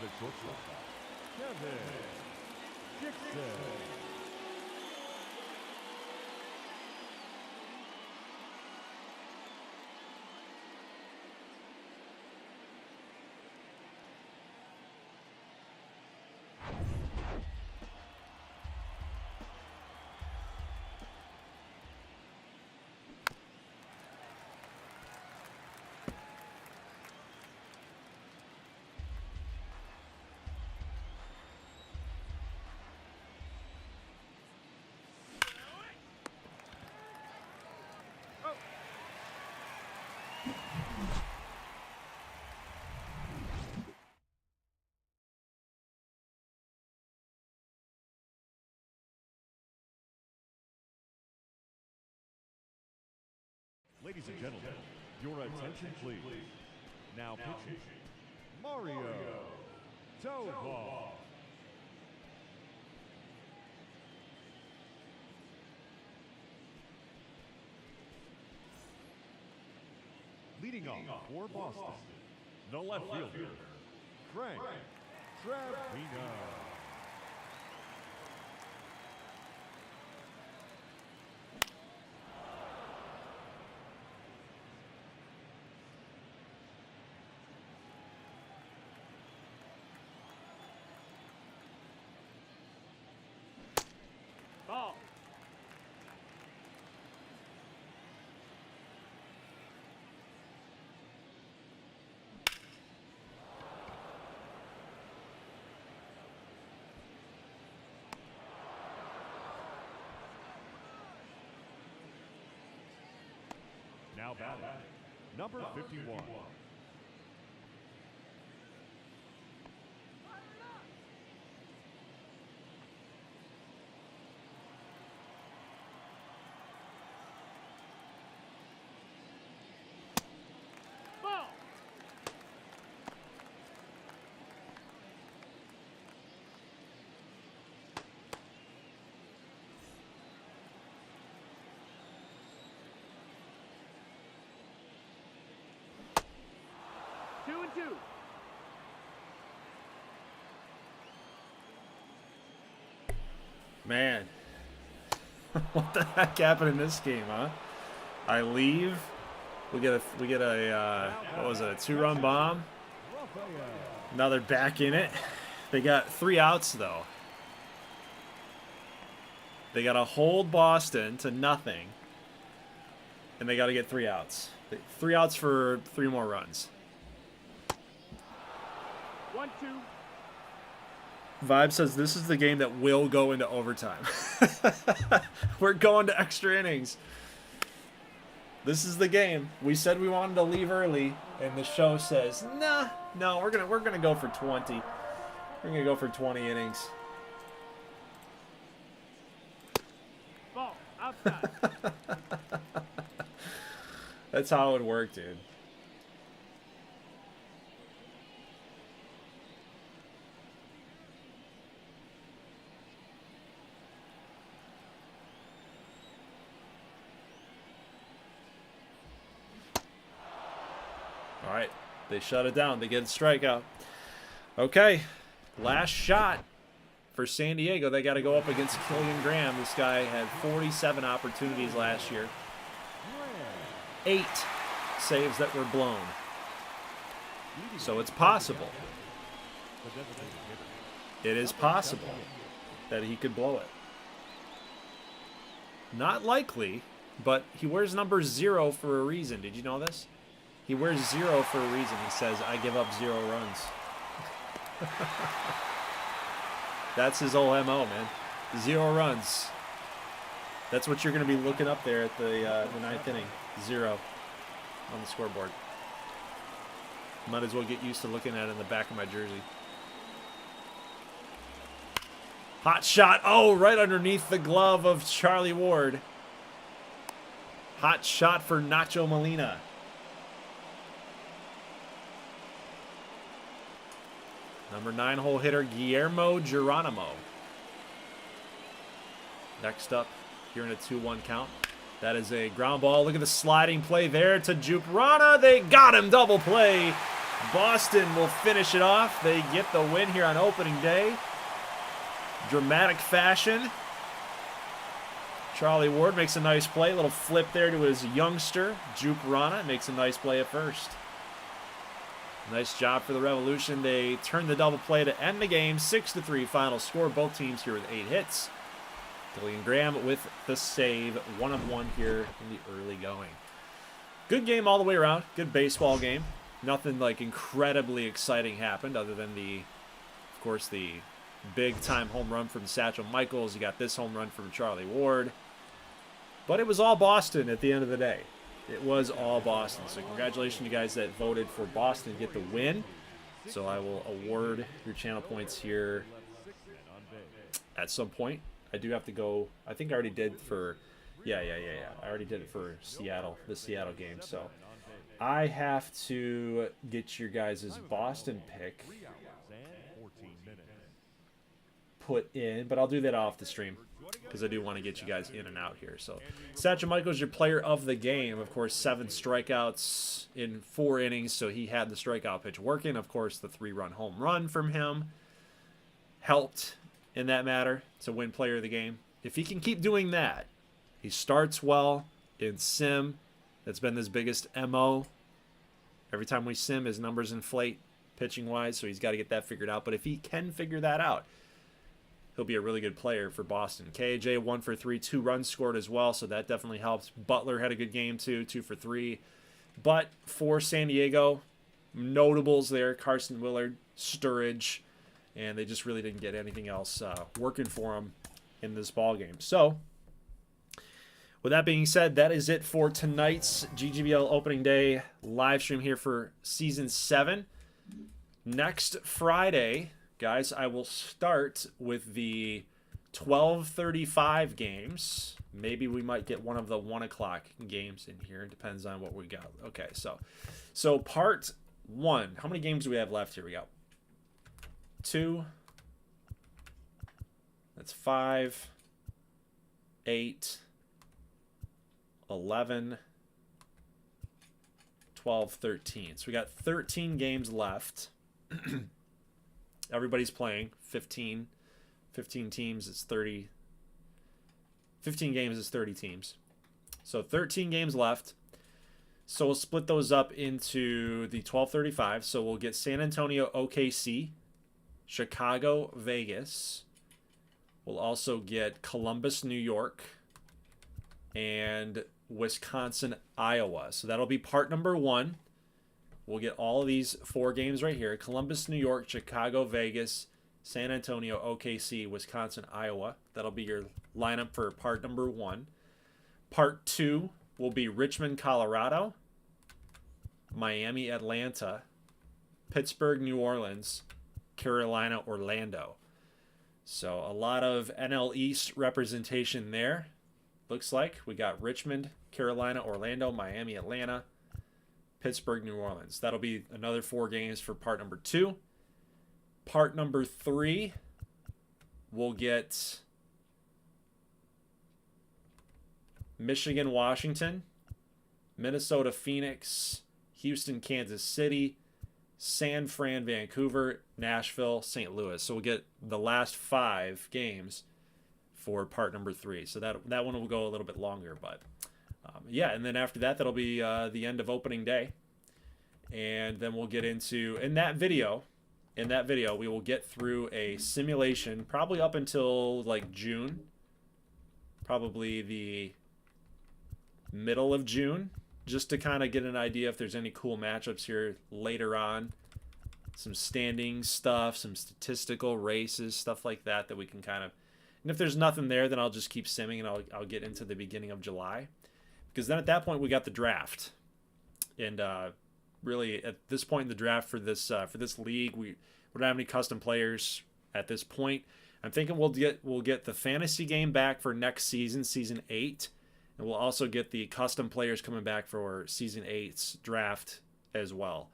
The shortstop, Kenneth Alexander. Ladies and gentlemen, your attention please. Now pitching, Mario Tova. Leading off for Boston, the left fielder, Frank Trevino. Ball. Now batting, number 51. Ball. Two and two. Man, what the heck happened in this game, huh? I leave. We get a what was it? A 2-run bomb. Now they're back in it. They got 3 outs though. They got to hold Boston to nothing, and they got to get 3 outs. 3 outs for 3 more runs. 1-2. Vibe says this is the game that will go into overtime. We're going to extra innings. This is the game. We said we wanted to leave early, and the show says, nah, no, we're gonna go for 20. We're gonna go for 20 innings. Ball. Outside. That's how it would work, dude. All right, they shut it down. They get a strikeout. Okay, last shot for San Diego. They got to go up against Killian Graham. This guy had 47 opportunities last year. 8 saves that were blown. So it's possible. It is possible that he could blow it. Not likely, but he wears number 0 for a reason. Did you know this? He wears 0 for a reason. He says, I give up 0 runs. That's his whole MO, man. 0 runs. That's what you're going to be looking up there at the 9th inning. 0 on the scoreboard. Might as well get used to looking at it in the back of my jersey. Hot shot. Oh, right underneath the glove of Charlie Ward. Hot shot for Nacho Molina. Number 9 hole hitter, Guillermo Geronimo. Next up, here in a 2-1 count. That is a ground ball. Look at the sliding play there to Juprana. They got him. Double play. Boston will finish it off. They get the win here on opening day. Dramatic fashion. Charlie Ward makes a nice play. A little flip there to his youngster. Juprana makes a nice play at first. Nice job for the Revolution. They turn the double play to end the game. 6-3 final score. Both teams here with 8 hits. Dillian Graham with the save. 1 of 1 here in the early going. Good game all the way around. Good baseball game. Nothing like incredibly exciting happened other than of course, the big time home run from Satchel Michaels. You got this home run from Charlie Ward. But it was all Boston at the end of the day. It was all Boston. So congratulations to you guys that voted for Boston to get the win. So I will award your channel points here at some point. I do have to go. I think I already did for, yeah. I already did it for Seattle, the Seattle game. So I have to get your guys' Boston pick put in, but I'll do that off the stream because I do want to get you guys in and out here. So Satchel Michaels, your player of the game. Of course, 7 strikeouts in 4 innings, so he had the strikeout pitch working. Of course, the 3-run home run from him helped in that matter to win player of the game. If he can keep doing that, he starts well in sim. That's been his biggest MO. Every time we sim, his numbers inflate pitching-wise, so he's got to get that figured out. But if he can figure that out, he'll be a really good player for Boston. KJ 1 for 3, 2 runs scored as well, so that definitely helps. Butler had a good game too, 2 for 3. But for San Diego, notables there, Carson Willard, Sturridge, and they just really didn't get anything else working for them in this ball game. So with that being said, that is it for tonight's GGBL opening day live stream here for Season 7. Next Friday, guys, I will start with the 12:35 games. Maybe we might get one of the 1 o'clock games in here. It depends on what we got. Okay, so part 1. How many games do we have left here? We got 2. That's 5, 8, 11, 12, 13. So we got 13 games left. Everybody's playing 15 teams. It's 30. 15 games is 30 teams. So 13 games left. So we'll split those up into the 12:35. So we'll get San Antonio, OKC, Chicago, Vegas. We'll also get Columbus, New York, and Wisconsin, Iowa. So that'll be part number 1. We'll get all of these 4 games right here. Columbus, New York, Chicago, Vegas, San Antonio, OKC, Wisconsin, Iowa. That'll be your lineup for part number 1. Part 2 will be Richmond, Colorado, Miami, Atlanta, Pittsburgh, New Orleans, Carolina, Orlando. So a lot of NL East representation there. Looks like we got Richmond, Carolina, Orlando, Miami, Atlanta, Pittsburgh, New Orleans. That'll be another 4 games for part number 2. Part number 3, we'll get Michigan, Washington, Minnesota, Phoenix, Houston, Kansas City, San Fran, Vancouver, Nashville, St. Louis. So we'll get the last 5 games for part number 3. So that one will go a little bit longer, but yeah. And then after that, that'll be the end of opening day, and then we'll get into in that video, we will get through a simulation probably up until like June, probably the middle of June, just to kind of get an idea if there's any cool matchups here later on. Some standing stuff, some statistical races, stuff like that we can kind of... And if there's nothing there, then I'll just keep simming and I'll get into the beginning of July. Because then at that point, we got the draft. And really, at this point in the draft for this league, we don't have any custom players at this point. I'm thinking we'll get the fantasy game back for next season, Season 8. And we'll also get the custom players coming back for Season 8's draft as well.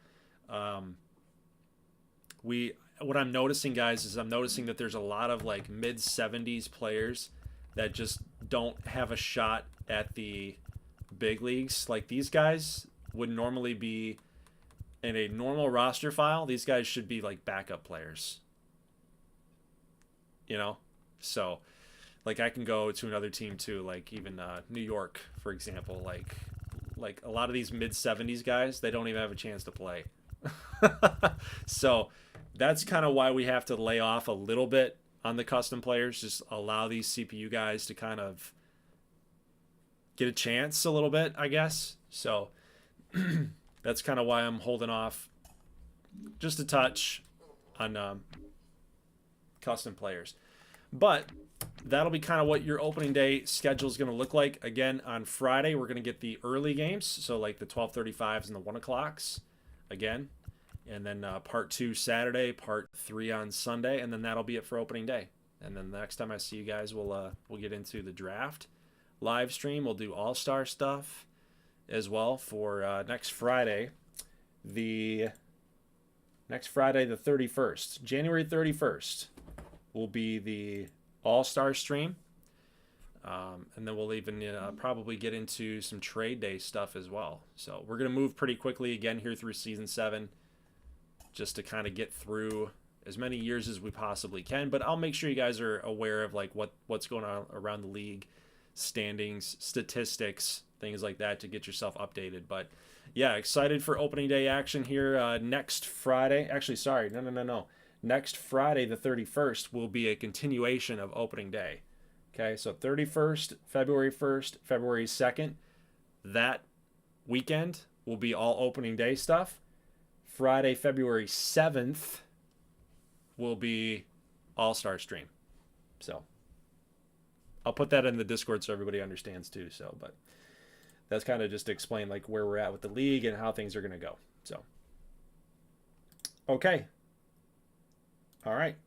What I'm noticing, guys, is I'm noticing that there's a lot of like mid-70s players that just don't have a shot at the big leagues. Like, these guys would normally be in a normal roster file. These guys should be like backup players. You know? So, like, I can go to another team too, like even New York, for example. Like a lot of these mid-70s guys, they don't even have a chance to play. So that's kind of why we have to lay off a little bit on the custom players. Just allow these CPU guys to kind of get a chance a little bit, I guess. So that's kind of why I'm holding off just a touch on custom players. But that'll be kind of what your opening day schedule is going to look like. Again, on Friday, we're going to get the early games. So like the 12:35s and the 1 o'clocks again. And then part 2 Saturday, part 3 on Sunday. And then that'll be it for opening day. And then the next time I see you guys, we'll get into the draft live stream. We'll do all-star stuff as well for next Friday. Next Friday, the 31st. January 31st will be the all-star stream. And then we'll even probably get into some trade day stuff as well. So we're going to move pretty quickly again here through Season 7 just to kind of get through as many years as we possibly can. But I'll make sure you guys are aware of like what's going on around the league, standings, statistics, things like that to get yourself updated. But yeah, excited for opening day action here next Friday. Actually, sorry, no. Next Friday, the 31st, will be a continuation of opening day. Okay, so 31st, February 1st, February 2nd, that weekend will be all opening day stuff. Friday, February 7th will be all-star stream. So I'll put that in the Discord so everybody understands too. So, but that's kind of just to explain like where we're at with the league and how things are going to go. So, okay. All right.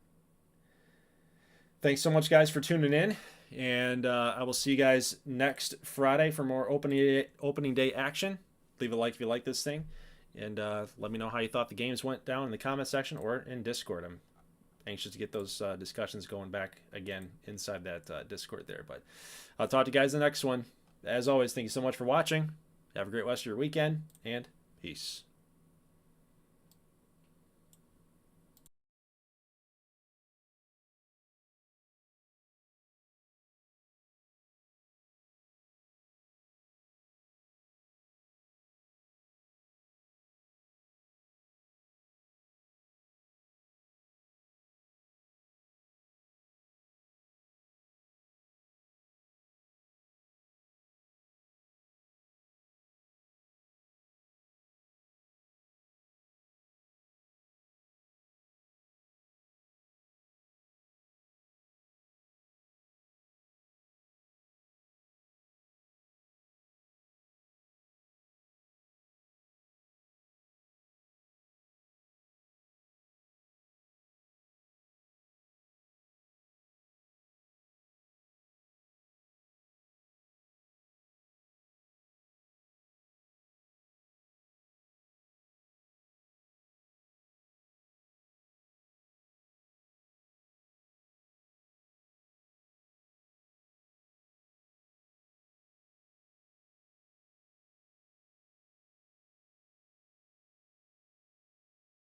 Thanks so much, guys, for tuning in. And I will see you guys next Friday for more opening day action. Leave a like if you like this thing. And let me know how you thought the games went down in the comment section or in Discord. I'm anxious to get those discussions going back again inside that Discord there. But I'll talk to you guys in the next one. As always, thank you so much for watching. Have a great rest of your weekend, and peace.